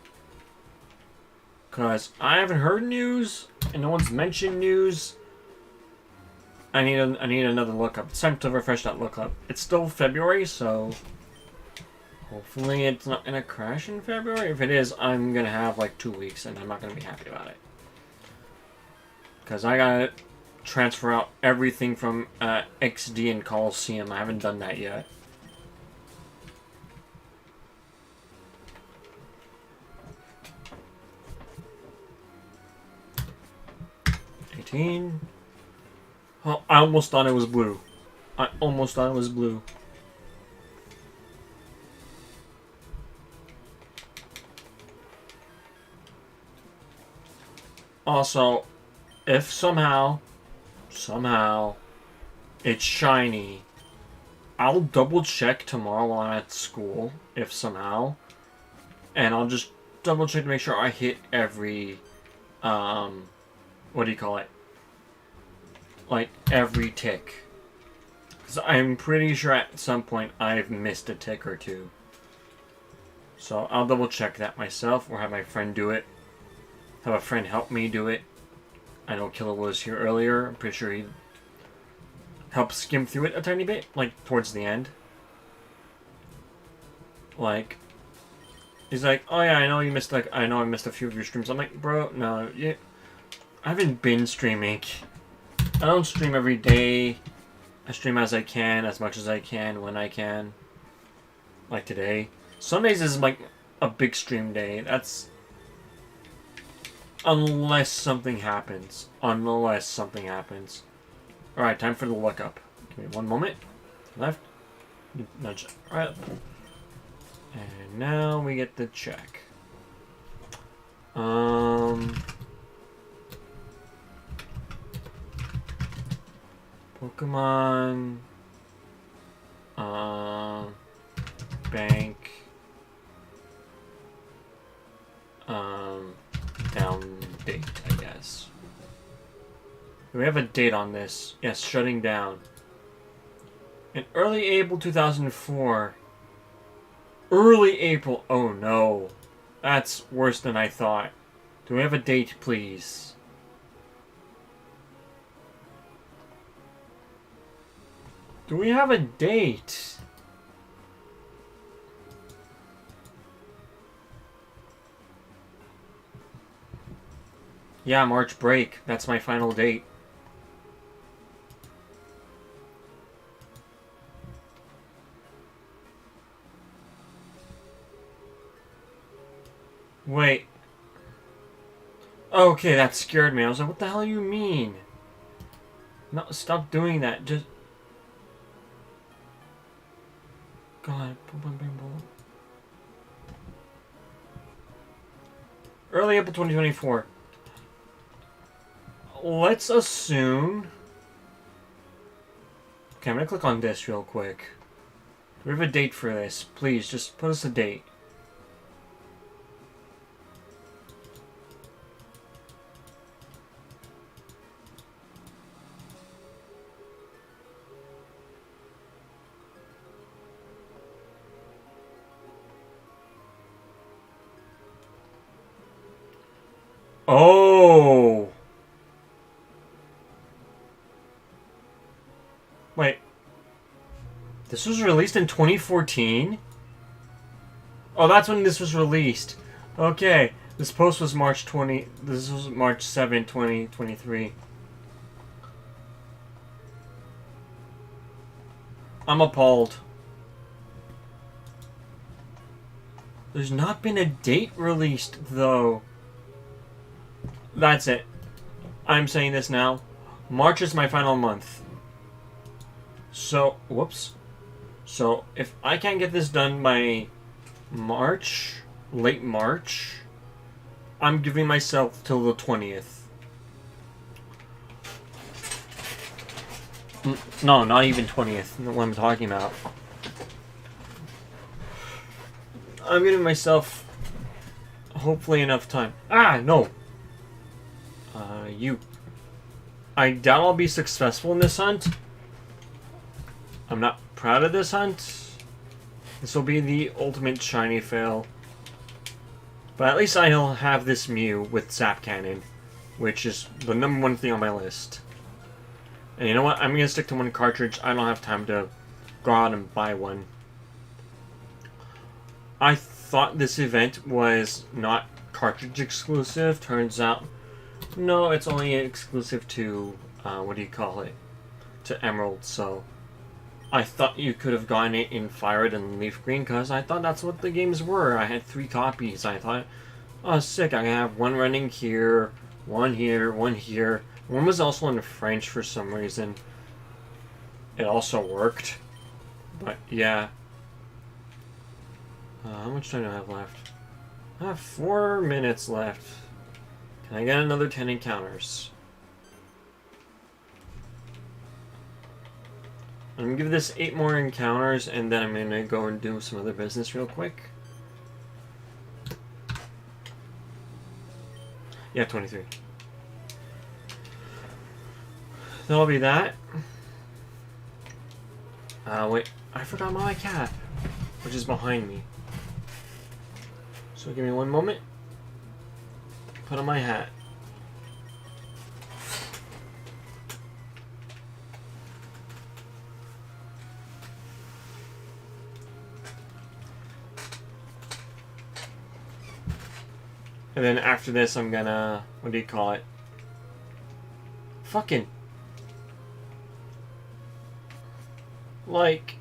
Because I haven't heard news, and no one's mentioned news. I need another lookup. It's time to refresh that lookup. It's still February, so hopefully it's not gonna crash in February. If it is, I'm gonna have like 2 weeks, and I'm not gonna be happy about it. Because I gotta transfer out everything from XD and Coliseum. I haven't done that yet. Oh, I almost thought it was blue. I almost thought it was blue. Also, if somehow it's shiny, I'll double check tomorrow while I'm at school, if somehow, and I'll just double check to make sure I hit every, what do you call it? Like, every tick. Because I'm pretty sure at some point I've missed a tick or two. So I'll double check that myself, or have my friend do it. Have a friend help me do it. I know Killer was here earlier. I'm pretty sure he helped skim through it a tiny bit, like towards the end. Like, he's like, "Oh yeah, I know you missed I missed a few of your streams." I'm like, "Bro, no, I haven't been streaming. I don't stream every day. I stream as I can, as much as I can, when I can. Like today. Sundays is like a big stream day. That's unless something happens. Alright, time for the lookup. Give me one moment. Left. Nudge. Right. And now we get the check. Pokemon, bank, down date, I guess. Do we have a date on this? Yes, shutting down. In early April 2004. Early April, oh no. That's worse than I thought. Do we have a date, please? Do we have a date? Yeah, March break. That's my final date. Wait. Okay, that scared me. I was like, what the hell do you mean? No, stop doing that. Just... God. Early April 2024. Let's assume... Okay, I'm gonna click on this real quick. Do we have a date for this? Please, just put us a date. Oh! Wait. This was released in 2014? Oh, that's when this was released. Okay. This post was This was March 7, 2023. I'm appalled. There's not been a date released, though. That's it. I'm saying this now. March is my final month. So, whoops. So, if I can't get this done by March, late March, I'm giving myself till the 20th. No, not even 20th. What I'm talking about. I'm giving myself hopefully enough time. Ah, no. I doubt I'll be successful in this hunt. I'm not proud of this hunt. This will be the ultimate shiny fail. But at least I'll have this Mew with Zap Cannon, which is the #1 thing on my list. And you know what? I'm going to stick to one cartridge. I don't have time to go out and buy one. I thought this event was not cartridge exclusive. Turns out, no, it's only exclusive to, what do you call it? To Emerald, so... I thought you could have gotten it in Fire Red and Leaf Green, because I thought that's what the games were. I had 3 copies. I thought, oh, sick, I have one running here, one here, one here. One was also in French for some reason. It also worked. But, yeah. How much time do I have left? I have 4 minutes left. Can I get another 10 encounters? I'm gonna give this 8 more encounters, and then I'm gonna go and do some other business real quick. Yeah, 23. That'll be that. Wait, I forgot my cat, which is behind me. So give me one moment. Put on my hat. And then after this, I'm gonna... What do you call it? Fucking... Like...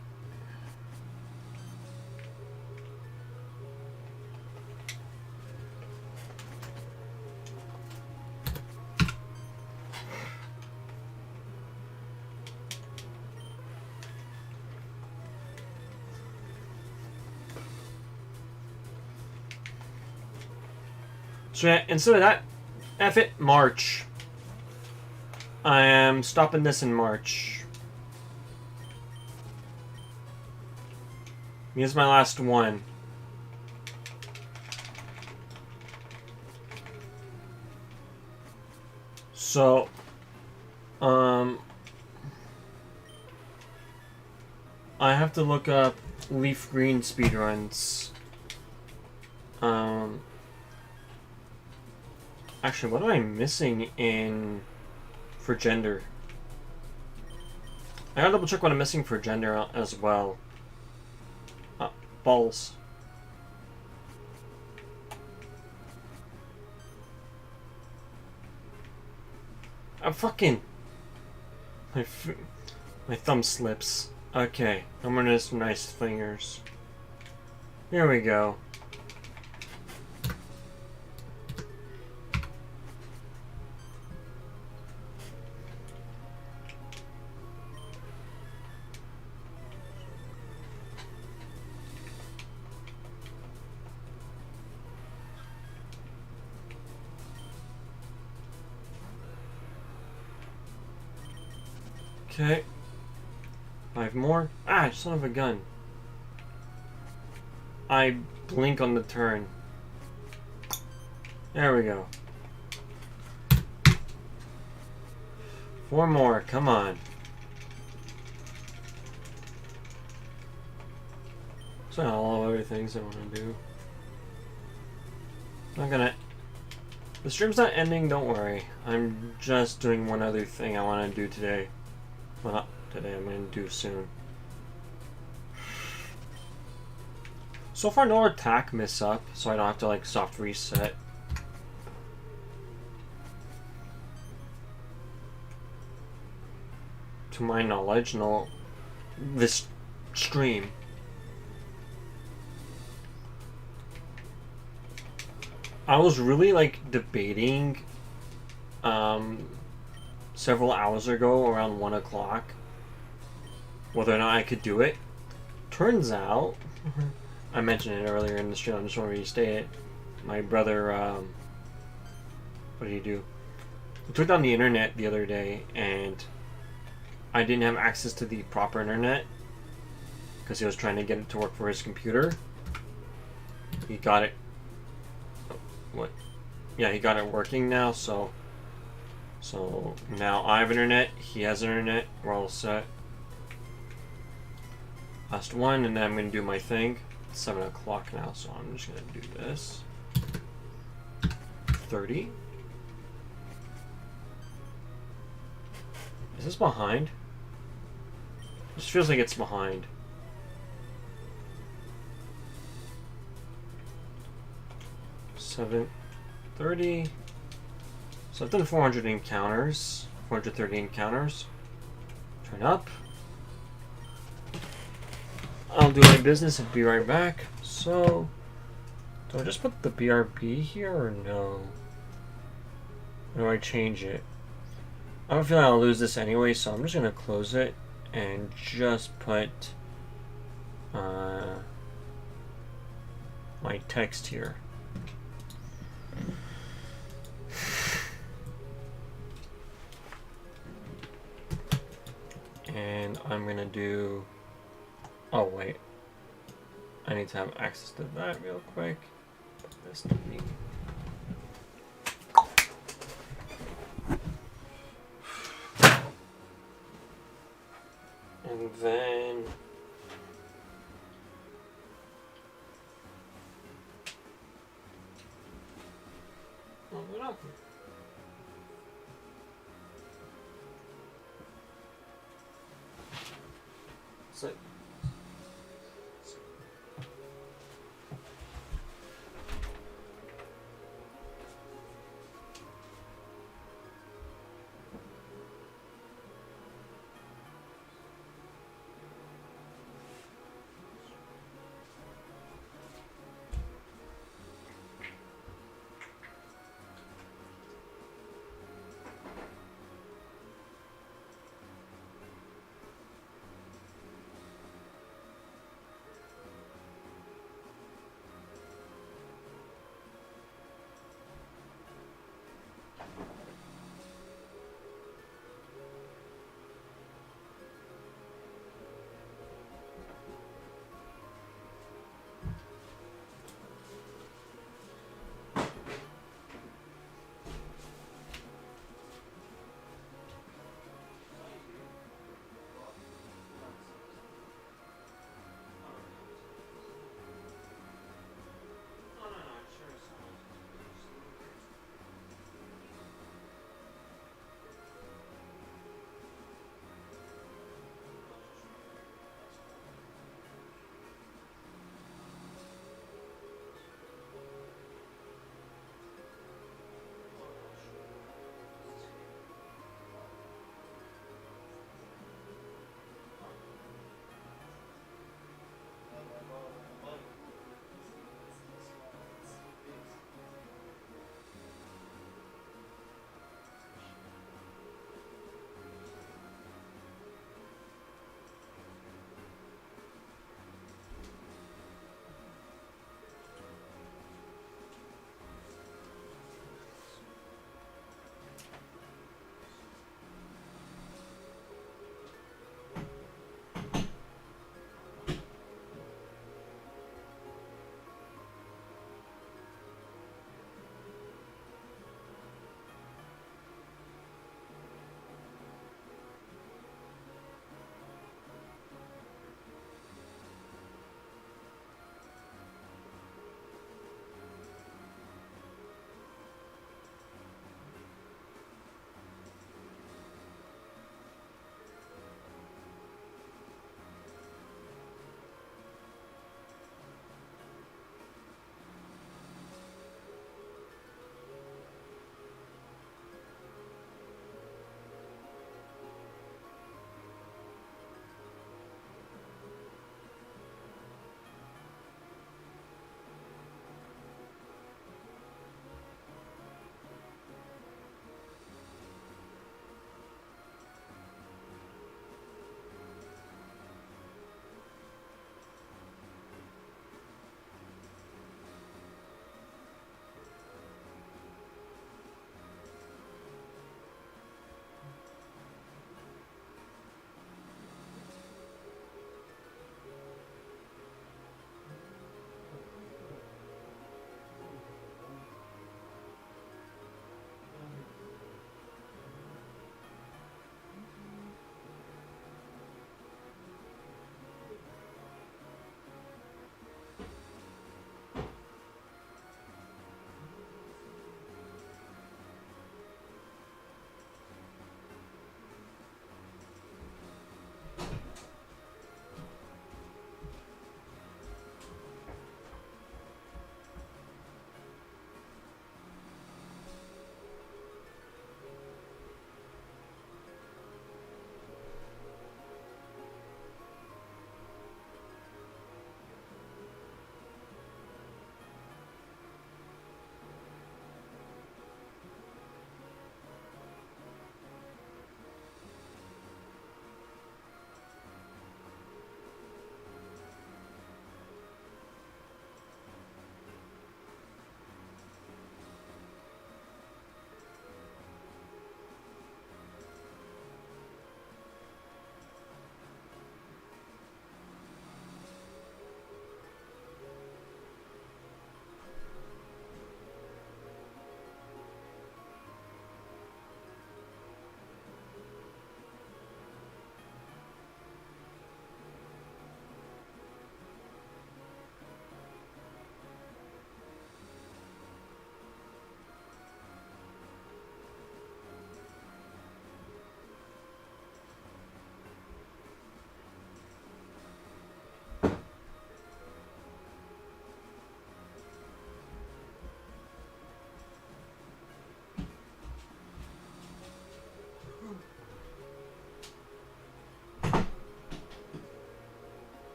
So yeah, instead of that, F it, March. I am stopping this in March. Here's my last one. So, I have to look up Leaf Green speedruns. Actually, what am I missing for gender? I gotta double check what I'm missing for gender as well. Balls. I'm fucking... My thumb slips. Okay, I'm gonna do some nice fingers. Here we go. Okay. 5 more. Ah, son of a gun. I blink on the turn. There we go. 4 more. Come on. So all other things I want to do. Not gonna... The stream's not ending, don't worry. I'm just doing one other thing I want to do today. Well, not today, I'm going to do soon. So far, no attack miss up, so I don't have to, like, soft reset. To my knowledge, no. This stream. I was really, like, debating, several hours ago, around 1 o'clock, whether or not I could do it. Turns out, I mentioned it earlier in the stream, I just want to restate it. My brother, what did he do? He took down the internet the other day, and I didn't have access to the proper internet because he was trying to get it to work for his computer. He got it. What? Yeah, he got it working now, so now I have internet, he has internet, we're all set. Last one, and then I'm going to do my thing. It's 7 o'clock now, so I'm just going to do this. 30. Is this behind? This feels like it's behind. $730. So I've done 400 encounters. 430 encounters. Turn up. I'll do my business and be right back. So, do I just put the BRB here or no? Or do I change it? I have a feeling I'll lose this anyway, so I'm just going to close it and just put my text here. And I'm going to do... Oh, wait. I need to have access to that real quick. Put this to me. And then... Move it up. So...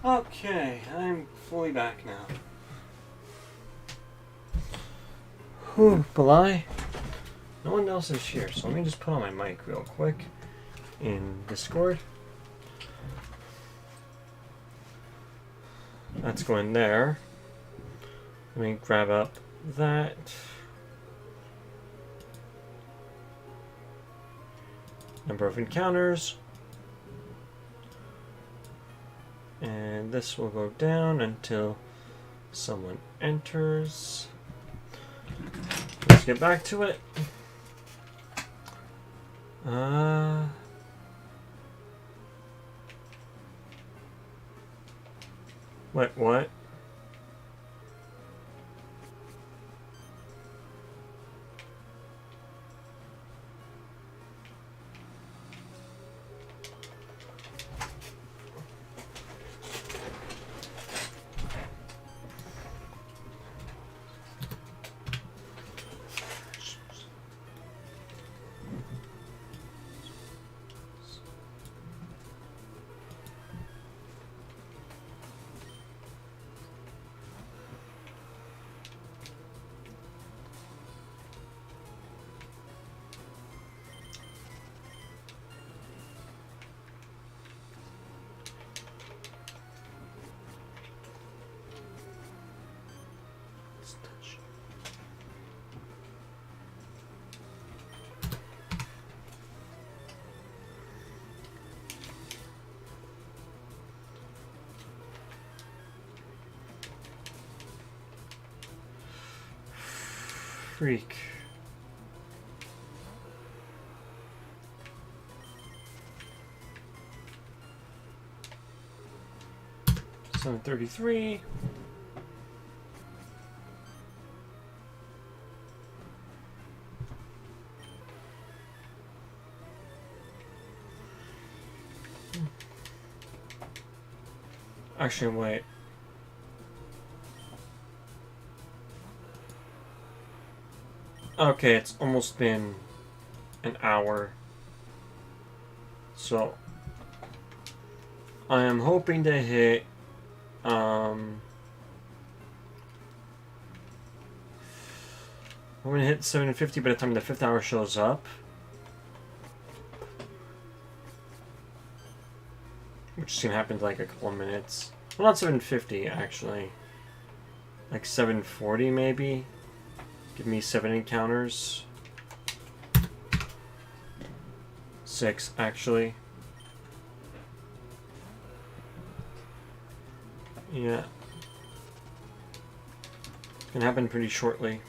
Okay, I'm fully back now. Whew, Belai. No one else is here, so let me just put on my mic real quick in Discord. That's going there. Let me grab up that. Number of encounters. And this will go down until someone enters. Let's get back to it. Wait, what? Freak. $733. Actually, wait. Okay, it's almost been an hour. So, I am hoping to hit, I'm gonna hit 750 by the time the 5th hour shows up. Which is gonna happen in like a couple of minutes. Well, not 750, actually. Like 740, maybe. Give me 7 encounters. 6, actually. Yeah. It's gonna happen pretty shortly.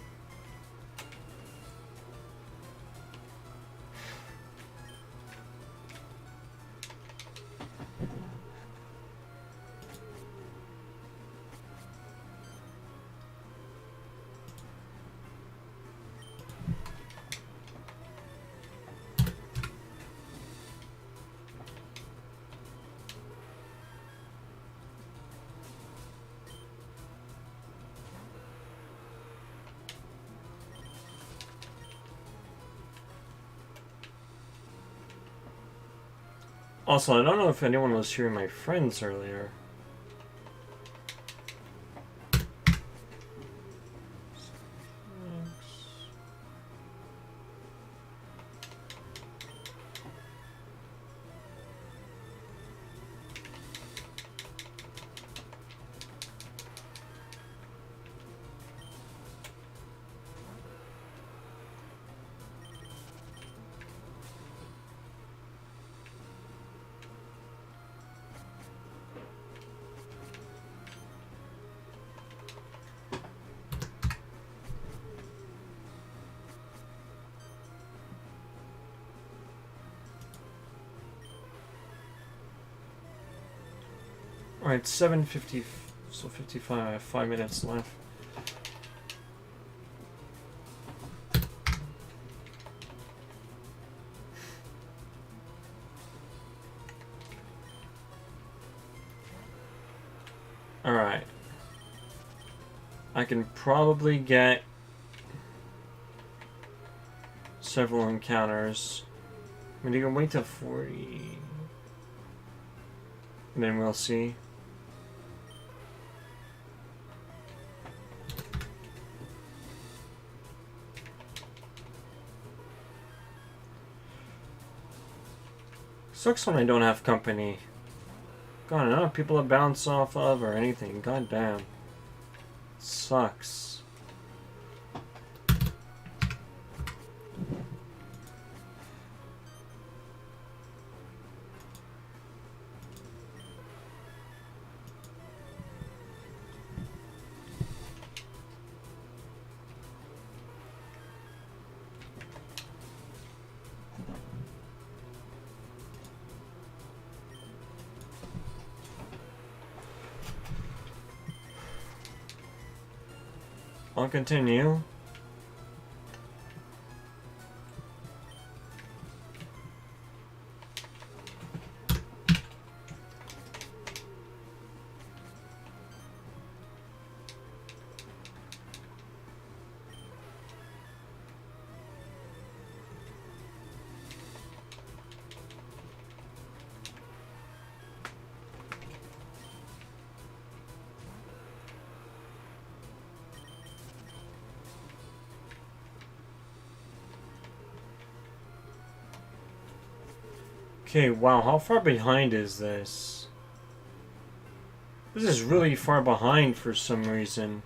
Also, I don't know if anyone was hearing my friends earlier. Alright, 7:50, so 55, 5 minutes left. Alright. I can probably get several encounters. I mean, you can wait till 40. And then we'll see. Sucks when I don't have company. God, I don't have people to bounce off of or anything. God damn. Sucks. I'll continue. Okay, wow, how far behind is this? This is really far behind for some reason.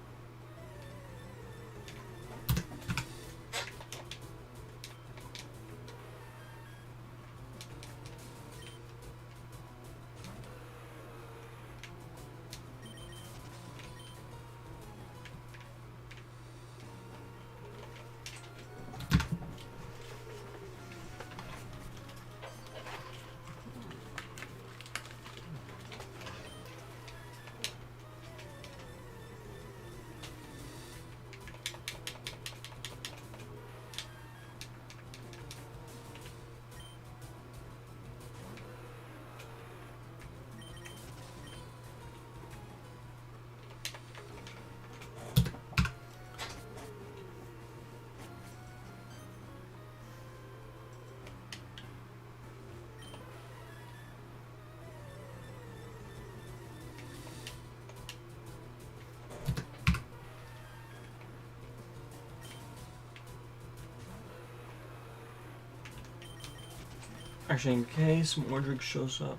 Actually, in case Mordred shows up.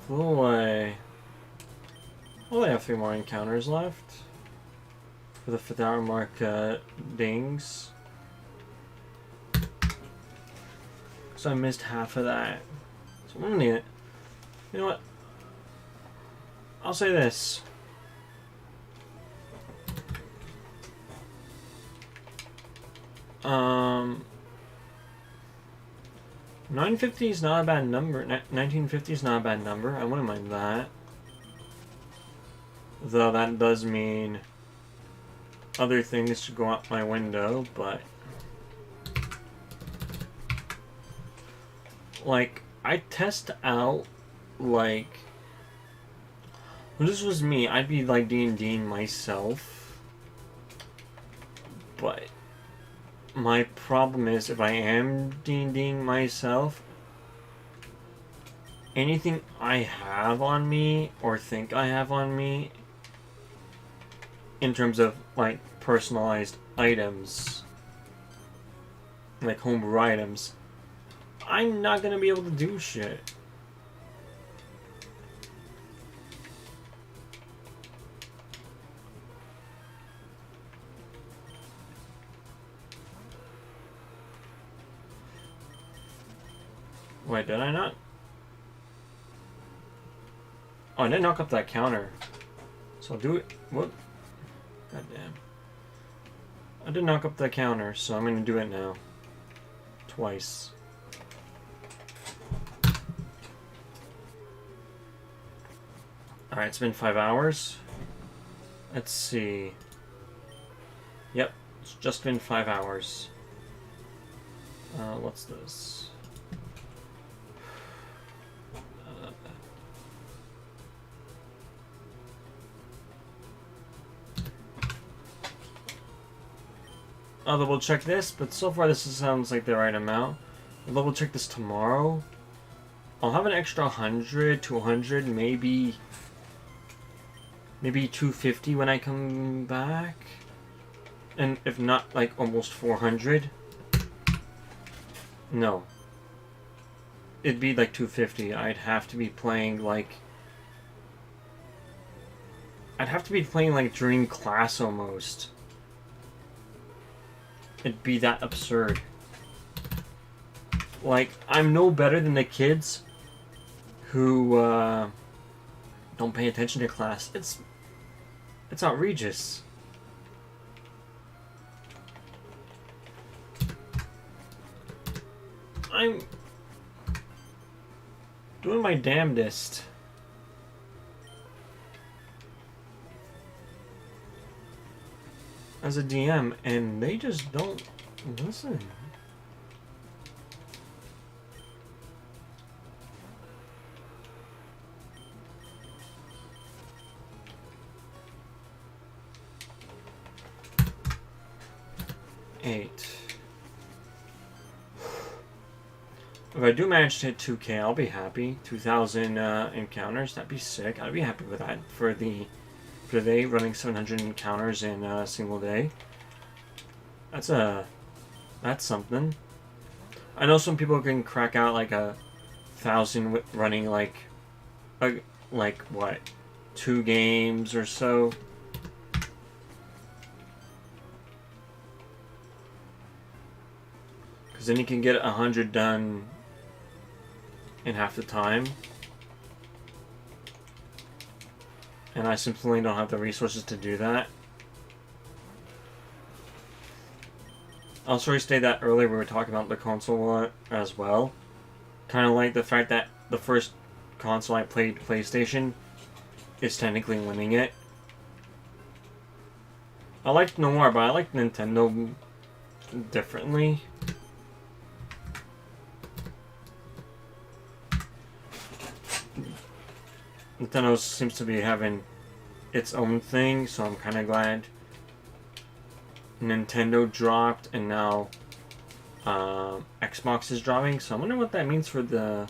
Flew away. Well, I have 3 more encounters left. For the 5th hour mark dings. So I missed half of that. So I'm gonna need it. You know what? I'll say this. Um, 950 is not a bad number. 1950 is not a bad number. I wouldn't mind that. Though that does mean other things should go out my window, but like I test out like when this was me, I'd be like D&Ding myself, but my problem is if I am D&Ding myself, anything I have on me or think I have on me in terms of like personalized items, like homebrew items, I'm not gonna be able to do shit. Wait, did I not? Oh, I didn't knock up that counter. So I'll do it. What? God damn. I did knock up that counter, so I'm gonna do it now. Twice. Alright, it's been 5 hours. Let's see. Yep, it's just been 5 hours. What's this? I'll double check this, but so far this sounds like the right amount. I'll double check this tomorrow. I'll have an extra 100 to 100, maybe 250 when I come back. And if not, like almost 400. No. It'd be like 250. I'd have to be playing like during class almost. It'd be that absurd. Like, I'm no better than the kids who don't pay attention to class. It's outrageous. I'm doing my damnedest. As a DM, and they just don't listen. Eight. If I do manage to hit 2K, I'll be happy. 2,000 encounters, that'd be sick. I'd be happy with that for the day, running 700 encounters in a single day. That's something. I know some people can crack out like 1,000 running like what, 2 games or so. Because then you can get 100 done in half the time. And I simply don't have the resources to do that. I'll sort of state that earlier we were talking about the console as well. Kind of like the fact that the first console I played, PlayStation, is technically winning it. I liked no more, but I like Nintendo differently. Nintendo seems to be having its own thing, so I'm kind of glad Nintendo dropped and now Xbox is dropping. So I wonder what that means for the,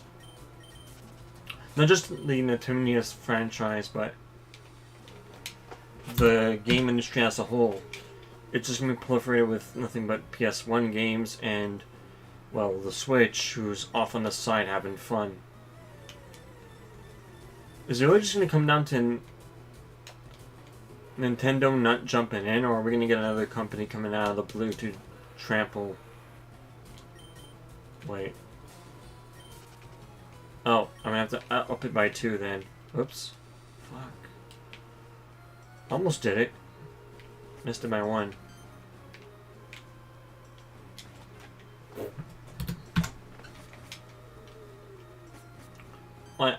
not just the Nintendo franchise, but the game industry as a whole. It's just going to be proliferated with nothing but PS1 games and, well, the Switch, who's off on the side having fun. Is it really just going to come down to Nintendo not jumping in, or are we going to get another company coming out of the blue to trample? Wait. Oh, I'm going to have to up it by 2 then. Oops. Fuck. Almost did it. Missed it by 1.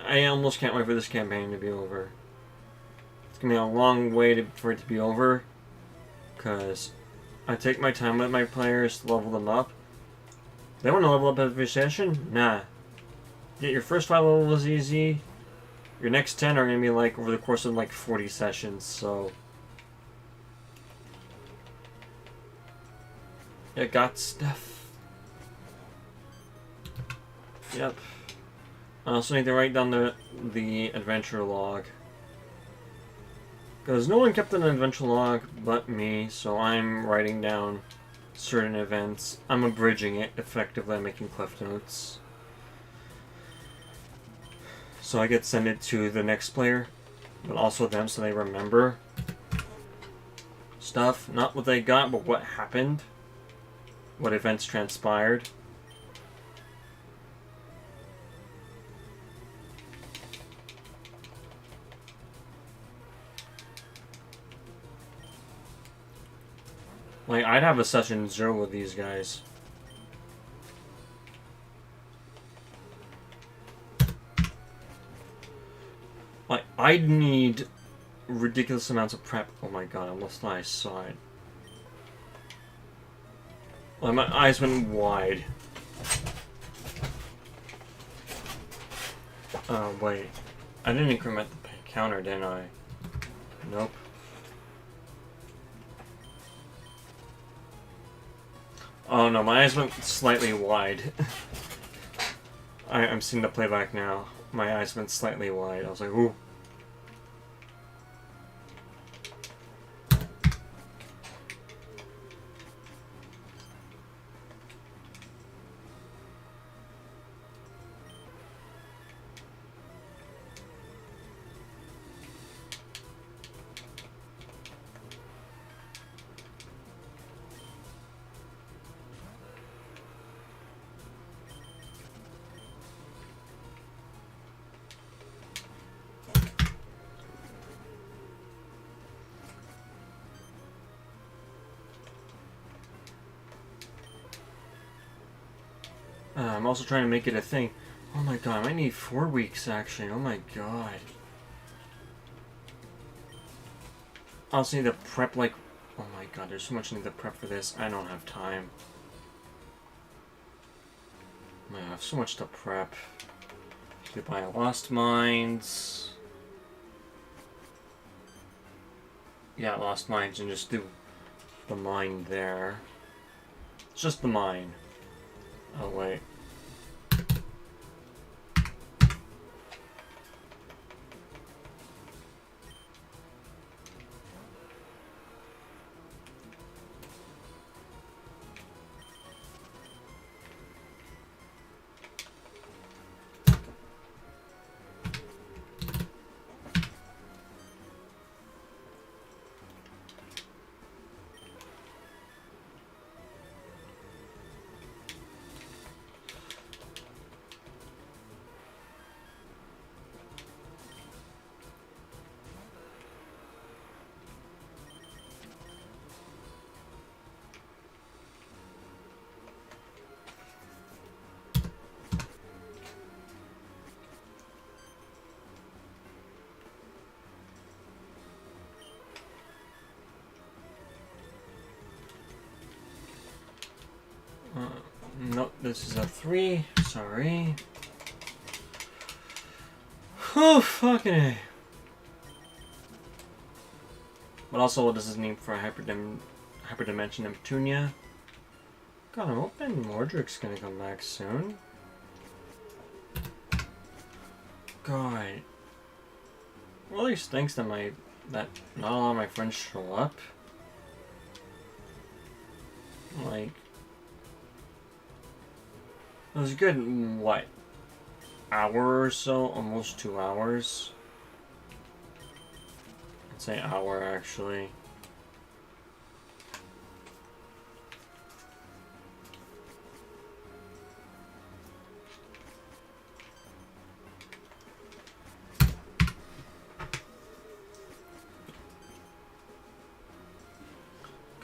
I almost can't wait for this campaign to be over. It's gonna be a long way for it to be over, because I take my time with my players to level them up. They want to level up every session? Nah. Get your first 5 levels easy. Your next 10 are gonna be like over the course of like 40 sessions, so it got stuff. Yep. I also need to write down the adventure log. Because no one kept an adventure log but me, so I'm writing down certain events. I'm abridging it effectively, making cliff notes. So I get send it to the next player, but also them so they remember stuff. Not what they got, but what happened. What events transpired. Like, I'd have a session 0 with these guys. Like, I'd need ridiculous amounts of prep. Oh my god, I almost thought I saw it. Like, my eyes went wide. Wait. I didn't increment the counter, didn't I? Nope. Oh no, my eyes went slightly wide. I'm seeing the playback now. My eyes went slightly wide. I was like, ooh. I'm also trying to make it a thing. Oh my god, I might need 4 weeks actually. Oh my god. I also need to prep like... Oh my god, there's so much I need to prep for this. I don't have time. I have so much to prep. To buy Lost Mines. Yeah, Lost Mines, and just do the mine there. It's just the mine. Oh wait. Nope, this is a 3. Sorry. Oh, fucking A. But also, what does this mean for Hyperdimension Neptunia? God, I'm hoping Mordrick's gonna come back soon. God. Well, at least thanks to that not a lot of my friends show up. Like, it was a good, what, hour or so? Almost 2 hours. I'd say hour, actually.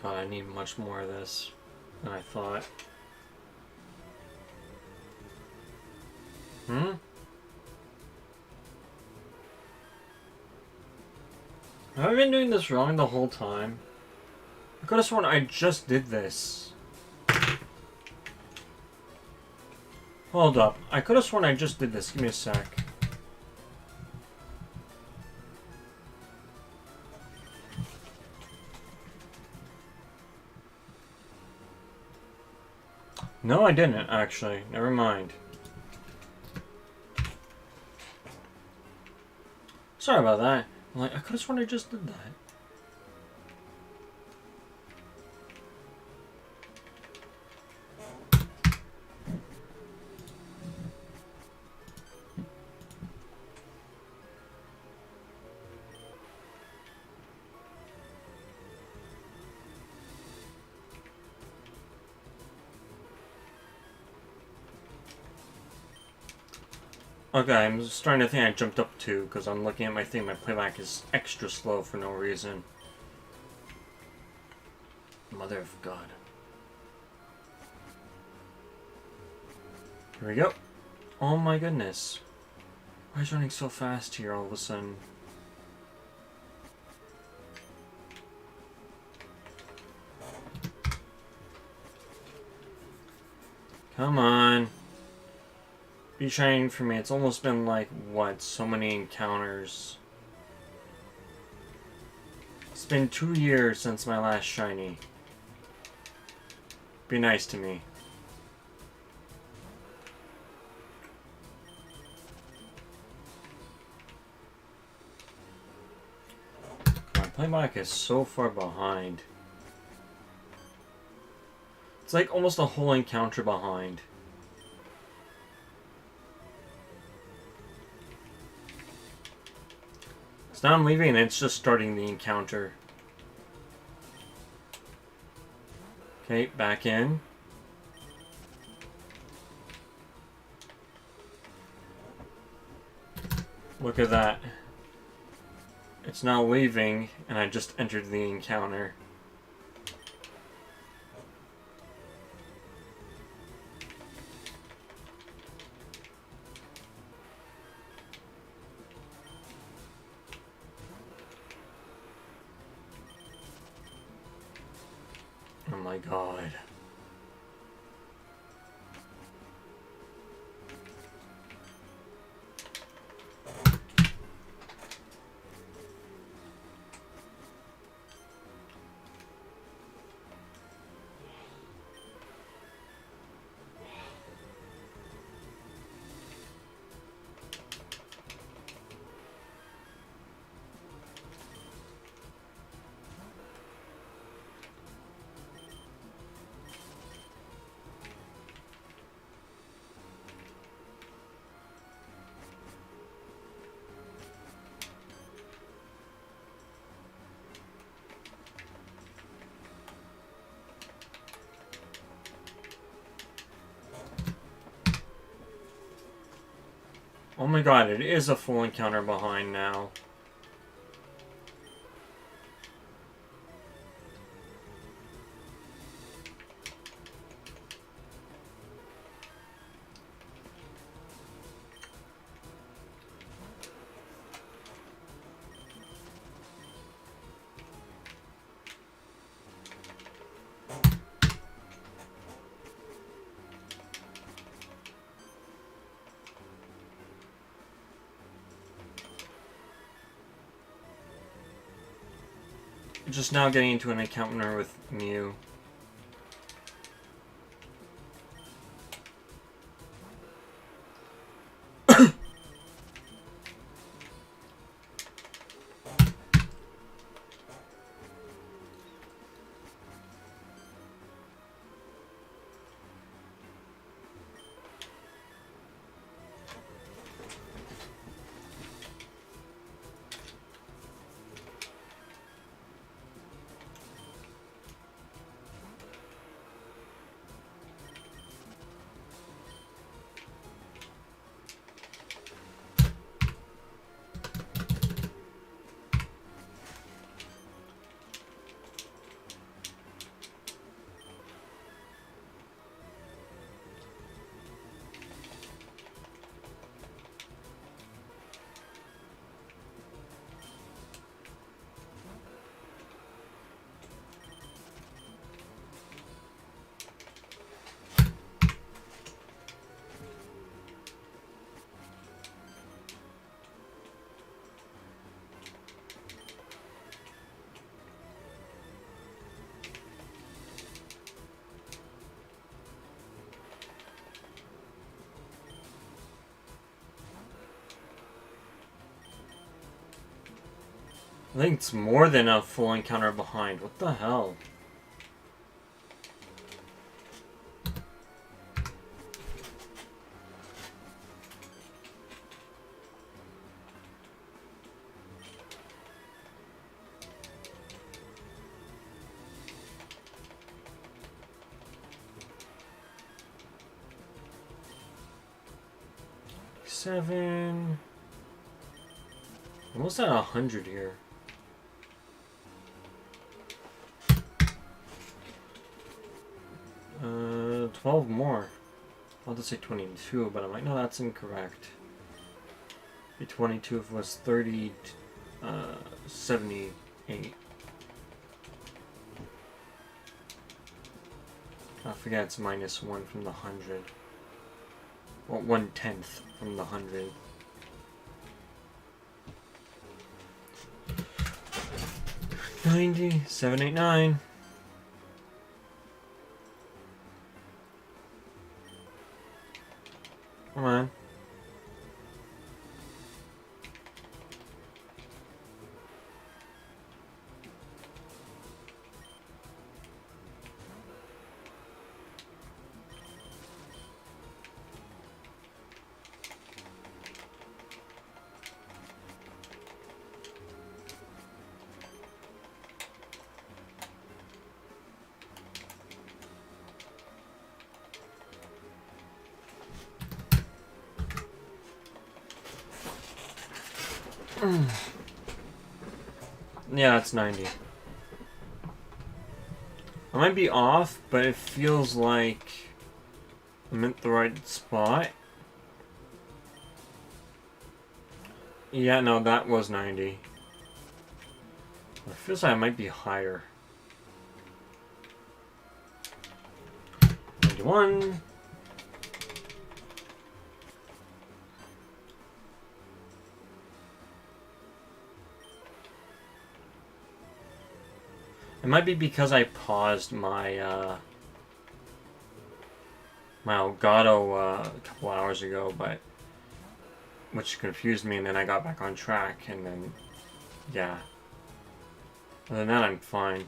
God, I need much more of this than I thought. Have I been doing this wrong the whole time? I could have sworn I just did this. Hold up. I could have sworn I just did this. Give me a sec. No, I didn't, actually. Never mind. Sorry about that. I'm like, I could have sworn I just did that. Okay, I'm starting to think I jumped up 2 because I'm looking at my thing. My playback is extra slow for no reason. Mother of God. Here we go. Oh my goodness. Why is it running so fast here all of a sudden? Come on. Be shining for me. It's almost been like, what, so many encounters. It's been 2 years since my last shiny. Be nice to me. My PokePANIC is so far behind. It's like almost a whole encounter behind. So now I'm leaving and it's just starting the encounter. Okay, back in. Look at that. It's now leaving and I just entered the encounter. Oh my God. Oh my God, it is a full encounter behind now. Just now getting into an encounter with MEW. I think it's more than a full encounter behind. What the hell? Seven. Almost at 100 here. 12 more. I'll just say 22, but I'm like, no, that's incorrect. The 22 was 30, 78. I forget it's minus 1 from the 100. Well, 1/10 from the 100. $90, $789. Come on. Yeah, it's 90. I might be off, but it feels like I'm at the right spot. Yeah, no, that was 90. It feels like I might be higher. 91. It might be because I paused my my Elgato a couple hours ago, but which confused me, and then I got back on track, and then yeah. Other than that, I'm fine.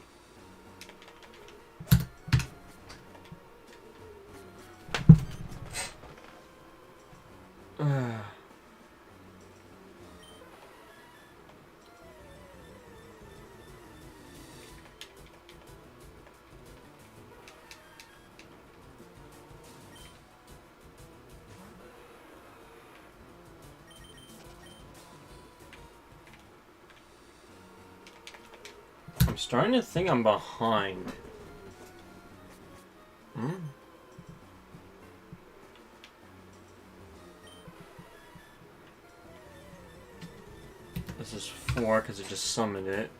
I'm starting to think I'm behind. This is 4 because it just summoned it.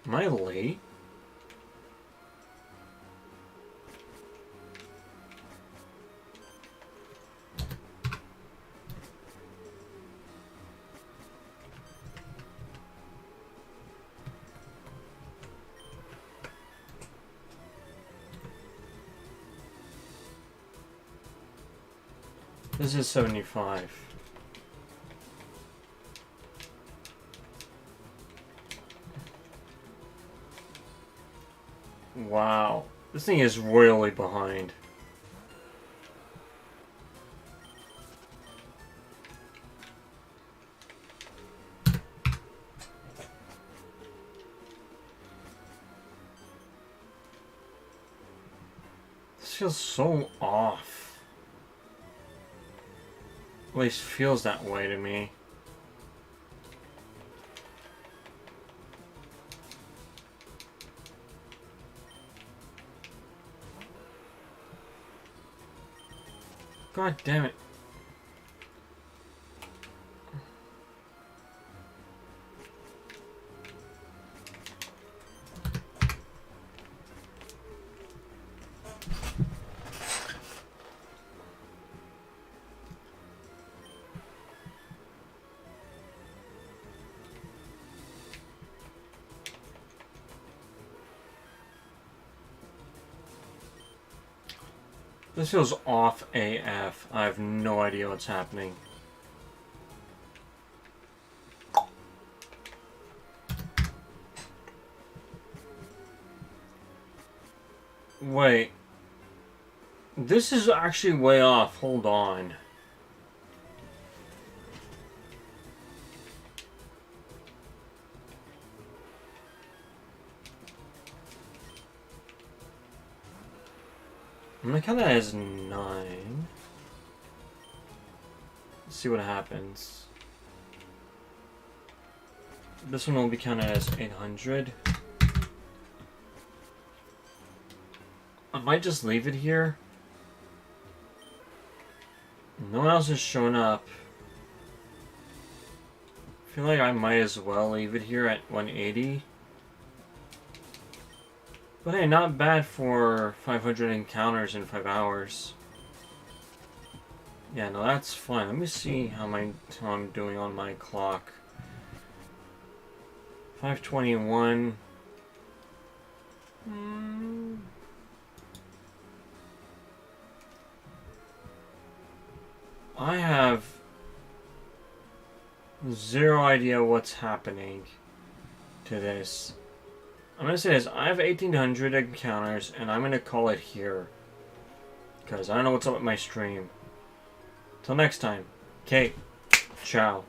Am I late? This is 75. Wow. This thing is royally behind. This feels so off. At least feels that way to me. God damn it. This feels off AF. I have no idea what's happening. Wait. This is actually way off. Hold on. I'm gonna count that as 9. see what happens. This one will be counted as 800. I might just leave it here. No one else has shown up. I feel like I might as well leave it here at 180. But hey, not bad for 500 encounters in 5 hours. Yeah, no, that's fine. Let me see how I'm doing on my clock. 521. I have zero idea what's happening to this. I'm gonna say this. I have 1800 encounters, and I'm gonna call it here. Because I don't know what's up with my stream. Till next time. Okay. Ciao.